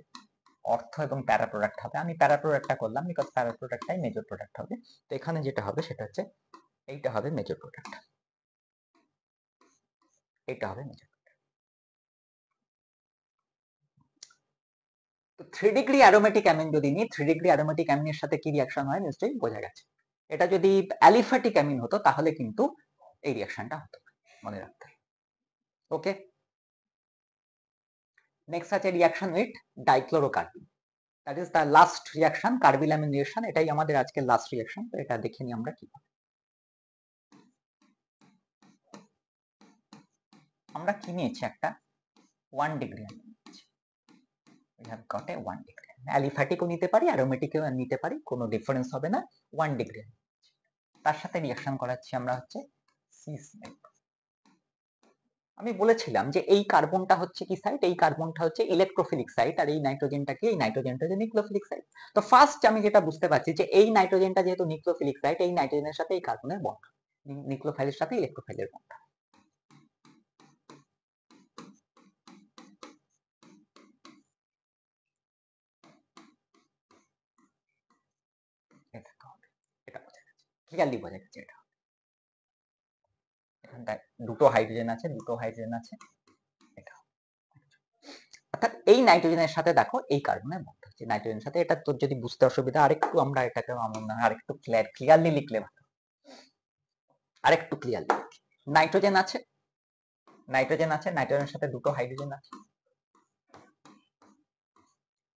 অর্থ এবং প্যারা প্রোডাক্ট হবে। আমি প্যারা প্রোডাক্টটা করলাম বিকজ প্যারা প্রোডাক্টটাই মেজর প্রোডাক্ট হবে। তো এখানে যেটা হবে সেটা হচ্ছে এইটা হবে মেজর প্রোডাক্ট, এইটা হবে মেজর। তো 3 ডিগ্রি অ্যারোমেটিক অ্যামিন যদি নিই, 3 ডিগ্রি অ্যারোমেটিক অ্যামিনের সাথে কি রিঅ্যাকশন হয় নিশ্চয়ই বোঝা গেছে। এটা যদি অ্যালিফ্যাটিক অ্যামিন হতো তাহলে কিন্তু এই রিঅ্যাকশনটা হতো, মনে রাখতে। ওকে, নেক্সট আছে reaction with dichlorocarbene. That is the last reaction, carbylamine reaction. এটাই আমাদের আজকের লাস্ট রিয়াকশন। তো এটা দেখে নিই আমরা কি আমরা কি নিয়েছি, একটা 1 degree we have got a 1 degree. অ্যালিফ্যাটিকও নিতে পারি, অ্যারোমেটিকও নিতে পারি, কোনো ডিফারেন্স হবে না। 1 ডিগ্রি, তার সাথে রিয়াকশন করাচ্ছি আমরা হচ্ছে C-SMIC। আমি বলেছিলাম যে এই কার্বনটা হচ্ছে কি সাইট, এই কার্বনটা হচ্ছে ইলেকট্রোফিলিক সাইট, আর এই নাইট্রোজেনটা কি, এই নাইট্রোজেনটা হচ্ছে নিউক্লিওফিলিক সাইট। তো ফার্স্ট আমি যেটা বুঝতে পারছি যে এই নাইট্রোজেনটা যেহেতু নিউক্লিওফিলিক সাইট, এই নাইট্রোজেনের সাথে এই কার্বনের বন্ড, নিউক্লিওফাইলের সাথে ইলেকট্রোফাইলের বন্ড। এটা বোঝা গেছে, ক্লিয়ারলি বোঝা গেছে। এটা এখানটায় দুটো হাইড্রোজেন আছে, দুটো হাইড্রোজেন আছে, এটা অর্থাৎ এই নাইট্রোজেনের সাথে দেখো এই কার্বনের বন্ড হচ্ছে নাইট্রোজেনের সাথে। এটা তোর যদি বুঝতে অসুবিধা, আরেকটু আমরা এটাকে আরেকটু ক্লিয়ারলি লিখলে ভালো, আরেকটু ক্লিয়ারলি। নাইট্রোজেন আছে, নাইট্রোজেন আছে, নাইট্রোজেনের সাথে দুটো হাইড্রোজেন আছে,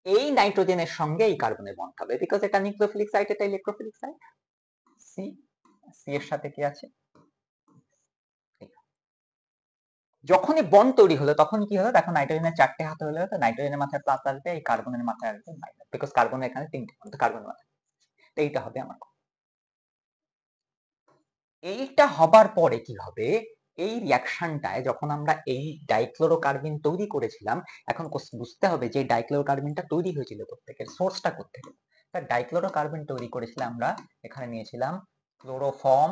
এই নাইট্রোজেনের সঙ্গে এই কার্বনের বন্ড হবে, বিকজ এটা নিউক্লিওফিলিক সাইট, এটা ইলেকট্রোফিলিক সাইট। সি, সি এর সাথে কি আছে, যখনই বন্ড তৈরি হলো তখন কি হলো দেখো, নাইট্রোজেনের 4টে হাত হলো, তো নাইট্রোজেনের মাথায় প্লাস আসবে, এই কার্বনের মাথায় আসবে মাইনাস, বিকজ কার্বনের এখানে 3টে বন্ড, কার্বনের মাথায়। তো এইটা হবে আমার। এইটা হবার পরে কি হবে, এই রিয়াকশনটায় যখন আমরা এই ডাইক্লোরোকার্বিন তৈরি করেছিলাম, এখন বুঝতে হবে যে ডাইক্লোরোকার্বিনটা তৈরি হয়েছিল কোত্থেকে, সোর্সটা কোত্থেকে। তার ডাইক্লোরোকার্বিন তৈরি করেছিলাম আমরা, এখানে নিয়েছিলাম ক্লোরোফর্ম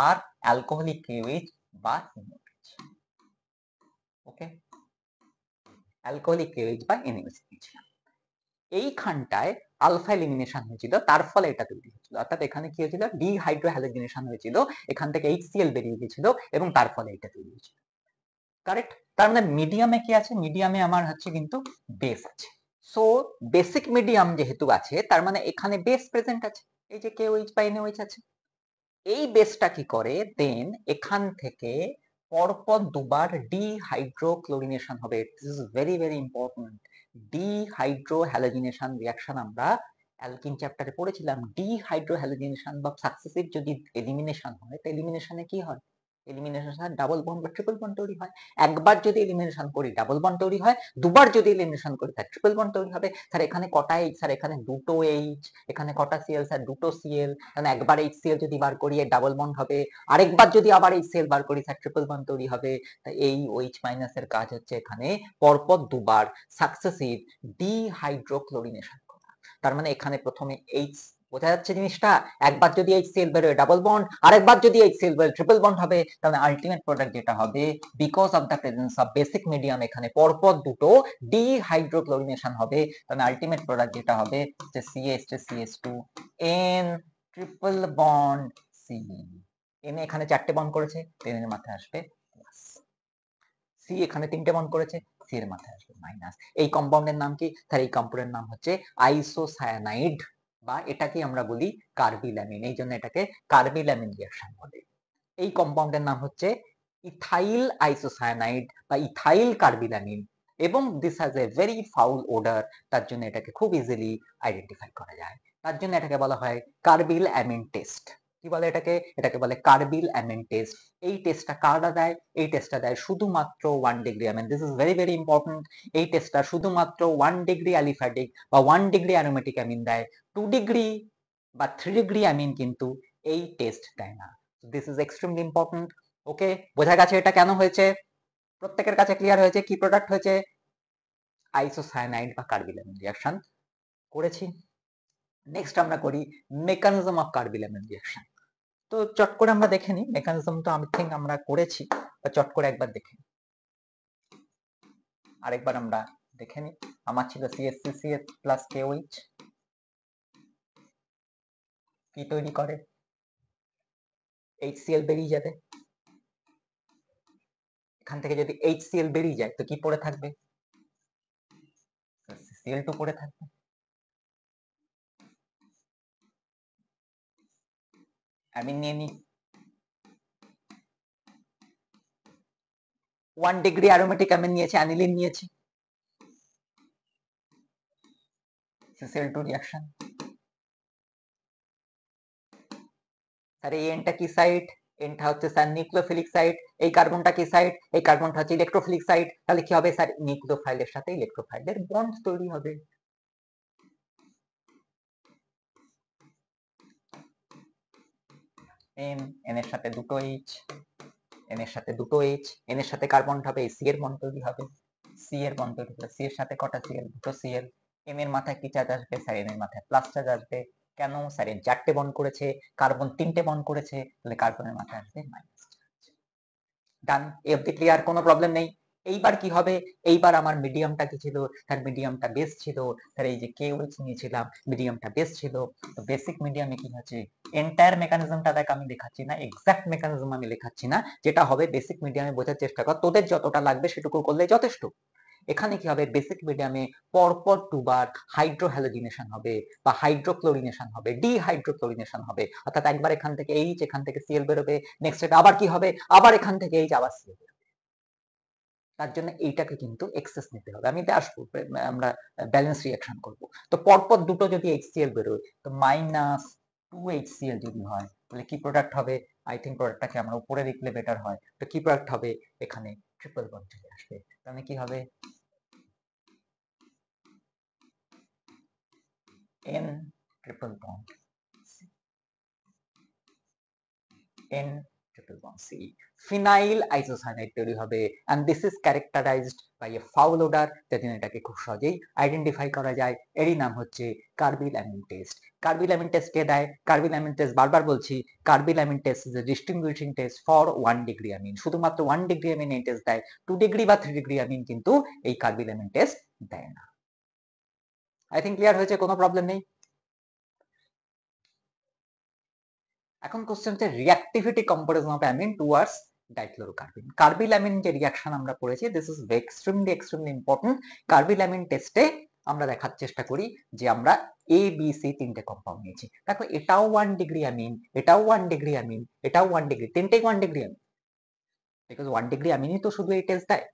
আর অ্যালকোহলিক কিউইচ বা NaOH। ওকে, অ্যালকোহলিক কিউইচ বা NaOH নিয়েছিলাম। এইখানটায় আলফা এলিমিনেশন হয়েছিল, তার ফলে এটা তৈরি হয়েছিল। অর্থাৎ এখানে কি হয়েছিল, ডিহাইড্রোহ্যালোজিনেশন হয়েছিল, এখান থেকে HCl বেরিয়ে গিয়েছিল এবং তার ফলে এটা তৈরি হয়েছিল। কারেক্ট? তার মানে মিডিয়ামে কি আছে, মিডিয়ামে আমার হচ্ছে কিন্তু বেস আছে। সো বেসিক মিডিয়াম যেহেতু আছে, তার মানে এখানে বেস প্রেজেন্ট আছে, এই যে KOH বা NaOH আছে। এই বেসটা কি করে, দেন এখান থেকে পরপর দুবার ডিহাইড্রোক্লোরিনেশন হবে। This is very very important. Dehydrohalogenation reaction আমরা অ্যালকিন চ্যাপ্টারে পড়েছিলাম। ডিহাইড্রোহ্যালোজিনেশন বা সাকসেসিভ যদি এলিমিনেশন হয়, তো এলিমিনেশনে কি হয়, এলিমিনেশন ডাবল বন্ড বা ট্রিপল বন্ড তৈরি হয়। একবার যদি এলিমিনেশন করি ডাবল বন্ড তৈরি হয়, দুবার যদি এলিমিনেশন করি তার ট্রিপল বন্ড তৈরি হবে। স্যার এখানে কটা এইচ, স্যার এখানে দুটো এইচ, এখানে কটা সিএল, স্যার দুটো সিএল। কারণ একবার HCl যদি বার করি ডাবল বন্ড হবে, আরেকবার যদি আবার HCl বার করি স্যার ট্রিপল বন্ড তৈরি হবে। তাই এই OH মাইনাস এর কাজ হচ্ছে এখানে পরপর দুবার সাকসেসিভ ডিহাইড্রোক্লোরিনেশন করা। তার মানে এখানে প্রথমে H, বোঝা যাচ্ছে জিনিসটা, একবার যদি HCl বেরোয় ডাবল বন্ড, আরেকবার যদি HCl বেরোয় ট্রিপল বন্ড হবে। তাহলে আলটিমেট প্রোডাক্ট যেটা হবে, because of the presence of basic medium, এখানে পরপর দুটো ডিহাইড্রোক্লোরিনেশন হবে। তাহলে আলটিমেট প্রোডাক্ট যেটা হবে যে CH2 N triple bond C। N এখানে 4টে বন্ড করেছে, N এর মাথায় আসবে প্লাস। C এখানে 3টে বন্ড করেছে, C এর মাথায় আসবে মাইনাস। এই কম্পাউন্ডের নাম কি, তার এই কম্পাউন্ডের নাম হচ্ছে আইসোসায়ানাইড, বা এটাকে আমরা বলি কার্বিলামিন, এই জন্য এটাকে কার্বিলামিন রিঅ্যাকশন বলে। এই কম্পাউন্ডের নাম হচ্ছে ইথাইল আইসোসায়ানাইড বা ইথাইল কার্বিলামিন, এবং this has a very foul order, তার জন্য এটাকে খুব ইজিলি আইডেন্টিফাই করা যায়। তার জন্য এটাকে বলা হয় কার্বিল অ্যামিন টেস্ট। কি বলে এটাকে, এটাকে বলে কার্বিল অ্যামিন টেস্ট। এই টেস্টটা কারা দেয়, এই টেস্টটা দেয় শুধুমাত্র 1 degree amine. This is very very important. এই টেস্টটা শুধুমাত্র 1 ডিগ্রি অ্যালিফ্যাটিক বা 1 ডিগ্রি অ্যারোমেটিক অ্যামিন দেয়, 2 ডিগ্রি বা 3 ডিগ্রি অ্যামিন কিন্তু এই টেস্ট দেয় না। This is extremely important. Okay, বোঝা গেছে এটা কেন হয়েছে, প্রত্যেকের কাছে ক্লিয়ার হয়েছে কি প্রোডাক্ট হয়েছে, আইসোসায়ানাইড বা কার্বিলামিন রিঅ্যাকশন করেছি। নেক্সট আমরা করি মেকানিজম অফ কার্বিলামিন রিঅ্যাকশন। তো চট করে আমরা দেখে নিই, মেকানিজম তো আমি থিঙ্ক আমরা করেছি, চট করে একবার দেখে নিই, আরেকবার আমরা দেখে নিই। আমার ছিল CH3CH প্লাস KOH, কি তৈরি করে, HCl বেরিয়ে যাবে, এখান থেকে যদি HCl বেরিয়ে যায় তো কি পড়ে থাকবে, Cl2 পড়ে থাকবে। আমি নিয়ে নিই 1 ডিগ্রি অ্যারোমেটিক অ্যামিন নিয়েছি, অ্যানিলিন নিয়েছি। CCl2 reaction. স্যার এই এনটা কি সাইট? এনটা হচ্ছে স্যার নিউক্লিওফিলিক সাইট। এই কার্বনটা কি সাইট? এই কার্বনটা হচ্ছে ইলেকট্রোফিলিক সাইট। তাহলে কি হবে স্যার? নিউক্লিওফাইলের সাথে ইলেকট্রোফাইলের বন্ড তৈরি হবে। এন, এন এর সাথে দুটো এইচ, এন এর সাথে দুটো এইচ, এন এর সাথে কার্বন হবে, সি এর বন্ড তৈরি হবে। সি এর বন্ড তৈরি হবে, সি এর সাথে কটা সিএল? দুটো সিএল। এম এর মাথায় কি চার্জ আসবে? স্যার এম এর মাথায় প্লাস চার্জ আসবে। কেন? স্যার এর 4টে বন্ড করেছে, কার্বন 3টে বন্ড করেছে, তাহলে কার্বনের মাথায় আসবে মাইনাস। ডান, এ অবধি ক্লিয়ার, কোনো প্রবলেম নেই। এইবার কি হবে? এইবার আমার মিডিয়ামটা কি ছিল? স্যার মিডিয়ামটা বেস ছিল। স্যার এই যে KOH নিয়েছিলাম, মিডিয়ামটা বেস ছিল। তো বেসিক মিডিয়ামে কি হচ্ছে? এন্টায়ার মেকানিজমটা দেখ, আমি দেখাচ্ছি না, এক্সাক্ট মেকানিজম আমি লেখাচ্ছি না। যেটা হবে বেসিক মিডিয়ামে বোঝার চেষ্টা কর, তোদের যতটা লাগবে সেটুকু করলে যথেষ্ট। এখানে কি হবে? বেসিক মিডিয়ামে পরপর দুবার হাইড্রোহ্যালোজিনেশন হবে বা হাইড্রোক্লোরিনেশন হবে, ডিহাইড্রোক্লোরিনেশন হবে। অর্থাৎ একবার এখান থেকে এইচ, এখান থেকে সিএল বেরোবে, নেক্সট এটা আবার কি হবে? আবার এখান থেকে এইচ, আবার সিএল বেরোবে। তার জন্য এইটাকে কিন্তু এক্সেস নিতে হবে। আমি আসবো, আমরা ব্যালেন্স রিঅ্যাকশন করব। তো পরপর দুটো যদি HCl বেরোয়, তো -2HCl যদি হয়, তাহলে কি প্রোডাক্ট হবে? আই থিঙ্ক প্রোডাক্টটাকে আমরা উপরে লিখলে বেটার হয়। তো কি প্রোডাক্ট হবে? এখানে ট্রিপল বন্ড চলে আসবে। তাহলে কি হবে? N triple bond N triple bond C, phenyl isocyanide তৈরি হবে, and this is characterized by a foul odor, যাতে এটাকে খুব সহজেই আইডেন্টিফাই করা যায়। এরই নাম হচ্ছে কার্বিলামিন টেস্ট। কার্বিলামিন টেস্ট কে দেয়? কার্বিলামিন টেস্ট, বারবার বলছি, carbylamine test is a distinguishing test for 1 degree amine. শুধুমাত্র 1 ডিগ্রি অ্যামিন এই টেস্ট দেয়, 2 ডিগ্রি বা 3 ডিগ্রি অ্যামিন কিন্তু এই কার্বিলামিন টেস্ট দেয় না। আই থিঙ্ক ক্লিয়ার হয়েছে, কোনো প্রবলেম নেই। এখন কোশ্চেন হচ্ছে reactivity comparison of amine towards dichlorocarbene. Carbylamine যে রিঅ্যাকশন আমরা পড়েছি, this is extremely important. Carbylamine টেস্টে আমরা দেখার চেষ্টা করি যে আমরা এ বি সি 3টে কম্পাউন্ড নিয়েছি। দেখো এটাও 1 ডিগ্রি অ্যামিন, এটাও 1 ডিগ্রি অ্যামিন, এটাও 1 ডিগ্রি, তিনটেই 1 ডিগ্রি অ্যামিন। বিকজ 1 ডিগ্রি অ্যামিনই তো শুধু এই টেস্ট দেয়।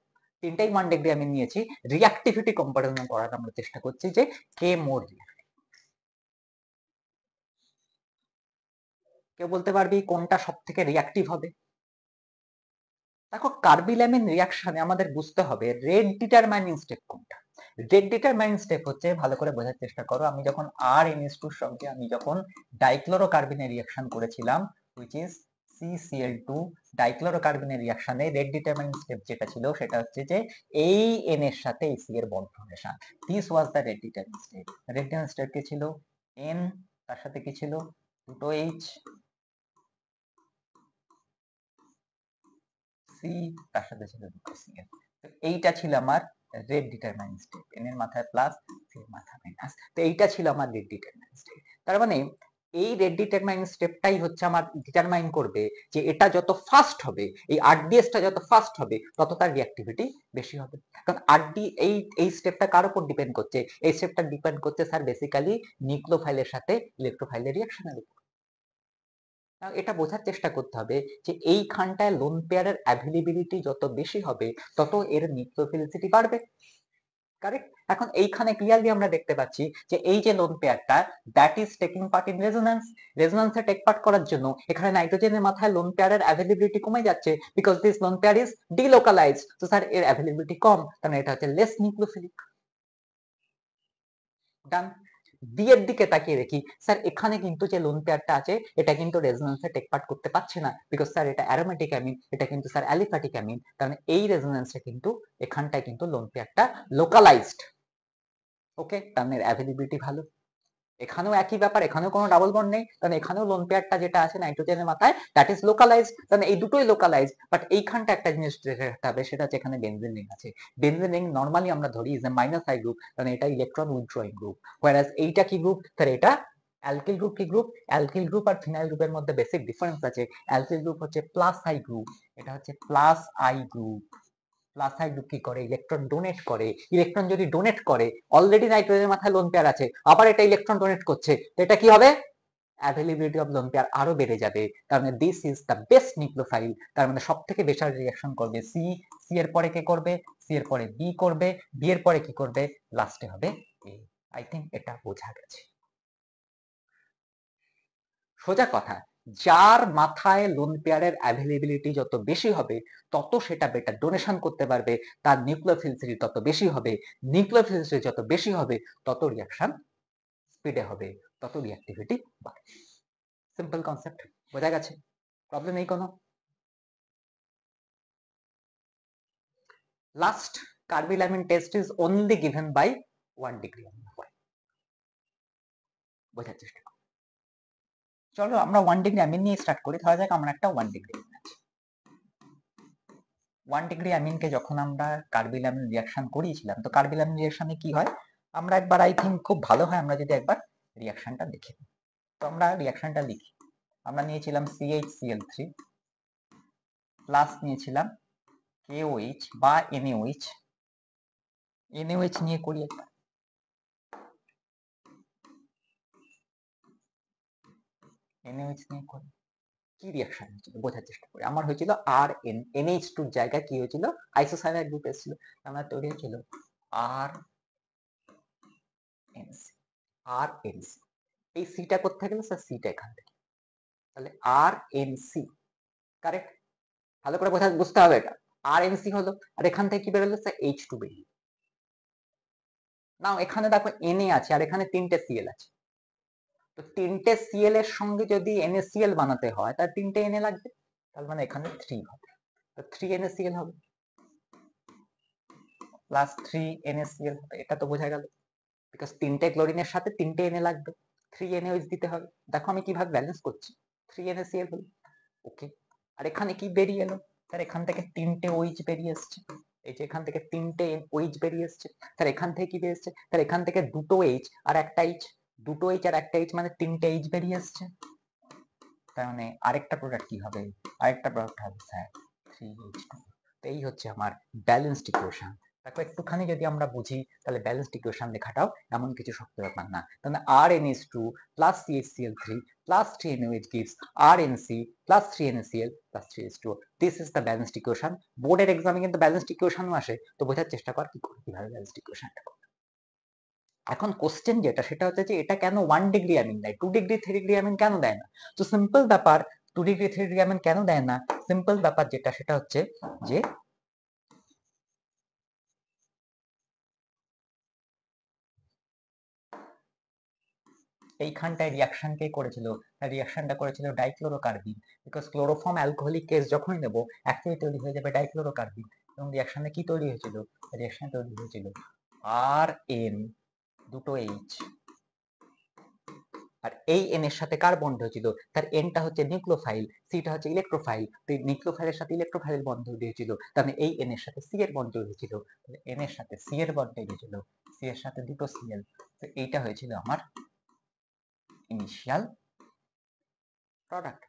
তিনটেই 1 ডিগ্রি অ্যামিন নিয়েছি। রিঅ্যাক্টিভিটি কম্পারিজন করার আমরা চেষ্টা করছি যে কে মোর রিঅ্যাক্টিভ। কেউ বলতে পারবি কোনটা সবথেকে রিঅ্যাক্টিভ হবে? দেখো কার্বিলামিন রিঅ্যাকশনে আমাদের বুঝতে হবে রেট ডিটারমাইনিং স্টেপ কোনটা। রেট ডিটারমাইনিং স্টেপ হচ্ছে, ভালো করে বোঝার চেষ্টা করো, আমি যখন RNH2 এর সঙ্গে আমি যখন ডাইক্লোরোকার্বিনের রিঅ্যাকশন করেছিলাম, which is CCl2 ডাইক্লোরোকার্বিনের রিঅ্যাকশনে রেট ডিটারমাইনিং স্টেপ যেটা ছিল সেটা হচ্ছে যে এই N এর সাথে এই C এর bond formation. This was the rate determining step. Rate determining step কি ছিল? N, তার সাথে কি ছিল? দুটো H, সি, তার সাথে ছিল দুটো সিএল। তো এইটা ছিল আমার রেট ডিটারমাইনিং স্টেপ, এন এর মাথায় প্লাস, সি এর মাথায় মাইনাস। তো এইটা ছিল আমার রেট ডিটারমাইনিং স্টেপ। তার মানে এই রেট ডিটারমাইনিং স্টেপটাই হচ্ছে আমার ডিটারমাইন করবে যে এটা যত ফাস্ট হবে, এই আরডিএসটা যত ফাস্ট হবে তত তার রিঅ্যাক্টিভিটি বেশি হবে। কারণ আরডি এই স্টেপটা কার উপর ডিপেন্ড করছে? এই স্টেপটা ডিপেন্ড করছে স্যার বেসিক্যালি নিউক্লিওফাইলের সাথে ইলেকট্রোফাইলের রিঅ্যাকশনের উপর। এটা বোঝার চেষ্টা করতে হবে যে এইখানটায় লোন পেয়ারের অ্যাভেলেবিলিটি যত বেশি হবে তত এর নিউক্লিওফিলিসিটি বাড়বে। কারেক্ট? এখন এইখানে ক্লিয়ারলি আমরা দেখতে পাচ্ছি যে এই যে লোন পেয়ারটা, that is taking part in resonance. রেজোন্যান্সে টেক পার্ট করার জন্য এখানে নাইট্রোজেনের মাথায় লোন পেয়ারের অ্যাভেলেবিলিটি কমে যাচ্ছে, because this lone pair is delocalised. তো স্যার এর অ্যাভেলেবিলিটি কম, কারণ এটা হচ্ছে লেস নিউক্লিওফিলিক। ডান। বি এর দিকে তাকিয়ে দেখি, স্যার এখানে কিন্তু যে লোন পেয়ারটা আছে এটা কিন্তু রেজোন্যান্সে টেক পার্ট করতে পারছে না, বিকজ স্যার এটা অ্যারোমেটিক অ্যামিন, এটা কিন্তু স্যার অ্যালিফ্যাটিক অ্যামিন। কারণ এই রেজোন্যান্সে কিন্তু এখানটায় কিন্তু লোন পেয়ারটা লোকালাইজড। ওকে, তার মানে অ্যাভেলেবিলিটি ভালো। এখানেও একই ব্যাপার, এখানেও কোনো ডাবল বন্ড নেই, কারণ এখানেও লোন পেয়ারটা যেটা আছে নাইট্রোজেনের মাথায়, দ্যাট ইজ লোকালাইজড। কারণ এই দুটোই লোকালাইজড, বাট এইখানটা একটা জিনিস রাখতে হবে, সেটা হচ্ছে এখানে বেনজিন রিং আছে। বেনজিন রিং নরমালি আমরা ধরি is a minus I group, কারণ এটা ইলেকট্রন উইথড্রয়িং গ্রুপ। হোয়ারাস এইটা কি গ্রুপ? স্যার এটা অ্যালকিল গ্রুপ। কি গ্রুপ? অ্যালকিল গ্রুপ আর ফিনাইল গ্রুপের মধ্যে বেসিক ডিফারেন্স আছে। অ্যালকিল গ্রুপ হচ্ছে প্লাস আই গ্রুপ, এটা হচ্ছে plus I group. Plus I group কি করে? ইলেকট্রন ডোনেট করে। ইলেকট্রন যদি ডোনেট করে, অলরেডি নাইট্রোজেনের মাথায় লোন পেয়ার আছে, আবার এটা ইলেকট্রন ডোনেট করছে, তো এটা কি হবে? অ্যাভেলেবিলিটি অফ লোন পেয়ার আরো বেড়ে যাবে, কারণ this is the best nucleophile. তার মানে সব থেকে বেশি রিঅ্যাকশন করবে সি, সি এর পরে কে করবে? সি এর পরে বি করবে, বি এর পরে কি করবে? লাস্টে হবে এ। আই থিঙ্ক এটা বোঝা গেছে। সোজা কথা, যার মাথায় লোন পেয়ারের অ্যাভেলেবিলিটি যত বেশি হবে তত সেটা বেটার ডোনেশন করতে পারবে, তার নিউক্লিওফিলিসিটি তত বেশি হবে, নিউক্লিওফিলিসিটি যত বেশি হবে তত রিয়াকশন স্পিডে হবে, তত রিঅ্যাক্টিভিটি বাড়বে। সিম্পল কনসেপ্ট, বোঝা গেছে? প্রবলেম নেই কোনো? Last carbylamine test is only given by 1 degree. বোঝার চেষ্টা করো। চলো আমরা 1 ডিগ্রি অ্যামিন নিয়ে স্টার্ট করি। ধরা যাক আমরা একটা 1 ডিগ্রি অ্যামিন আছে। 1 ডিগ্রি অ্যামিনকে যখন আমরা কার্বিলামিন রিঅ্যাকশন করিয়েছিলাম, তো কার্বিলামিন রিঅ্যাকশনে কি হয় আমরা একবার আই থিঙ্ক খুব ভালো হয় আমরা যদি একবার রিঅ্যাকশনটা দেখি। তো আমরা রিঅ্যাকশনটা লিখি। আমরা নিয়েছিলাম CHCl3 প্লাস নিয়েছিলাম KOH বা NaOH। NaOH নিয়ে করি একবার। NaOH নিয়ে করি। কি রিঅ্যাকশন হয়েছিল বোঝার চেষ্টা করি। আমার হয়েছিল RN, NH2 এর জায়গায় কি হয়েছিল আইসোসায়ানাইড গ্রুপ এসেছিল, আমার তৈরি হয়েছিল RNC। RNC এই সিটা কোথা গেল স্যার? সিটা এখান থেকে, তাহলে RNC কারেক্ট। ভালো করে বুঝতে হবে এটা। RNC হলো, আর এখান থেকে কি বেরোলো স্যার? H2 বেরিয়ে। নাও এখানে দেখো Na আছে আর এখানে 3টে Cl আছে, তো 3টে Cl এর সঙ্গে যদি NaCl বানাতে হয় তার 3টে Na লাগবে, তার মানে এখানে 3 হবে, তো 3NaCl হবে প্লাস 3NaCl হবে। এটা তো বোঝা গেল, বিকজ 3টে ক্লোরিনের সাথে 3টে Na লাগবে, 3NaOH দিতে হবে। দেখো আমি কিভাবে ব্যালেন্স করছি, 3NaCl হলো ওকে। আর এখানে কি বেরিয়ে এলো? তার এখান থেকে 3টে OH বেরিয়ে এসছে, এই যে এখান থেকে 3টে OH বেরিয়ে এসছে। তার এখান থেকে কি বেরিয়ে এসছে? তার এখান থেকে দুটো H আর একটা H, দুটো H আর একটা H মানে 3টে H বেরিয়ে এসছে। তার মানে আরেকটা প্রোডাক্ট কি হবে? আরেকটা প্রোডাক্ট হবে স্যার 3H2। তো এই হচ্ছে আমার ব্যালেন্সড ইকুয়েশন। দেখো একটুখানি যদি আমরা বুঝি তাহলে ব্যালেন্সড ইকুয়েশন লেখাটাও এমন কিছু শক্ত ব্যাপার না। তাহলে RnH2 plus CHCl3 plus 3NaOH gives RnC plus 3NaCl plus 3H2O. This is the balanced equation. বোর্ডের এক্সামে কিন্তু ব্যালেন্সড ইকুয়েশনও আসে, তো বোঝার চেষ্টা কর কিভাবে ব্যালেন্সড ইকুয়েশনটা করবে। এখন কোশ্চেন যেটা সেটা হচ্ছে যে এটা কেন 1 ডিগ্রি অ্যামিন দেয়, 2 ডিগ্রি 3 ডিগ্রি অ্যামিন কেন দেয় না? তো সিম্পল ব্যাপার, 2 ডিগ্রি 3 ডিগ্রি অ্যামিন কেন দেয় না? সিম্পল ব্যাপার যেটা সেটা হচ্ছে যে এইখানটায় রিঅ্যাকশন কে করেছিল? রিঅ্যাকশনটা করেছিল ডাইক্লোরোকার্বিন, বিকজ ক্লোরোফর্ম অ্যালকোহলিক কেস যখনই নেব একটাই তৈরি হয়ে যাবে ডাইক্লোরোকার্বিন। এবং রিঅ্যাকশনে কি তৈরি হয়েছিল? রিঅ্যাকশন তৈরি হয়েছিল RN দুটো H, আর এই N এর সাথে কার বন্ড হয়েছিল? তার Nটা হচ্ছে নিউক্লিওফাইল, Cটা হচ্ছে ইলেকট্রোফাইল, তো নিউক্লিওফাইলের সাথে ইলেকট্রোফাইলের বন্ড তৈরি হয়েছিল, তার মানে এই N এর সাথে C এর বন্ড তৈরি হয়েছিল, N এর সাথে C এর বন্ড তৈরি হয়েছিল, C এর সাথে দুটো Cl, তো এইটা হয়েছিল আমার ইনিশিয়াল প্রোডাক্ট।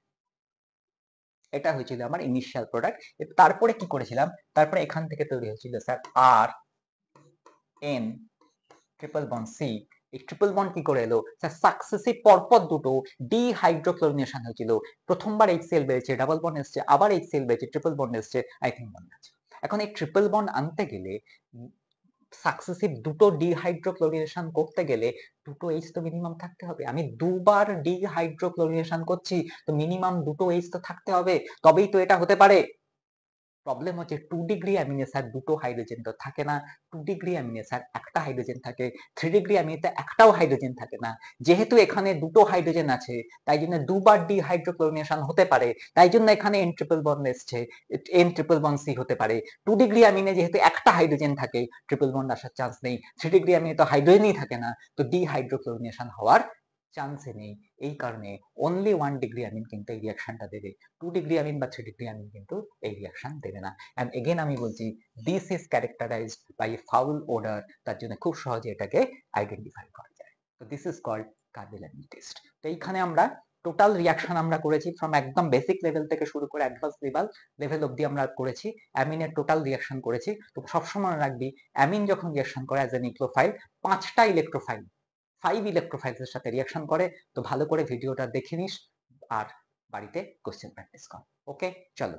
এটা হয়েছিল আমার ইনিশিয়াল প্রোডাক্ট। তারপরে কি করেছিলাম? তারপরে এখান থেকে তৈরি হয়েছিল sir RN triple bond C। এই ট্রিপল বন্ড কি করে এলো? স্যার সাকসেসিভ পরপর দুটো ডিহাইড্রোক্লোরিনেশন হয়েছিল, প্রথমবার HCl বেরিয়েছে, ডাবল বন্ড এসছে, আবার HCl বেরিয়েছে, ট্রিপল বন্ড এসছে, আই থিঙ্ক বন্ড আছে। এখন এই ট্রিপল বন্ড আনতে গেলে সাকসেসিভ দুটো ডিহাইড্রোক্লোরিনেশন করতে গেলে দুটো H তো মিনিমাম থাকতে হবে। আমি দুবার ডিহাইড্রোক্লোরিনেশন করছি, তো মিনিমাম দুটো H তো থাকতে হবে, তবেই তো এটা হতে পারে। প্রবলেম হচ্ছে 2 ডিগ্রি অ্যামিনে স্যার দুটো হাইড্রোজেন তো থাকে না, 2 ডিগ্রি অ্যামিনে স্যার একটা হাইড্রোজেন থাকে, 3 ডিগ্রি অ্যামিনেতে একটাও হাইড্রোজেন থাকে না। যেহেতু এখানে দুটো হাইড্রোজেন আছে তাই জন্য দুবার ডিহাইড্রোক্লোরিনেশন হতে পারে, তাই জন্য এখানে N ট্রিপল বন্ড এসছে, N ট্রিপল বন্ড C হতে পারে। 2 ডিগ্রি অ্যামিনে যেহেতু একটা হাইড্রোজেন থাকে ট্রিপল বন্ড আসার চান্স নেই, 3 ডিগ্রি অ্যামিনে তো হাইড্রোজেনই থাকে না, তো ডিহাইড্রোক্লোরিনেশন হওয়ার চান্সই নেই। এই কারণে অনলি 1 ডিগ্রি অ্যামিন কিন্তু এই রিঅ্যাকশনটা দেবে, 2 ডিগ্রি অ্যামিন বা 3 ডিগ্রি অ্যামিন কিন্তু এই রিঅ্যাকশন দেবে না। এন্ড এগেন আমি বলছি this is characterized by a foul odour, তার জন্য খুব সহজে এটাকে আইডেন্টিফাই করা যায়। তো this is called carbylamine test. তো এইখানে আমরা টোটাল রিঅ্যাকশন আমরা করেছি ফ্রম একদম বেসিক লেভেল থেকে শুরু করে অ্যাডভান্স লেভেল অবধি আমরা করেছি, অ্যামিনের টোটাল রিঅ্যাকশন করেছি। তো সবসময় রাখবি অ্যামিন যখন রিঅ্যাকশন করে অ্যাজ এ নিউক্লিওফাইল 5টা ইলেকট্রোফাইল 5 ইলেকট্রোফাইলসের সাথে রিঅ্যাকশন করে। তো ভালো করে ভিডিওটা দেখে নিস আর বাড়িতে কোশ্চেন প্র্যাকটিস কর। ওকে চলো।